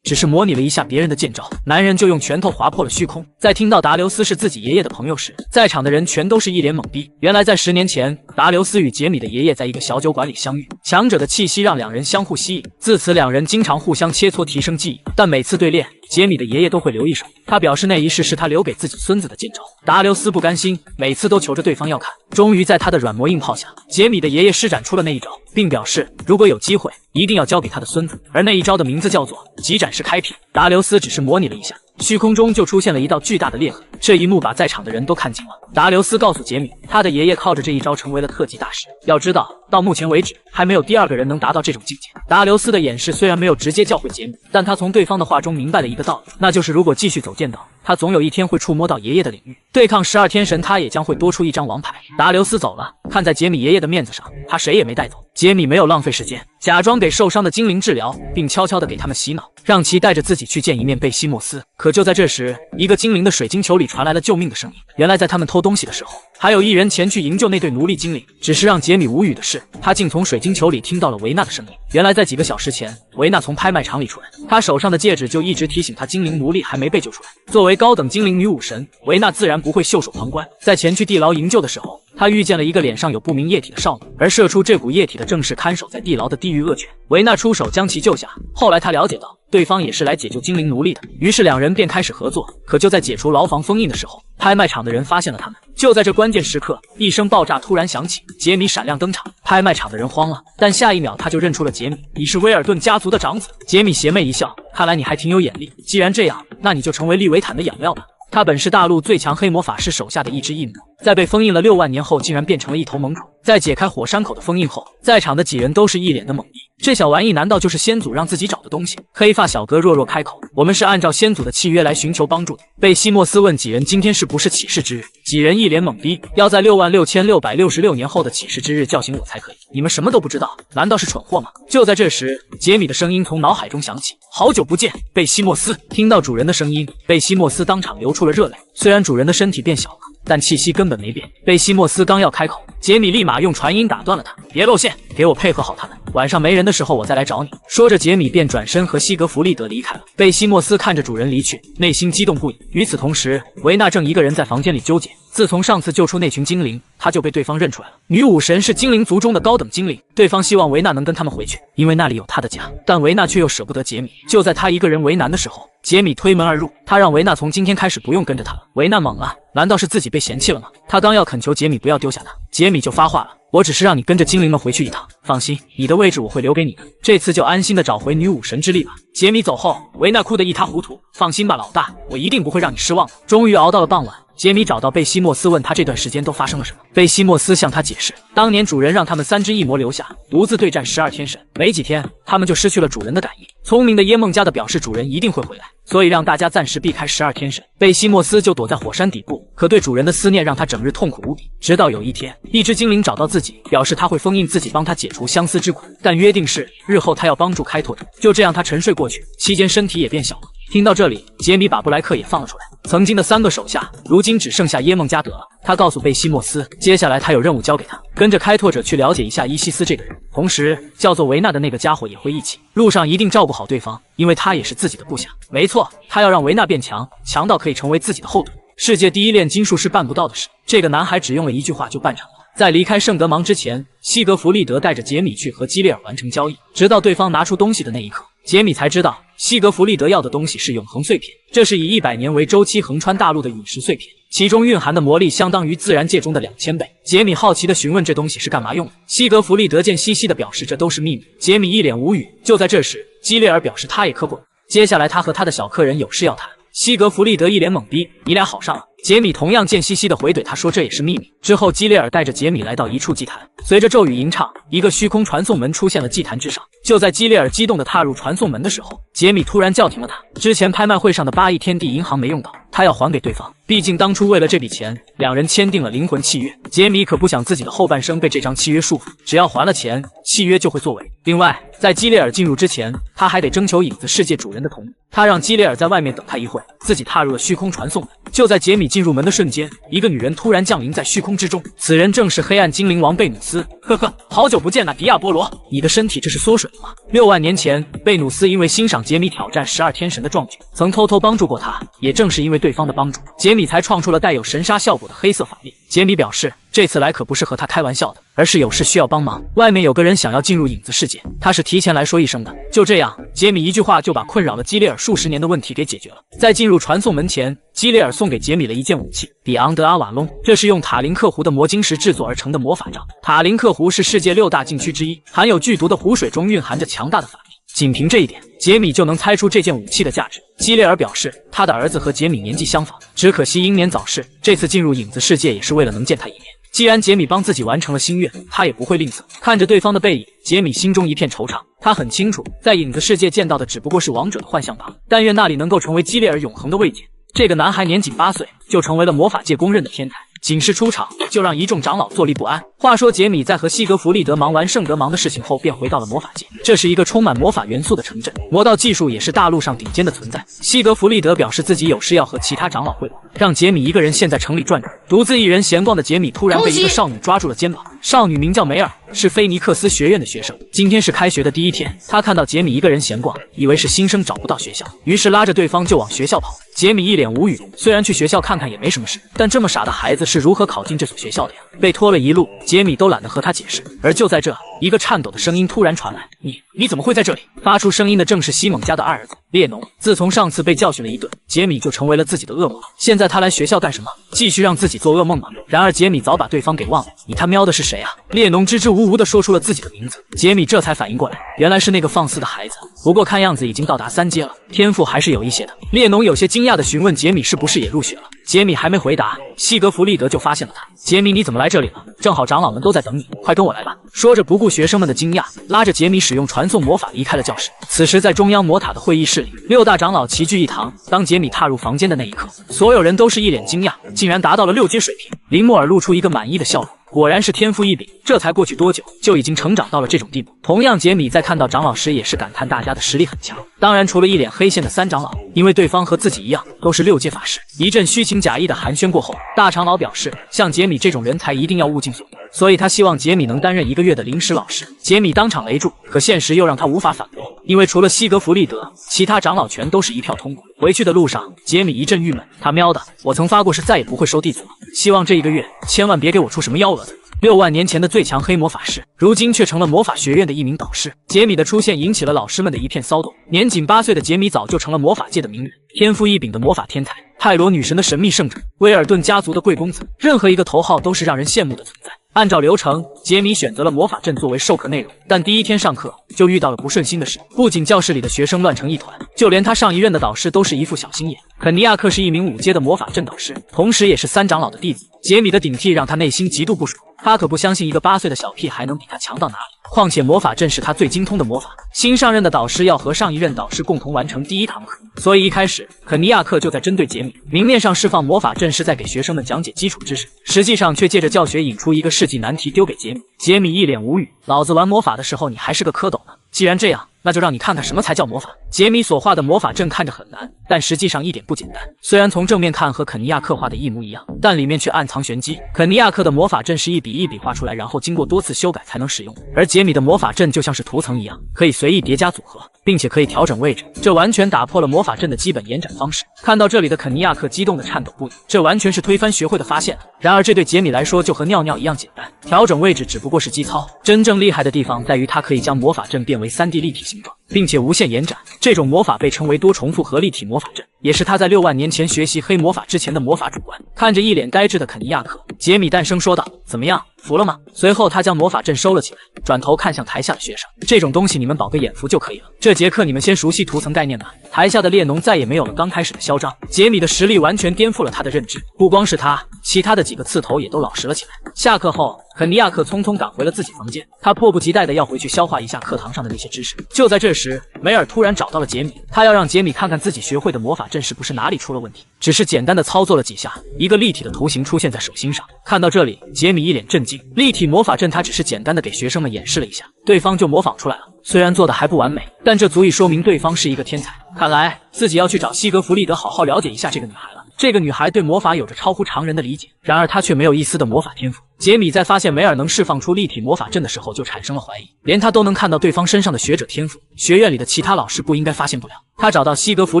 只是模拟了一下别人的剑招，男人就用拳头划破了虚空。在听到达留斯是自己爷爷的朋友时，在场的人全都是一脸懵逼。原来在10年前，达留斯与杰米的爷爷在一个小酒馆里相遇，强者的气息让两人相互吸引，自此两人经常互相切磋提升技艺。但每次对练，杰米的爷爷都会留一手，他表示那一世是他留给自己孙子的剑招。达留斯不甘心，每次都求着对方要看。终于在他的软磨硬泡下，杰米的爷爷施展出了那一招，并表示如果有机会，一定要交给他的孙子。而那一招的名字叫做极展示开辟。达留斯只是模拟了一下，虚空中就出现了一道巨大的裂痕。这一幕把在场的人都看惊了。达留斯告诉杰米，他的爷爷靠着这一招成为了特级大师。要知道，到目前为止，还没有第二个人能达到这种境界。达留斯的演示虽然没有直接教会杰米，但他从对方的话中明白了一个道理，那就是如果继续走剑道，他总有一天会触摸到爷爷的领域，对抗12天神，他也将会多出一张王牌。达留斯走了，看在杰米爷爷的面子上，他谁也没带走。杰米没有浪费时间，假装给受伤的精灵治疗，并悄悄地给他们洗脑，让其带着自己去见一面贝西莫斯。可就在这时，一个精灵的水晶球里传来了救命的声音。原来在他们偷东西的时候，还有一人前去营救那对奴隶精灵。只是让杰米无语的是，他竟从水晶球里听到了维纳的声音。原来在几个小时前，维纳从拍卖场里出来，他手上的戒指就一直提醒他精灵奴隶还没被救出来。作为高等精灵女武神，维纳自然不会袖手旁观。在前去地牢营救的时候，他遇见了一个脸上有不明液体的少女，而射出这股液体的正是看守在地牢的地狱恶犬。维纳出手将其救下。后来他了解到，对方也是来解救精灵奴隶的，于是两人便开始合作。可就在解除牢房封印的时候，拍卖场的人发现了他们。就在这关键时刻，一声爆炸突然响起，杰米闪亮登场。拍卖场的人慌了，但下一秒他就认出了杰米。你是威尔顿家族的长子。杰米邪魅一笑，看来你还挺有眼力，既然这样，那你就成为利维坦的养料吧。他本是大陆最强黑魔法师手下的一只异母，在被封印了6万年后，竟然变成了一头猛宠。在解开火山口的封印后，在场的几人都是一脸的懵逼。这小玩意难道就是先祖让自己找的东西？黑发小哥弱弱开口：“我们是按照先祖的契约来寻求帮助的。”贝西莫斯问几人今天是不是起誓之日，几人一脸懵逼，要在66666年后的起誓之日叫醒我才可以。你们什么都不知道，难道是蠢货吗？就在这时，杰米的声音从脑海中响起：“好久不见，贝西莫斯。”听到主人的声音，贝西莫斯当场流出了热泪。虽然主人的身体变小了，但气息根本没变。贝西莫斯刚要开口，杰米立马用传音打断了他：“别露馅，给我配合好他们，晚上没人的时候我再来找你。”说着，杰米便转身和西格弗利德离开了。贝西莫斯看着主人离去，内心激动不已。与此同时，维纳正一个人在房间里纠结。自从上次救出那群精灵，他就被对方认出来了。女武神是精灵族中的高等精灵，对方希望维纳能跟他们回去，因为那里有他的家。但维纳却又舍不得杰米。就在他一个人为难的时候，杰米推门而入，他让维纳从今天开始不用跟着他了。维纳懵了，难道是自己被嫌弃了吗？他刚要恳求杰米不要丢下他，杰米就发话了：“我只是让你跟着精灵们回去一趟，放心，你的位置我会留给你的，这次就安心的找回女武神之力吧。”杰米走后，维纳哭得一塌糊涂：“放心吧，老大，我一定不会让你失望的。”终于熬到了傍晚，杰米找到贝西莫斯，问他这段时间都发生了什么。贝西莫斯向他解释，当年主人让他们3只异魔留下，独自对战12天神，没几天他们就失去了主人的感应。聪明的耶梦加的表示主人一定会回来，所以让大家暂时避开12天神。贝西莫斯就躲在火山底部，可对主人的思念让他整日痛苦无比。直到有一天，一只精灵找到自己，表示他会封印自己，帮他解除相思之苦，但约定是日后他要帮助开拓者。就这样，他沉睡过去，期间身体也变小了。听到这里，杰米把布莱克也放了出来。曾经的3个手下，如今只剩下耶梦加德了。他告诉贝西莫斯，接下来他有任务交给他，跟着开拓者去了解一下伊西斯这个人，同时叫做维纳的那个家伙也会一起。路上一定照顾好对方，因为他也是自己的部下。没错，他要让维纳变强，强到可以成为自己的后盾。世界第1炼金术是办不到的事，这个男孩只用了1句话就办成了。在离开圣德芒之前，西格弗利德带着杰米去和基列尔完成交易，直到对方拿出东西的那一刻，杰米才知道西格弗利德要的东西是永恒碎片，这是以100年为周期横穿大陆的陨石碎片，其中蕴含的魔力相当于自然界中的2000倍。杰米好奇地询问这东西是干嘛用的，西格弗利德贱兮兮地表示这都是秘密。杰米一脸无语。就在这时，基列尔表示他也可滚。接下来他和他的小客人有事要谈。西格弗利德一脸懵逼，你俩好上了。杰米同样贱兮兮地回怼他说这也是秘密。之后基列尔带着杰米来到一处祭坛，随着咒语吟唱，一个虚空传送门出现了祭坛之上。就在基列尔激动地踏入传送门的时候，杰米突然叫停了他。之前拍卖会上的8亿天地银行没用到，他要还给对方，毕竟当初为了这笔钱，两人签订了灵魂契约。杰米可不想自己的后半生被这张契约束缚，只要还了钱，契约就会作为。另外，在基列尔进入之前，他还得征求影子世界主人的同意。他让基列尔在外面等他一会，自己踏入了虚空传送门。就在杰米进入门的瞬间，一个女人突然降临在虚空之中，此人正是黑暗精灵王贝努斯。呵呵，好久不见啊，迪亚波罗，你的身体这是缩水了吗？6万年前，贝努斯因为欣赏杰米挑战12天神的壮举，曾偷偷帮助过他。也正是因为对方的帮助，杰米才创出了带有神杀效果的黑色法力。杰米表示，这次来可不是和他开玩笑的，而是有事需要帮忙。外面有个人想要进入影子世界，他是提前来说一声的。就这样，杰米一句话就把困扰了基列尔数十年的问题给解决了。在进入传送门前，基列尔送给杰米了一件武器——比昂德阿瓦隆，这是用塔林克湖的魔晶石制作而成的魔法杖。塔林克湖是世界6大禁区之一，含有剧毒的湖水中蕴含着强大的法力。仅凭这一点，杰米就能猜出这件武器的价值。基列尔表示，他的儿子和杰米年纪相仿，只可惜英年早逝。这次进入影子世界也是为了能见他一面。既然杰米帮自己完成了心愿，他也不会吝啬。看着对方的背影，杰米心中一片惆怅。他很清楚，在影子世界见到的只不过是王者的幻象罢了。但愿那里能够成为基列尔永恒的慰藉。这个男孩年仅8岁，就成为了魔法界公认的天才。仅是出场就让一众长老坐立不安。话说杰米在和西格弗利德忙完圣德芒的事情后，便回到了魔法界。这是一个充满魔法元素的城镇，魔道技术也是大陆上顶尖的存在。西格弗利德表示自己有事要和其他长老汇报，让杰米一个人先在城里转转。独自一人闲逛的杰米突然被一个少女抓住了肩膀。少女名叫梅尔，是菲尼克斯学院的学生。今天是开学的第1天，她看到杰米一个人闲逛，以为是新生找不到学校，于是拉着对方就往学校跑。杰米一脸无语，虽然去学校看看也没什么事，但这么傻的孩子是如何考进这所学校的呀？被拖了一路，杰米都懒得和他解释。而就在这，一个颤抖的声音突然传来：“你怎么会在这里？”发出声音的正是西蒙家的2儿子列侬。自从上次被教训了一顿，杰米就成为了自己的恶魔。现在他来学校干什么？继续让自己做噩梦吗？然而杰米早把对方给忘了。你他喵的是谁啊？列侬支支吾吾地说出了自己的名字。杰米这才反应过来，原来是那个放肆的孩子。不过看样子已经到达3阶了，天赋还是有一些的。列侬有些惊讶地询问杰米是不是也入学了。杰米还没回答，西格弗利德就发现了他。杰米，你怎么来这里了？正好长老们都在等你，快跟我来吧。说着不顾学生们的惊讶，拉着杰米使用传送魔法离开了教室。此时在中央魔塔的会议室里，6大长老齐聚一堂。当杰米踏入房间的那一刻，所有人都是一脸惊讶，竟然达到了6阶水平。林莫尔露出一个满意的笑容。果然是天赋异禀，这才过去多久，就已经成长到了这种地步。同样，杰米在看到长老时也是感叹大家的实力很强。当然，除了一脸黑线的3长老，因为对方和自己一样都是6阶法师。一阵虚情假意的寒暄过后，大长老表示，像杰米这种人才一定要物尽所用，所以他希望杰米能担任1个月的临时老师。杰米当场雷住，可现实又让他无法反驳，因为除了西格弗利德，其他长老全都是一票通过。回去的路上，杰米一阵郁闷，他喵的，我曾发过誓再也不会收弟子了，希望这1个月千万别给我出什么幺蛾子。6万年前的最强黑魔法师，如今却成了魔法学院的一名导师。杰米的出现引起了老师们的一片骚动。年仅8岁的杰米早就成了魔法界的名人，天赋异禀的魔法天才，泰罗女神的神秘圣者，威尔顿家族的贵公子，任何一个头号都是让人羡慕的存在。按照流程，杰米选择了魔法阵作为授课内容，但第一天上课就遇到了不顺心的事，不仅教室里的学生乱成一团，就连他上一任的导师都是一副小心眼。肯尼亚克是一名5阶的魔法阵导师，同时也是3长老的弟子。杰米的顶替让他内心极度不爽，他可不相信一个8岁的小屁孩能比他强到哪里。况且魔法阵是他最精通的魔法，新上任的导师要和上一任导师共同完成第1堂课，所以一开始肯尼亚克就在针对杰米。明面上释放魔法阵是在给学生们讲解基础知识，实际上却借着教学引出一个世纪难题丢给杰米。杰米一脸无语，老子玩魔法的时候你还是个蝌蚪呢，既然这样，那就让你看看什么才叫魔法。杰米所画的魔法阵看着很难，但实际上一点不简单。虽然从正面看和肯尼亚克画的一模一样，但里面却暗藏玄机。肯尼亚克的魔法阵是一笔一笔画出来，然后经过多次修改才能使用，而杰米的魔法阵就像是图层一样，可以随意叠加组合，并且可以调整位置，这完全打破了魔法阵的基本延展方式。看到这里的肯尼亚克激动的颤抖不已，这完全是推翻学会的发现。然而这对杰米来说就和尿尿一样简单，调整位置只不过是基操，真正厉害的地方在于它可以将魔法阵变为3D 立体形状，并且无限延展。这种魔法被称为多重复合立体魔法阵，也是他在6万年前学习黑魔法之前的魔法主观。看着一脸呆滞的肯尼亚克，杰米淡声说道：“怎么样，服了吗？”随后他将魔法阵收了起来，转头看向台下的学生：“这种东西你们饱个眼福就可以了。这节课你们先熟悉图层概念吧。”台下的列侬再也没有了刚开始的嚣张，杰米的实力完全颠覆了他的认知。不光是他，其他的几个刺头也都老实了起来。下课后，肯尼亚克匆匆赶回了自己房间，他迫不及待的要回去消化一下课堂上的那些知识。就在这时，梅尔突然找到了杰米，他要让杰米看看自己学会的魔法阵是不是哪里出了问题。只是简单的操作了几下，一个立体的图形出现在手心上。看到这里，杰米一脸震惊，立体魔法阵他只是简单的给学生们演示了一下，对方就模仿出来了。虽然做的还不完美，但这足以说明对方是一个天才。看来自己要去找西格弗利德好好了解一下这个女孩了。这个女孩对魔法有着超乎常人的理解，然而她却没有一丝的魔法天赋。杰米在发现梅尔能释放出立体魔法阵的时候就产生了怀疑，连他都能看到对方身上的学者天赋，学院里的其他老师不应该发现不了。他找到西格弗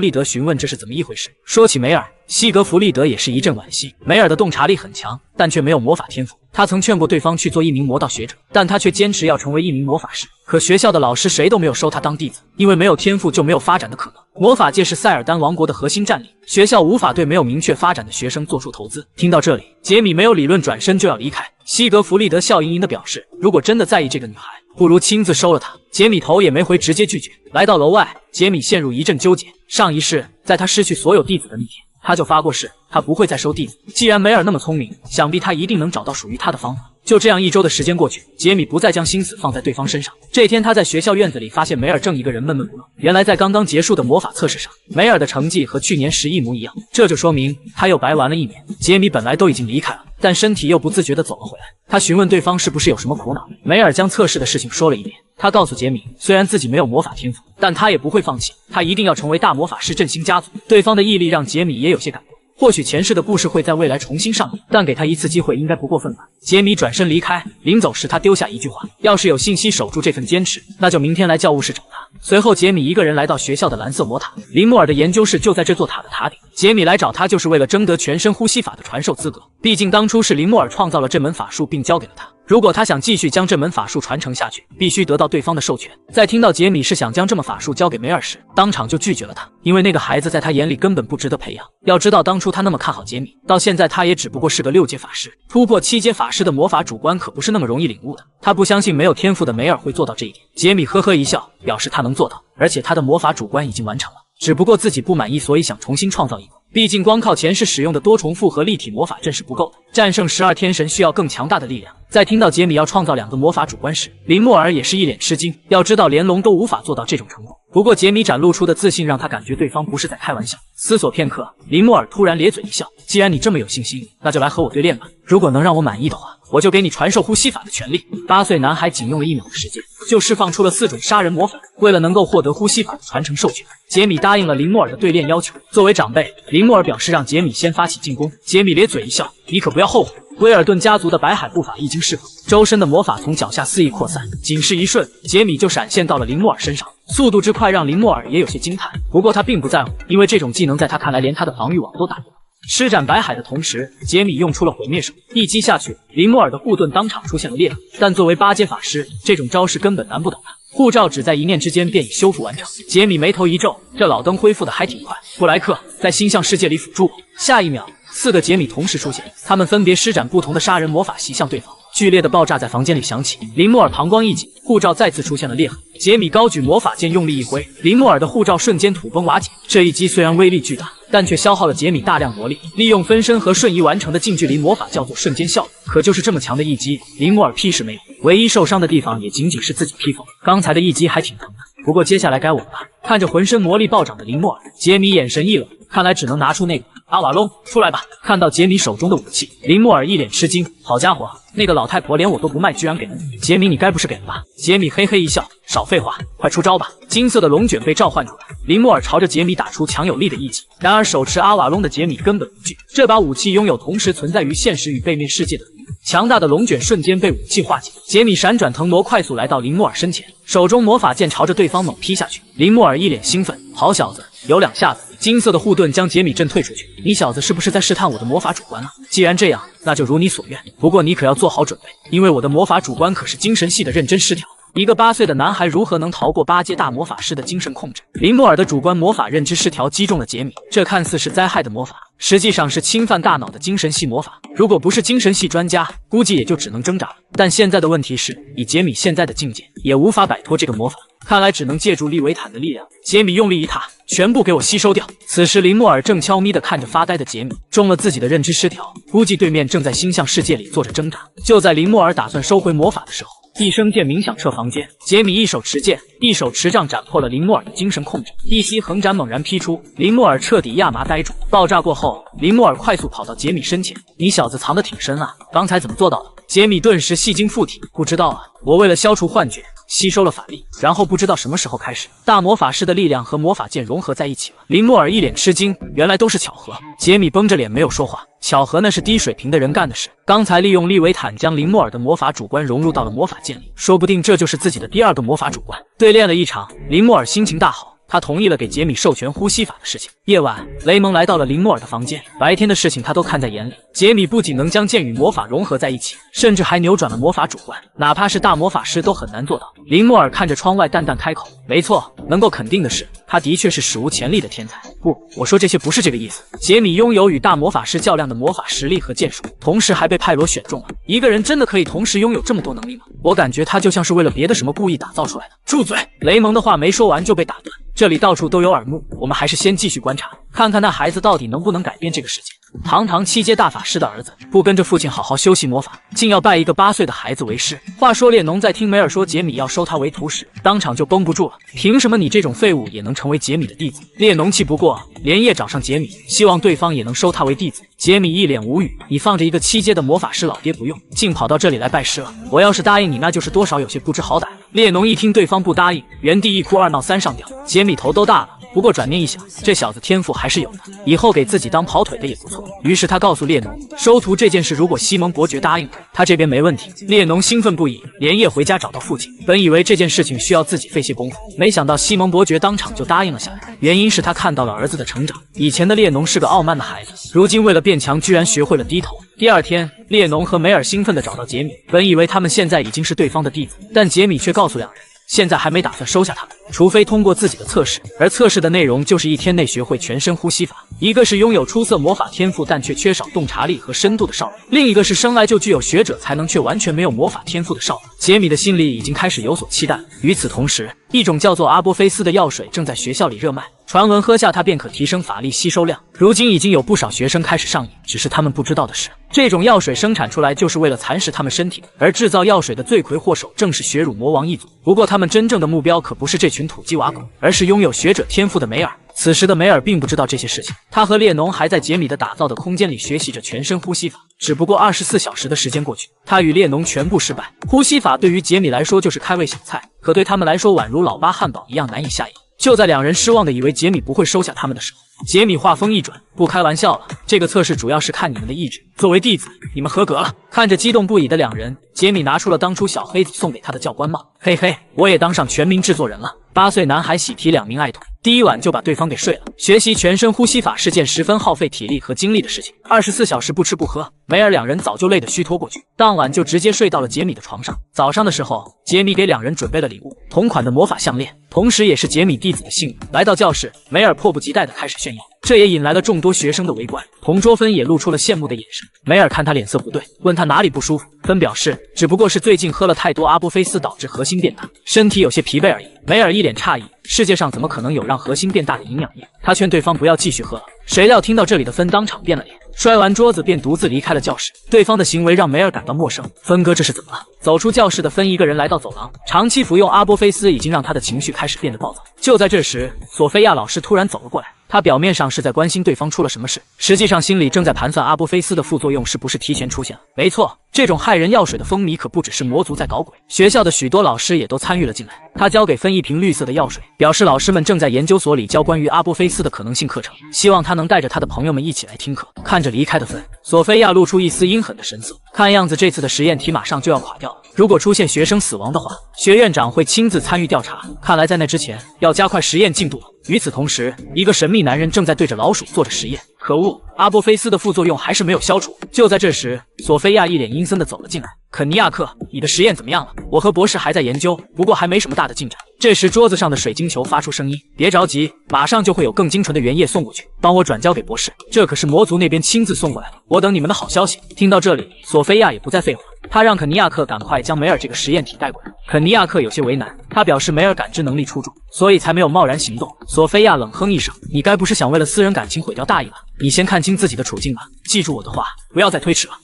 利德询问这是怎么一回事。说起梅尔，西格弗利德也是一阵惋惜。梅尔的洞察力很强，但却没有魔法天赋。他曾劝过对方去做一名魔道学者，但他却坚持要成为一名魔法师。可学校的老师谁都没有收他当弟子，因为没有天赋就没有发展的可能。魔法界是塞尔丹王国的核心战力，学校无法对没有明确发展的学生做出投资。听到这里，杰米没有理论，转身就要离开。西格弗利德笑盈盈地表示，如果真的在意这个女孩，不如亲自收了她。杰米头也没回，直接拒绝。来到楼外，杰米陷入一阵纠结。上一世，在他失去所有弟子的那天，他就发过誓，他不会再收弟子。既然梅尔那么聪明，想必他一定能找到属于他的方法。就这样1周的时间过去，杰米不再将心思放在对方身上。这天他在学校院子里发现梅尔正一个人闷闷不乐。原来在刚刚结束的魔法测试上，梅尔的成绩和去年时一模一样，这就说明他又白玩了1年。杰米本来都已经离开了，但身体又不自觉地走了回来。他询问对方是不是有什么苦恼，梅尔将测试的事情说了一遍。他告诉杰米，虽然自己没有魔法天赋，但他也不会放弃，他一定要成为大魔法师振兴家族。对方的毅力让杰米也有些感动。或许前世的故事会在未来重新上演，但给他一次机会应该不过分吧。杰米转身离开，临走时他丢下一句话：要是有信息守住这份坚持，那就明天来教务室找他。随后杰米一个人来到学校的蓝色魔塔，林莫尔的研究室就在这座塔的塔顶。杰米来找他就是为了争得全身呼吸法的传授资格，毕竟当初是林莫尔创造了这门法术并交给了他。如果他想继续将这门法术传承下去，必须得到对方的授权。在听到杰米是想将这门法术交给梅尔时，当场就拒绝了他，因为那个孩子在他眼里根本不值得培养。要知道当初他那么看好杰米，到现在他也只不过是个6阶法师，突破7阶法师的魔法主观可不是那么容易领悟的。他不相信没有天赋的梅尔会做到这一点。杰米呵呵一笑，表示他能做到，而且他的魔法主观已经完成了，只不过自己不满意，所以想重新创造一个。毕竟光靠前世使用的多重复合立体魔法阵是不够的，战胜12天神需要更强大的力量。在听到杰米要创造2个魔法主观时，林莫尔也是一脸吃惊。要知道连龙都无法做到这种程度。不过杰米展露出的自信让他感觉对方不是在开玩笑。思索片刻，林莫尔突然咧嘴一笑，既然你这么有信心，那就来和我对练吧。如果能让我满意的话，我就给你传授呼吸法的权利。8岁男孩仅用了1秒的时间，就释放出了4种杀人魔法。为了能够获得呼吸法的传承授权，杰米答应了林莫尔的对练要求。作为长辈，林莫尔表示让杰米先发起进攻。杰米咧嘴一笑，你可不要后悔。威尔顿家族的白海步法一经释放，周身的魔法从脚下肆意扩散，仅是一瞬，杰米就闪现到了林莫尔身上，速度之快让林莫尔也有些惊叹。不过他并不在乎，因为这种技能在他看来连他的防御网都打不到。施展白海的同时，杰米用出了毁灭手，一击下去，林莫尔的护盾当场出现了裂痕。但作为8阶法师，这种招式根本难不倒他，护罩只在一念之间便已修复完成。杰米眉头一皱，这老登恢复的还挺快。布莱克在星象世界里辅助我。下一秒，4个杰米同时出现，他们分别施展不同的杀人魔法袭向对方。剧烈的爆炸在房间里响起，林木尔膀胱一紧，护照再次出现了裂痕。杰米高举魔法剑，用力一挥，林木尔的护照瞬间土崩瓦解。这一击虽然威力巨大，但却消耗了杰米大量魔力。利用分身和瞬移完成的近距离魔法叫做瞬间效应。可就是这么强的一击，林木尔屁事没有，唯一受伤的地方也仅仅是自己披风。刚才的一击还挺疼的，不过接下来该我了吧？看着浑身魔力暴涨的林木尔，杰米眼神一冷，看来只能拿出那个阿瓦隆出来吧。看到杰米手中的武器，林木尔一脸吃惊，好家伙，那个老太婆连我都不卖，居然给了你。杰米，你该不是给了吧？杰米嘿嘿一笑，少废话，快出招吧。金色的龙卷被召唤出来，林木尔朝着杰米打出强有力的一击。然而手持阿瓦隆的杰米根本无惧，这把武器拥有同时存在于现实与背面世界的能力。强大的龙卷瞬间被武器化解，杰米闪转腾挪，快速来到林木尔身前，手中魔法剑朝着对方猛劈下去。林木尔一脸兴奋，好小子，有两下子。金色的护盾将杰米震退出去。你小子是不是在试探我的魔法主观啊？既然这样，那就如你所愿。不过你可要做好准备，因为我的魔法主观可是精神系的认真失调。一个8岁的男孩如何能逃过8阶大魔法师的精神控制？林木尔的主观魔法认知失调击中了杰米，这看似是灾害的魔法，实际上是侵犯大脑的精神系魔法。如果不是精神系专家，估计也就只能挣扎了。但现在的问题是，以杰米现在的境界，也无法摆脱这个魔法。看来只能借助利维坦的力量。杰米用力一踏，全部给我吸收掉。此时林木尔正悄咪地看着发呆的杰米，中了自己的认知失调，估计对面正在星象世界里做着挣扎。就在林木尔打算收回魔法的时候，一声剑鸣响彻房间，杰米一手持剑，一手持杖斩破了林木尔的精神控制，一息横斩猛然劈出，林木尔彻底亚麻呆住。爆炸过后，林木尔快速跑到杰米身前，你小子藏得挺深啊，刚才怎么做到的？杰米顿时戏精附体，不知道啊，我为了消除幻觉，吸收了法力，然后不知道什么时候开始，大魔法师的力量和魔法剑融合在一起了。林木尔一脸吃惊，原来都是巧合。杰米绷着脸没有说话，巧合那是低水平的人干的事。刚才利用利维坦将林木尔的魔法主观融入到了魔法剑里，说不定这就是自己的第二个魔法主观。对练了一场，林木尔心情大好。他同意了给杰米授权呼吸法的事情。夜晚，雷蒙来到了林木尔的房间，白天的事情他都看在眼里。杰米不仅能将剑与魔法融合在一起，甚至还扭转了魔法主观，哪怕是大魔法师都很难做到。林木尔看着窗外淡淡开口，没错，能够肯定的是，他的确是史无前例的天才。不，我说这些不是这个意思。杰米拥有与大魔法师较量的魔法实力和剑术，同时还被派罗选中了。一个人真的可以同时拥有这么多能力吗？我感觉他就像是为了别的什么故意打造出来的。住嘴！雷蒙的话没说完就被打断。这里到处都有耳目，我们还是先继续观察，看看那孩子到底能不能改变这个世界。堂堂7阶大法师的儿子，不跟着父亲好好修习魔法，竟要拜一个8岁的孩子为师。话说列侬在听梅尔说杰米要收他为徒时，当场就绷不住了。凭什么你这种废物也能成为杰米的弟子？列侬气不过，连夜找上杰米，希望对方也能收他为弟子。杰米一脸无语，你放着一个7阶的魔法师老爹不用，竟跑到这里来拜师了。我要是答应你，那就是多少有些不知好歹了。列侬一听对方不答应，原地一哭二闹三上吊。杰米头都大了，不过转念一想，这小子天赋还是有的，以后给自己当跑腿的也不错。于是他告诉列侬，收徒这件事如果西蒙伯爵答应了，他这边没问题。列侬兴奋不已，连夜回家找到父亲。本以为这件事情需要自己费些功夫，没想到西蒙伯爵当场就答应了下来。原因是他看到了儿子的成长。以前的列侬是个傲慢的孩子，如今为了变强，居然学会了低头。第二天，列侬和梅尔兴奋地找到杰米，本以为他们现在已经是对方的弟子，但杰米却告诉两人，现在还没打算收下他们，除非通过自己的测试，而测试的内容就是1天内学会全身呼吸法。一个是拥有出色魔法天赋但却缺少洞察力和深度的少女，另一个是生来就具有学者才能却完全没有魔法天赋的少女。杰米的心里已经开始有所期待了。与此同时，一种叫做阿波菲斯的药水正在学校里热卖，传闻喝下它便可提升法力吸收量。如今已经有不少学生开始上瘾，只是他们不知道的是，这种药水生产出来就是为了蚕食他们身体，而制造药水的罪魁祸首正是血乳魔王一族。不过他们真正的目标可不是这群土鸡瓦狗，而是拥有学者天赋的梅尔。此时的梅尔并不知道这些事情，他和列侬还在杰米的打造的空间里学习着全身呼吸法。只不过24小时的时间过去，他与列侬全部失败。呼吸法对于杰米来说就是开胃小菜，可对他们来说宛如老八汉堡一样难以下咽。就在两人失望的以为杰米不会收下他们的时候，杰米话锋一转，不开玩笑了，这个测试主要是看你们的意志，作为弟子，你们合格了。看着激动不已的两人，杰米拿出了当初小黑子送给他的教官帽，嘿嘿，我也当上全民制作人了。8岁男孩喜提2名爱徒，第一晚就把对方给睡了。学习全身呼吸法是件十分耗费体力和精力的事情，24小时不吃不喝，梅尔两人早就累得虚脱过去，当晚就直接睡到了杰米的床上。早上的时候，杰米给两人准备了礼物，同款的魔法项链，同时也是杰米弟子的幸运。来到教室，梅尔迫不及待地开始炫耀，这也引来了众多学生的围观。同桌芬也露出了羡慕的眼神。梅尔看他脸色不对，问他哪里不舒服。芬表示只不过是最近喝了太多阿波菲斯导致核心变大，身体有些疲惫而已。梅尔一脸诧异，世界上怎么可能有让核心变大的营养液？他劝对方不要继续喝了。谁料听到这里的芬当场变了脸，摔完桌子便独自离开了教室。对方的行为让梅尔感到陌生。芬哥这是怎么了？走出教室的芬一个人来到走廊，长期服用阿波菲斯已经让他的情绪开始变得暴躁。就在这时，索菲亚老师突然走了过来。他表面上是在关心对方出了什么事，实际上心里正在盘算阿波菲斯的副作用是不是提前出现了。没错，这种害人药水的风靡可不只是魔族在搞鬼，学校的许多老师也都参与了进来。他交给芬一瓶绿色的药水，表示老师们正在研究所里教关于阿波菲斯的可能性课程，希望他能带着他的朋友们一起来听课。看着离开的芬，索菲亚露出一丝阴狠的神色，看样子这次的实验体马上就要垮掉了。如果出现学生死亡的话，学院长会亲自参与调查，看来在那之前要加快实验进度了。与此同时，一个神秘男人正在对着老鼠做着实验。可恶，阿波菲斯的副作用还是没有消除。就在这时，索菲亚一脸阴森地走了进来。肯尼亚克，你的实验怎么样了？我和博士还在研究，不过还没什么大的进展。这时，桌子上的水晶球发出声音：“别着急，马上就会有更精纯的原液送过去，帮我转交给博士。这可是魔族那边亲自送过来的，我等你们的好消息。”听到这里，索菲亚也不再废话，她让肯尼亚克赶快将梅尔这个实验体带过来。肯尼亚克有些为难，他表示梅尔感知能力出众，所以才没有贸然行动。索菲亚冷哼一声：“你该不是想为了私人感情毁掉大义吧？你先看清自己的处境吧，记住我的话，不要再推迟了。”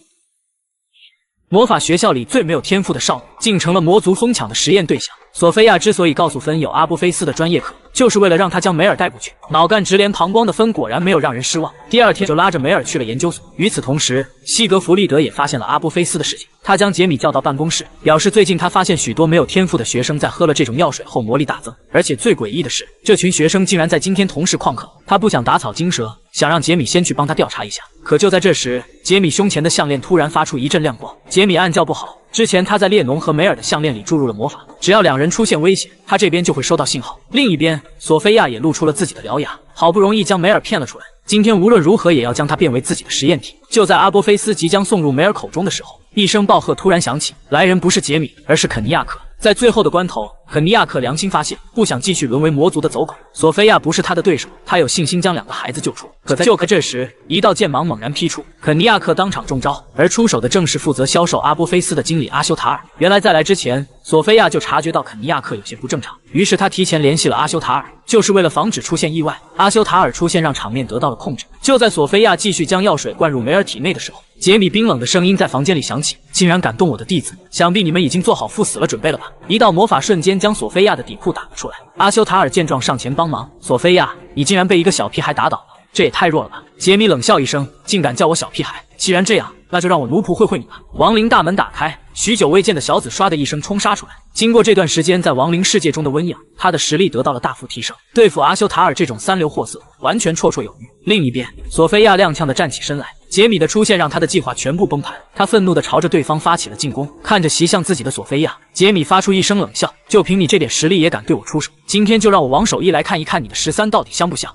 魔法学校里最没有天赋的少女，竟成了魔族疯抢的实验对象。索菲亚之所以告诉芬有阿波菲斯的专业课，就是为了让他将梅尔带过去。脑干直连膀胱的芬果然没有让人失望，第二天就拉着梅尔去了研究所。与此同时，西格弗利德也发现了阿波菲斯的事情，他将杰米叫到办公室，表示最近他发现许多没有天赋的学生在喝了这种药水后魔力大增，而且最诡异的是，这群学生竟然在今天同时旷课。他不想打草惊蛇，想让杰米先去帮他调查一下。可就在这时，杰米胸前的项链突然发出一阵亮光，杰米暗叫不好。之前他在列侬和梅尔的项链里注入了魔法，只要两人出现危险，他这边就会收到信号。另一边，索菲亚也露出了自己的獠牙，好不容易将梅尔骗了出来，今天无论如何也要将他变为自己的实验体。就在阿波菲斯即将送入梅尔口中的时候，一声暴喝突然响起，来人不是杰米，而是肯尼亚克。在最后的关头，肯尼亚克良心发现，不想继续沦为魔族的走狗。索菲亚不是他的对手，他有信心将两个孩子救出。可就在这时，一道剑芒猛然劈出，肯尼亚克当场中招，而出手的正是负责销售阿波菲斯的经理阿修塔尔。原来在来之前，索菲亚就察觉到肯尼亚克有些不正常，于是他提前联系了阿修塔尔，就是为了防止出现意外。阿修塔尔出现让场面得到了控制。就在索菲亚继续将药水灌入梅尔体内的时候，杰米冰冷的声音在房间里响起：“竟然敢动我的弟子，想必你们已经做好赴死了准备了吧？”一道魔法瞬间将索菲亚的底裤打了出来。阿修塔尔见状上前帮忙：“索菲亚，你竟然被一个小屁孩打倒了，这也太弱了吧！”杰米冷笑一声：“竟敢叫我小屁孩，既然这样，那就让我奴仆会会你吧。”亡灵大门打开，许久未见的小紫唰的一声冲杀出来。经过这段时间在亡灵世界中的温养，他的实力得到了大幅提升，对付阿修塔尔这种三流货色完全绰绰有余。另一边，索菲亚踉跄地站起身来，杰米的出现让他的计划全部崩盘，他愤怒地朝着对方发起了进攻。看着袭向自己的索菲亚，杰米发出一声冷笑：“就凭你这点实力也敢对我出手？今天就让我王守义来看一看你的13到底香不香。”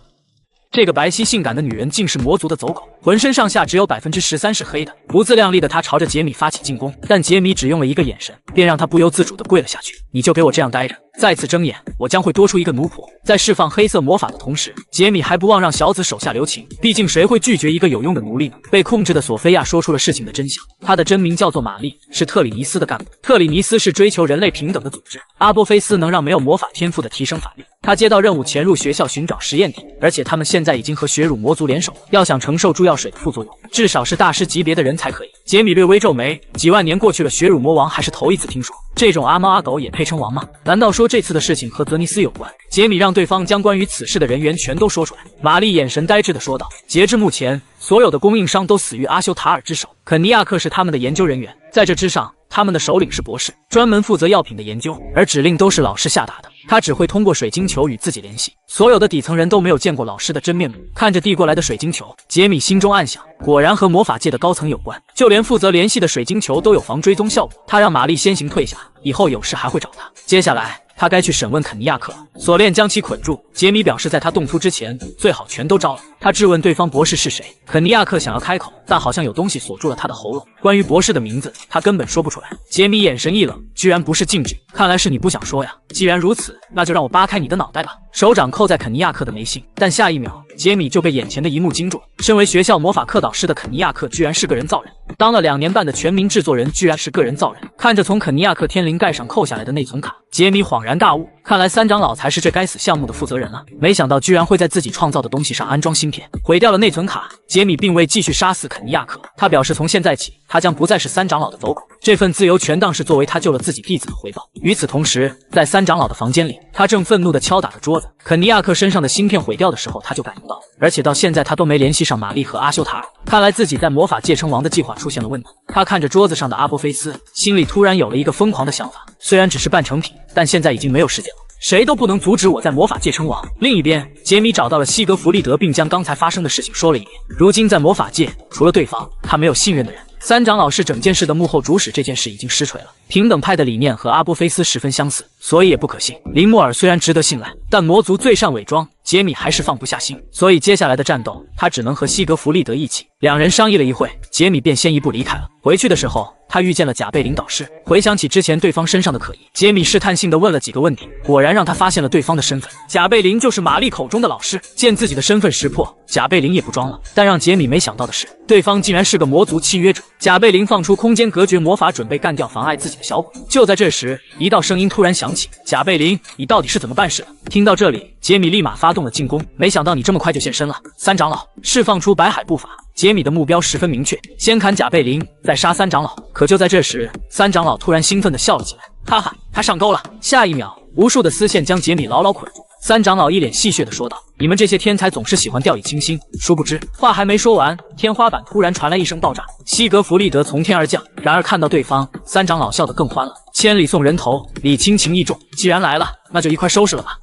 这个白皙性感的女人竟是魔族的走狗，浑身上下只有13%是黑的。不自量力的她朝着杰米发起进攻，但杰米只用了一个眼神，便让她不由自主地跪了下去。你就给我这样待着，再次睁眼，我将会多出一个奴仆。在释放黑色魔法的同时，杰米还不忘让小紫手下留情，毕竟谁会拒绝一个有用的奴隶呢？被控制的索菲亚说出了事情的真相，她的真名叫做玛丽，是特里尼斯的干部。特里尼斯是追求人类平等的组织，阿波菲斯能让没有魔法天赋的提升法力。他接到任务潜入学校寻找实验体，而且他们现在已经和血乳魔族联手，要想承受助药水的副作用，至少是大师级别的人才可以。杰米略微皱眉，几万年过去了，血乳魔王还是头一次听说，这种阿猫阿狗也配称王吗？难道说这次的事情和泽尼斯有关？杰米让对方将关于此事的人员全都说出来。玛丽眼神呆滞地说道：“截至目前，所有的供应商都死于阿修塔尔之手，肯尼亚克是他们的研究人员，在这之上，他们的首领是博士，专门负责药品的研究，而指令都是老师下达的。他只会通过水晶球与自己联系，所有的底层人都没有见过老师的真面目。”看着递过来的水晶球，杰米心中暗想，果然和魔法界的高层有关，就连负责联系的水晶球都有防追踪效果。他让玛丽先行退下，以后有事还会找他。接下来他该去审问肯尼亚克，锁链将其捆住。杰米表示，在他动粗之前，最好全都招了。他质问对方博士是谁。肯尼亚克想要开口，但好像有东西锁住了他的喉咙。关于博士的名字，他根本说不出来。杰米眼神一冷，居然不是禁止，看来是你不想说呀。既然如此，那就让我扒开你的脑袋吧。手掌扣在肯尼亚克的眉心，但下一秒，杰米就被眼前的一幕惊住。身为学校魔法课导师的肯尼亚克居然是个人造人，当了2年半的全民制作人居然是个人造人。看着从肯尼亚克天灵盖上扣下来的内存卡，杰米恍然大悟，看来三长老才是这该死项目的负责人啊！没想到居然会在自己创造的东西上安装芯片，毁掉了内存卡。杰米并未继续杀死肯尼亚克，他表示从现在起，他将不再是三长老的走狗，这份自由权当是作为他救了自己弟子的回报。与此同时，在三长老的房间里，他正愤怒地敲打着桌子。肯尼亚克身上的芯片毁掉的时候，他就感应到，而且到现在他都没联系上玛丽和阿修塔尔，看来自己在魔法界称王的计划出现了问题。他看着桌子上的阿波菲斯，心里突然有了一个疯狂的想法，虽然只是半成品，但现在已经没有时间了。谁都不能阻止我在魔法界称王。另一边，杰米找到了西格弗利德，并将刚才发生的事情说了一遍。如今在魔法界，除了对方，他没有信任的人。三长老是整件事的幕后主使，这件事已经实锤了。平等派的理念和阿波菲斯十分相似，所以也不可信。林莫尔虽然值得信赖，但魔族最善伪装，杰米还是放不下心。所以接下来的战斗，他只能和西格弗利德一起。两人商议了一会，杰米便先一步离开了。回去的时候，他遇见了贾贝林导师。回想起之前对方身上的可疑，杰米试探性地问了几个问题，果然让他发现了对方的身份。贾贝林就是玛丽口中的老师。见自己的身份识破，贾贝林也不装了。但让杰米没想到的是，对方竟然是个魔族契约者。贾贝林放出空间隔绝魔法，准备干掉妨碍自己的小鬼。就在这时，一道声音突然响起：“贾贝林，你到底是怎么办事的？”听到这里，杰米立马发动了进攻。没想到你这么快就现身了，三长老！释放出白海步伐。杰米的目标十分明确，先砍贾贝林，再杀三长老。可就在这时，三长老突然兴奋地笑了起来，哈哈，他上钩了！下一秒，无数的丝线将杰米牢牢捆住。三长老一脸戏谑地说道：“你们这些天才总是喜欢掉以轻心。”殊不知，话还没说完，天花板突然传来一声爆炸，西格弗利德从天而降。然而看到对方，三长老笑得更欢了。千里送人头，礼轻情意重。既然来了，那就一块收拾了吧。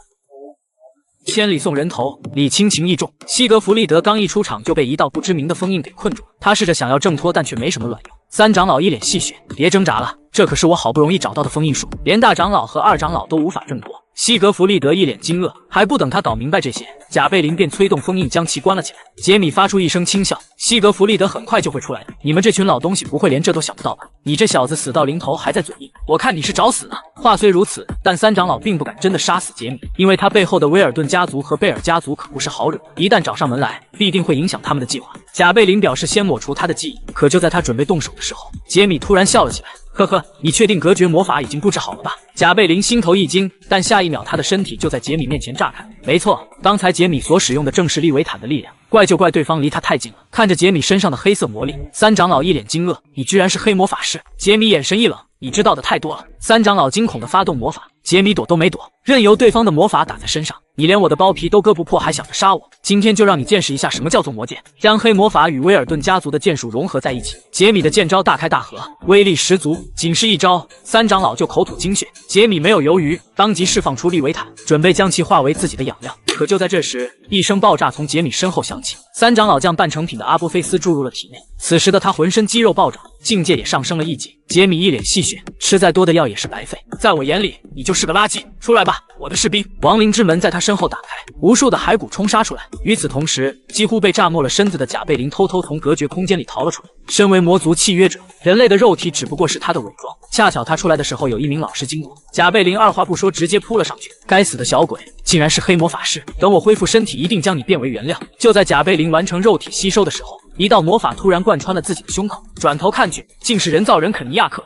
千里送人头，礼轻情意重。西格弗利德刚一出场就被一道不知名的封印给困住了，他试着想要挣脱，但却没什么卵用。三长老一脸戏谑：“别挣扎了，这可是我好不容易找到的封印术，连大长老和二长老都无法挣脱。”西格弗利德一脸惊愕，还不等他搞明白这些，贾贝林便催动封印将其关了起来。杰米发出一声轻笑：“西格弗利德很快就会出来的，你们这群老东西不会连这都想不到吧？你这小子死到临头还在嘴硬，我看你是找死呢。”话虽如此，但三长老并不敢真的杀死杰米，因为他背后的威尔顿家族和贝尔家族可不是好惹，一旦找上门来，必定会影响他们的计划。贾贝林表示先抹除他的记忆，可就在他准备动手的时候，杰米突然笑了起来。呵呵，你确定隔绝魔法已经布置好了吧？贾贝林心头一惊，但下一秒他的身体就在杰米面前炸开。没错，刚才杰米所使用的正是利维坦的力量。怪就怪对方离他太近了。看着杰米身上的黑色魔力，三长老一脸惊愕：“你居然是黑魔法师！”杰米眼神一冷：“你知道的太多了。”三长老惊恐地发动魔法，杰米躲都没躲，任由对方的魔法打在身上。你连我的包皮都割不破，还想着杀我？今天就让你见识一下什么叫做魔剑！将黑魔法与威尔顿家族的剑术融合在一起，杰米的剑招大开大合，威力十足。仅是一招，三长老就口吐精血。杰米没有犹豫，当即释放出利维坦，准备将其化为自己的养料。可就在这时，一声爆炸从杰米身后响起，三长老将半成品的阿波菲斯注入了体内。此时的他浑身肌肉暴涨，境界也上升了一级。杰米一脸戏谑：“吃再多的药也是白费，在我眼里，你就是个垃圾！出来吧，我的士兵！”亡灵之门在他身后打开，无数的骸骨冲杀出来。与此同时，几乎被炸没了身子的贾贝林偷偷从隔绝空间里逃了出来。身为魔族契约者，人类的肉体只不过是他的伪装。恰巧他出来的时候，有一名老师经过，贾贝林二话不说，直接扑了上去。该死的小鬼，竟然是黑魔法师！等我恢复身体，一定将你变为原料。就在贾贝林完成肉体吸收的时候，一道魔法突然贯穿了自己的胸口，转头看去，竟是人造人肯尼亚克。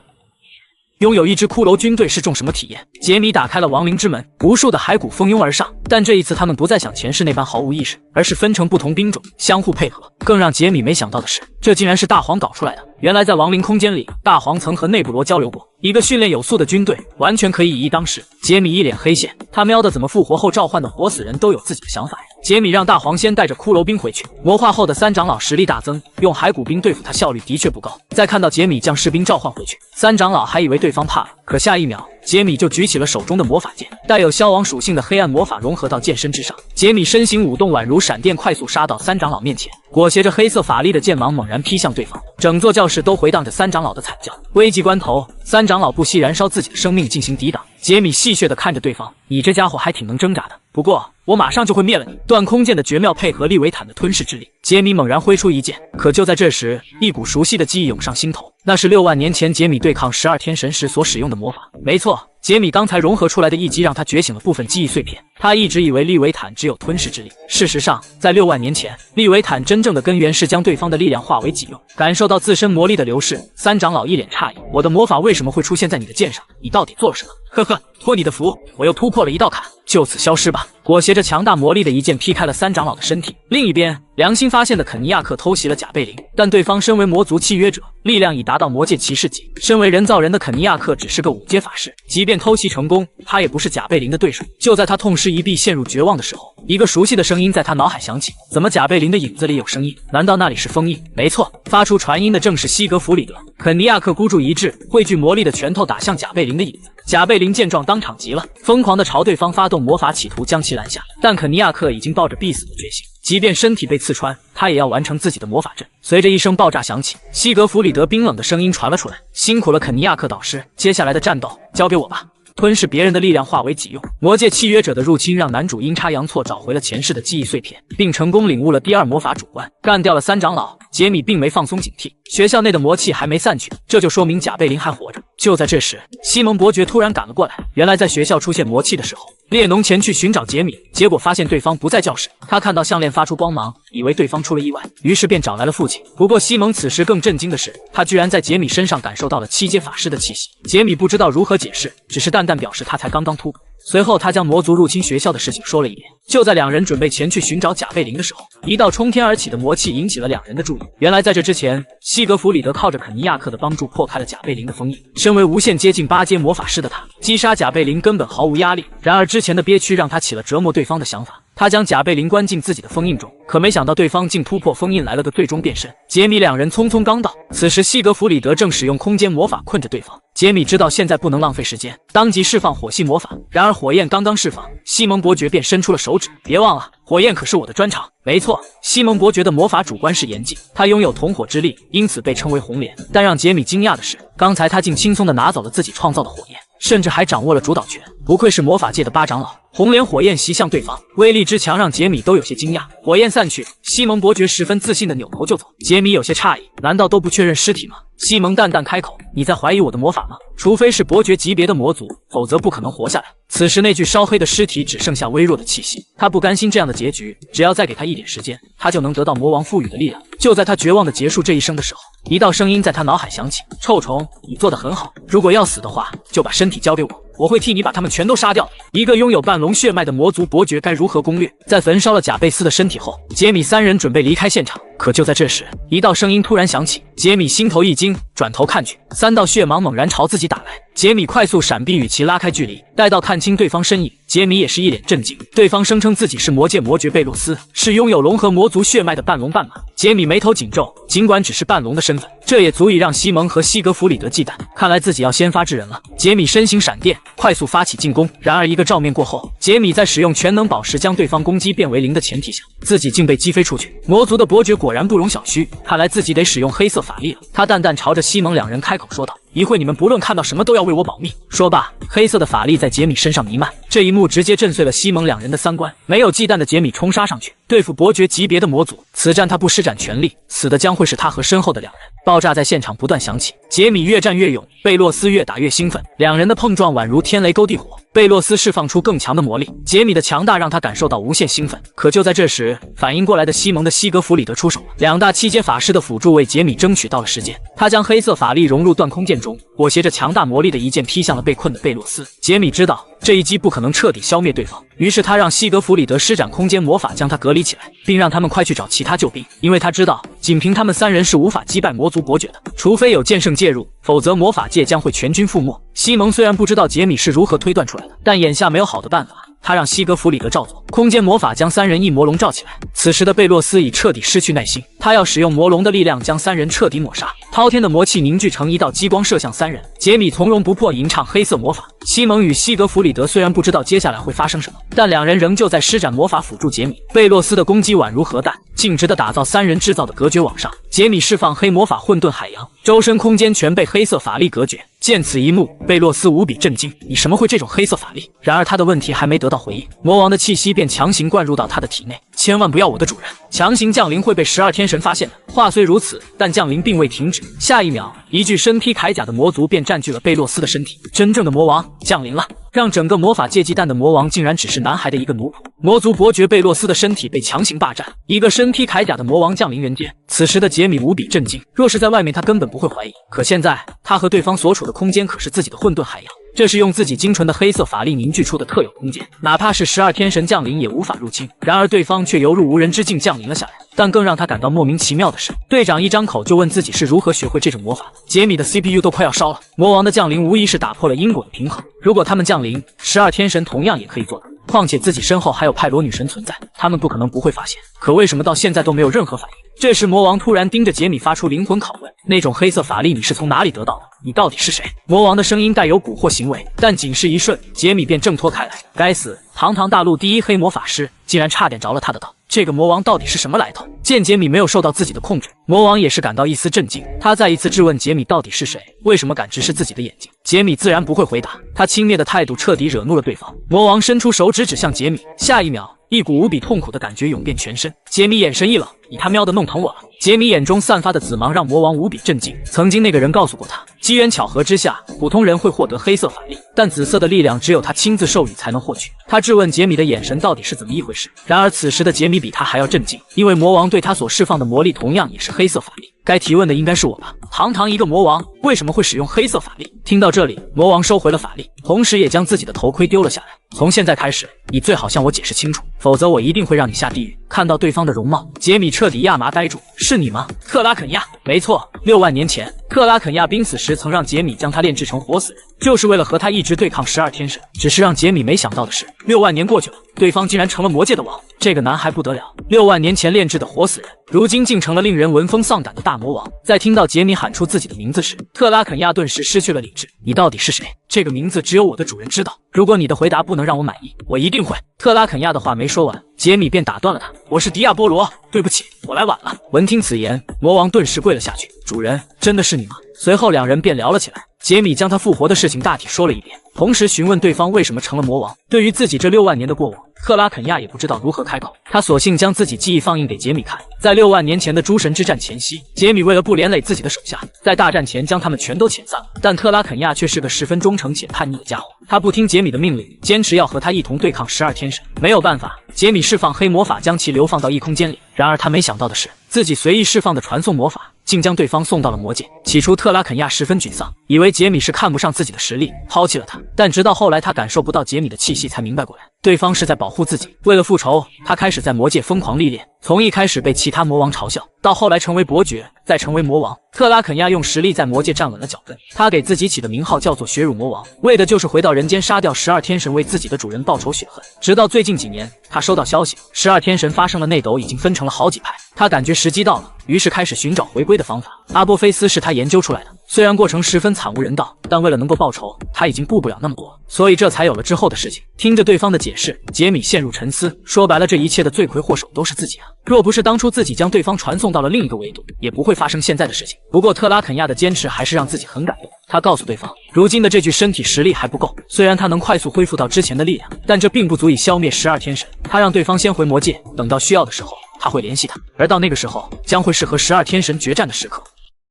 拥有一支骷髅军队是种什么体验？杰米打开了亡灵之门，无数的骸骨蜂拥而上，但这一次他们不再像前世那般毫无意识，而是分成不同兵种，相互配合。更让杰米没想到的是，这竟然是大黄搞出来的。原来在亡灵空间里，大黄曾和内布罗交流过，一个训练有素的军队，完全可以以一当十。杰米一脸黑线，他喵的怎么复活后召唤的活死人都有自己的想法呀？杰米让大黄先带着骷髅兵回去，魔化后的三长老实力大增，用骸骨兵对付他效率的确不高。再看到杰米将士兵召唤回去，三长老还以为对方怕了，可下一秒杰米就举起了手中的魔法剑，带有消亡属性的黑暗魔法融合到剑身之上。杰米身形舞动，宛如闪电，快速杀到三长老面前。裹挟着黑色法力的剑芒猛然劈向对方，整座教室都回荡着三长老的惨叫。危急关头，三长老不惜燃烧自己的生命进行抵挡。杰米戏谑地看着对方：“你这家伙还挺能挣扎的，不过我马上就会灭了你。”断空剑的绝妙配合利维坦的吞噬之力，杰米猛然挥出一剑，可就在这时，一股熟悉的记忆涌上心头，那是6万年前杰米对抗12天神时所使用的魔法。没错，杰米刚才融合出来的一击让他觉醒了部分记忆碎片。他一直以为利维坦只有吞噬之力，事实上，在6万年前，利维坦真正的根源是将对方的力量化为己用。感受到自身魔力的流逝，三长老一脸诧异：“我的魔法为什么会出现在你的剑上？你到底做了什么？”呵呵，托你的福，我又突破了一道坎，就此消失吧。裹挟着强大魔力的一剑劈开了三长老的身体。另一边，良心发现的肯尼亚克偷袭了贾贝林，但对方身为魔族契约者，力量已达到魔界骑士级。身为人造人的肯尼亚克只是个5阶法师，即便偷袭成功，他也不是贾贝林的对手。就在他痛失一臂、陷入绝望的时候，一个熟悉的声音在他脑海响起：怎么贾贝林的影子里有声音？难道那里是封印？没错，发出传音的正是西格弗里德。肯尼亚克孤注一掷，汇聚魔力的拳头打向贾贝林的影子。贾贝林见状当场急了，疯狂地朝对方发动魔法，企图将其拦下。但肯尼亚克已经抱着必死的决心，即便身体被刺穿，他也要完成自己的魔法阵。随着一声爆炸响起，西格弗里德冰冷的声音传了出来：辛苦了，肯尼亚克导师，接下来的战斗交给我吧。吞噬别人的力量化为己用，魔界契约者的入侵让男主阴差阳错找回了前世的记忆碎片，并成功领悟了第2魔法主关，干掉了三长老。杰米并没放松警惕，学校内的魔气还没散去，这就说明贾贝林还活着。就在这时，西蒙伯爵突然赶了过来。原来在学校出现魔气的时候，列侬前去寻找杰米，结果发现对方不在教室。他看到项链发出光芒，以为对方出了意外，于是便找来了父亲。不过西蒙此时更震惊的是，他居然在杰米身上感受到了7阶法师的气息。杰米不知道如何解释，只是淡淡表示他才刚刚突破。随后他将魔族入侵学校的事情说了一遍。就在两人准备前去寻找贾贝林的时候，一道冲天而起的魔气引起了两人的注意。原来在这之前，西格弗里德靠着肯尼亚克的帮助破开了贾贝林的封印。身为无限接近8阶魔法师的他，击杀贾贝林根本毫无压力。然而之前的憋屈让他起了折磨对方的想法。他将贾贝林关进自己的封印中，可没想到对方竟突破封印来了个最终变身。杰米两人匆匆刚到，此时西格弗里德正使用空间魔法困着对方。杰米知道现在不能浪费时间，当即释放火系魔法。然而火焰刚刚释放，西蒙伯爵便伸出了手指，别忘了，火焰可是我的专长。没错，西蒙伯爵的魔法主观是炎季，他拥有同火之力，因此被称为红莲。但让杰米惊讶的是，刚才他竟轻松地拿走了自己创造的火焰，甚至还掌握了主导权。不愧是魔法界的8长老，红莲火焰袭向对方，威力之强让杰米都有些惊讶。火焰散去，西蒙伯爵十分自信地扭头就走。杰米有些诧异，难道都不确认尸体吗？西蒙淡淡开口，你在怀疑我的魔法吗？除非是伯爵级别的魔族，否则不可能活下来。此时那具烧黑的尸体只剩下微弱的气息，他不甘心这样的结局，只要再给他一点时间，他就能得到魔王赋予的力量。就在他绝望地结束这一生的时候，一道声音在他脑海响起，臭虫，你做得很好，如果要死的话，就把身体交给我，我会替你把他们全都杀掉。一个拥有半龙血脉的魔族伯爵该如何攻略？在焚烧了贾贝斯的身体后，杰米3人准备离开现场。可就在这时，一道声音突然响起，杰米心头一惊，转头看去，3道血芒猛然朝自己打来。杰米快速闪避，与其拉开距离。待到看清对方身影，杰米也是一脸震惊。对方声称自己是魔界魔爵贝洛斯，是拥有龙和魔族血脉的半龙半马。杰米眉头紧皱，尽管只是半龙的身份，这也足以让西蒙和西格弗里德忌惮。看来自己要先发制人了。杰米身形闪电，快速发起进攻。然而一个照面过后，杰米在使用全能宝石将对方攻击变为0的前提下，自己竟被击飞出去。魔族的伯爵果然不容小觑，看来自己得使用黑色法力了。他淡淡朝着西蒙两人开口说道：一会你们不论看到什么都要为我保密。说罢，黑色的法力在杰米身上弥漫。这一幕直接震碎了西蒙两人的3观。没有忌惮的杰米冲杀上去，对付伯爵级别的魔族。此战他不施展全力，死的将会是他和身后的两人。爆炸在现场不断响起，杰米越战越勇，贝洛斯越打越兴奋，两人的碰撞宛如天雷勾地火。贝洛斯释放出更强的魔力，杰米的强大让他感受到无限兴奋。可就在这时，反应过来的西蒙的西格弗里德出手了，2大7阶法师的辅助为杰米争取到了时间。他将黑色法力融入断空剑中，裹挟着强大魔力的一剑劈向了被困的贝洛斯。杰米知道这一击不可能彻底消灭对方，于是他让西格弗里德施展空间魔法将他隔离起来，并让他们快去找其他救兵，因为他知道仅凭他们3人是无法击败魔族伯爵的，除非有剑圣介入，否则魔法界将会全军覆没。西蒙虽然不知道杰米是如何推断出来的，但眼下没有好的办法。他让西格弗里德照做，空间魔法将3人一魔龙罩起来。此时的贝洛斯已彻底失去耐心，他要使用魔龙的力量将3人彻底抹杀。滔天的魔气凝聚成一道激光射向3人。杰米从容不迫吟唱黑色魔法。西蒙与西格弗里德虽然不知道接下来会发生什么，但两人仍旧在施展魔法辅助杰米。贝洛斯的攻击宛如核弹，径直地打造3人制造的隔绝网上。杰米释放黑魔法混沌海洋，周身空间全被黑色法力隔绝。见此一幕，贝洛斯无比震惊：“你什么会这种黑色法力？”然而他的问题还没得到回应，魔王的气息便强行灌入到他的体内。千万不要，我的主人！强行降临会被12天神发现的。话虽如此，但降临并未停止。下一秒，一具身披铠甲的魔族便占据了贝洛斯的身体。真正的魔王降临了，让整个魔法界忌惮的魔王竟然只是男孩的一个奴仆。魔族伯爵贝洛斯的身体被强行霸占，一个身披铠甲的魔王降临人间。此时的杰米无比震惊，若是在外面，他根本不会怀疑。可现在，他和对方所处的空间可是自己的混沌海洋。这是用自己精纯的黑色法力凝聚出的特有空间，哪怕是12天神降临也无法入侵。然而对方却犹如无人之境降临了下来。但更让他感到莫名其妙的是，队长一张口就问自己是如何学会这种魔法的。杰米的 CPU 都快要烧了。魔王的降临无疑是打破了因果的平衡，如果他们降临，12天神同样也可以做到。况且自己身后还有派罗女神存在，他们不可能不会发现。可为什么到现在都没有任何反应？这时魔王突然盯着杰米发出灵魂拷问：“那种黑色法力你是从哪里得到的？你到底是谁？”魔王的声音带有蛊惑行为，但仅是一瞬，杰米便挣脱开来。该死，堂堂大陆第一黑魔法师，竟然差点着了他的道。这个魔王到底是什么来头？见杰米没有受到自己的控制，魔王也是感到一丝震惊。他再一次质问杰米到底是谁，为什么敢直视自己的眼睛？杰米自然不会回答，他轻蔑的态度彻底惹怒了对方。魔王伸出手指指向杰米，下一秒，一股无比痛苦的感觉涌遍全身。杰米眼神一冷，你他喵的弄疼我了！杰米眼中散发的紫芒让魔王无比震惊。曾经那个人告诉过他，机缘巧合之下，普通人会获得黑色法力，但紫色的力量只有他亲自授予才能获取。他质问杰米的眼神到底是怎么一回事。然而此时的杰米比他还要震惊，因为魔王对他所释放的魔力同样也是黑色法力。该提问的应该是我吧？堂堂一个魔王，为什么会使用黑色法力？听到这里，魔王收回了法力，同时也将自己的头盔丢了下来。从现在开始，你最好向我解释清楚，否则我一定会让你下地狱。看到对方的容貌，杰米彻底亚麻呆住。是你吗，特拉肯亚？没错，6万年前，特拉肯亚濒死时曾让杰米将他炼制成活死人，就是为了和他一直对抗12天神。只是让杰米没想到的是，6万年过去了，对方竟然成了魔界的王。这个男孩不得了，6万年前炼制的活死人，如今竟成了令人闻风丧胆的大魔王。在听到杰米喊出自己的名字时，特拉肯亚顿时失去了理智。你到底是谁？这个名字只有我的主人知道。如果你的回答不能让我满意，我一定会……特拉肯亚的话没说完，杰米便打断了他。我是迪亚波罗，对不起，我来晚了。闻听此言，魔王顿时跪了下去。主人，真的是你吗？随后两人便聊了起来。杰米将他复活的事情大体说了一遍，同时询问对方为什么成了魔王。对于自己这6万年的过往，特拉肯亚也不知道如何开口，他索性将自己记忆放映给杰米看。在6万年前的诸神之战前夕，杰米为了不连累自己的手下，在大战前将他们全都遣散了。但特拉肯亚却是个十分忠诚且叛逆的家伙，他不听杰米的命令，坚持要和他一同对抗12天神。没有办法，杰米释放黑魔法将其流放到异空间里。然而他没想到的是，自己随意释放的传送魔法竟将对方送到了魔界。起初特拉肯亚十分沮丧，以为杰米是看不上自己的实力，抛弃了他。但直到后来他感受不到杰米的气息，才明白过来，对方是在保护自己。为了复仇，他开始在魔界疯狂历练，从一开始被其他魔王嘲笑，到后来成为伯爵，再成为魔王。特拉肯亚用实力在魔界站稳了脚跟，他给自己起的名号叫做血乳魔王，为的就是回到人间杀掉12天神，为自己的主人报仇雪恨。直到最近几年，他收到消息，12天神发生了内斗，已经分成了好几派。他感觉时机到了，于是开始寻找回归的方法。阿波菲斯是他研究出来的，虽然过程十分惨无人道，但为了能够报仇，他已经顾不了那么多，所以这才有了之后的事情。听着对方的解释，杰米陷入沉思。说白了，这一切的罪魁祸首都是自己啊！若不是当初自己将对方传送到了另一个维度，也不会发生现在的事情。不过特拉肯亚的坚持还是让自己很感动。他告诉对方，如今的这具身体实力还不够，虽然他能快速恢复到之前的力量，但这并不足以消灭12天神。他让对方先回魔界，等到需要的时候，他会联系他，而到那个时候，将会是和12天神决战的时刻。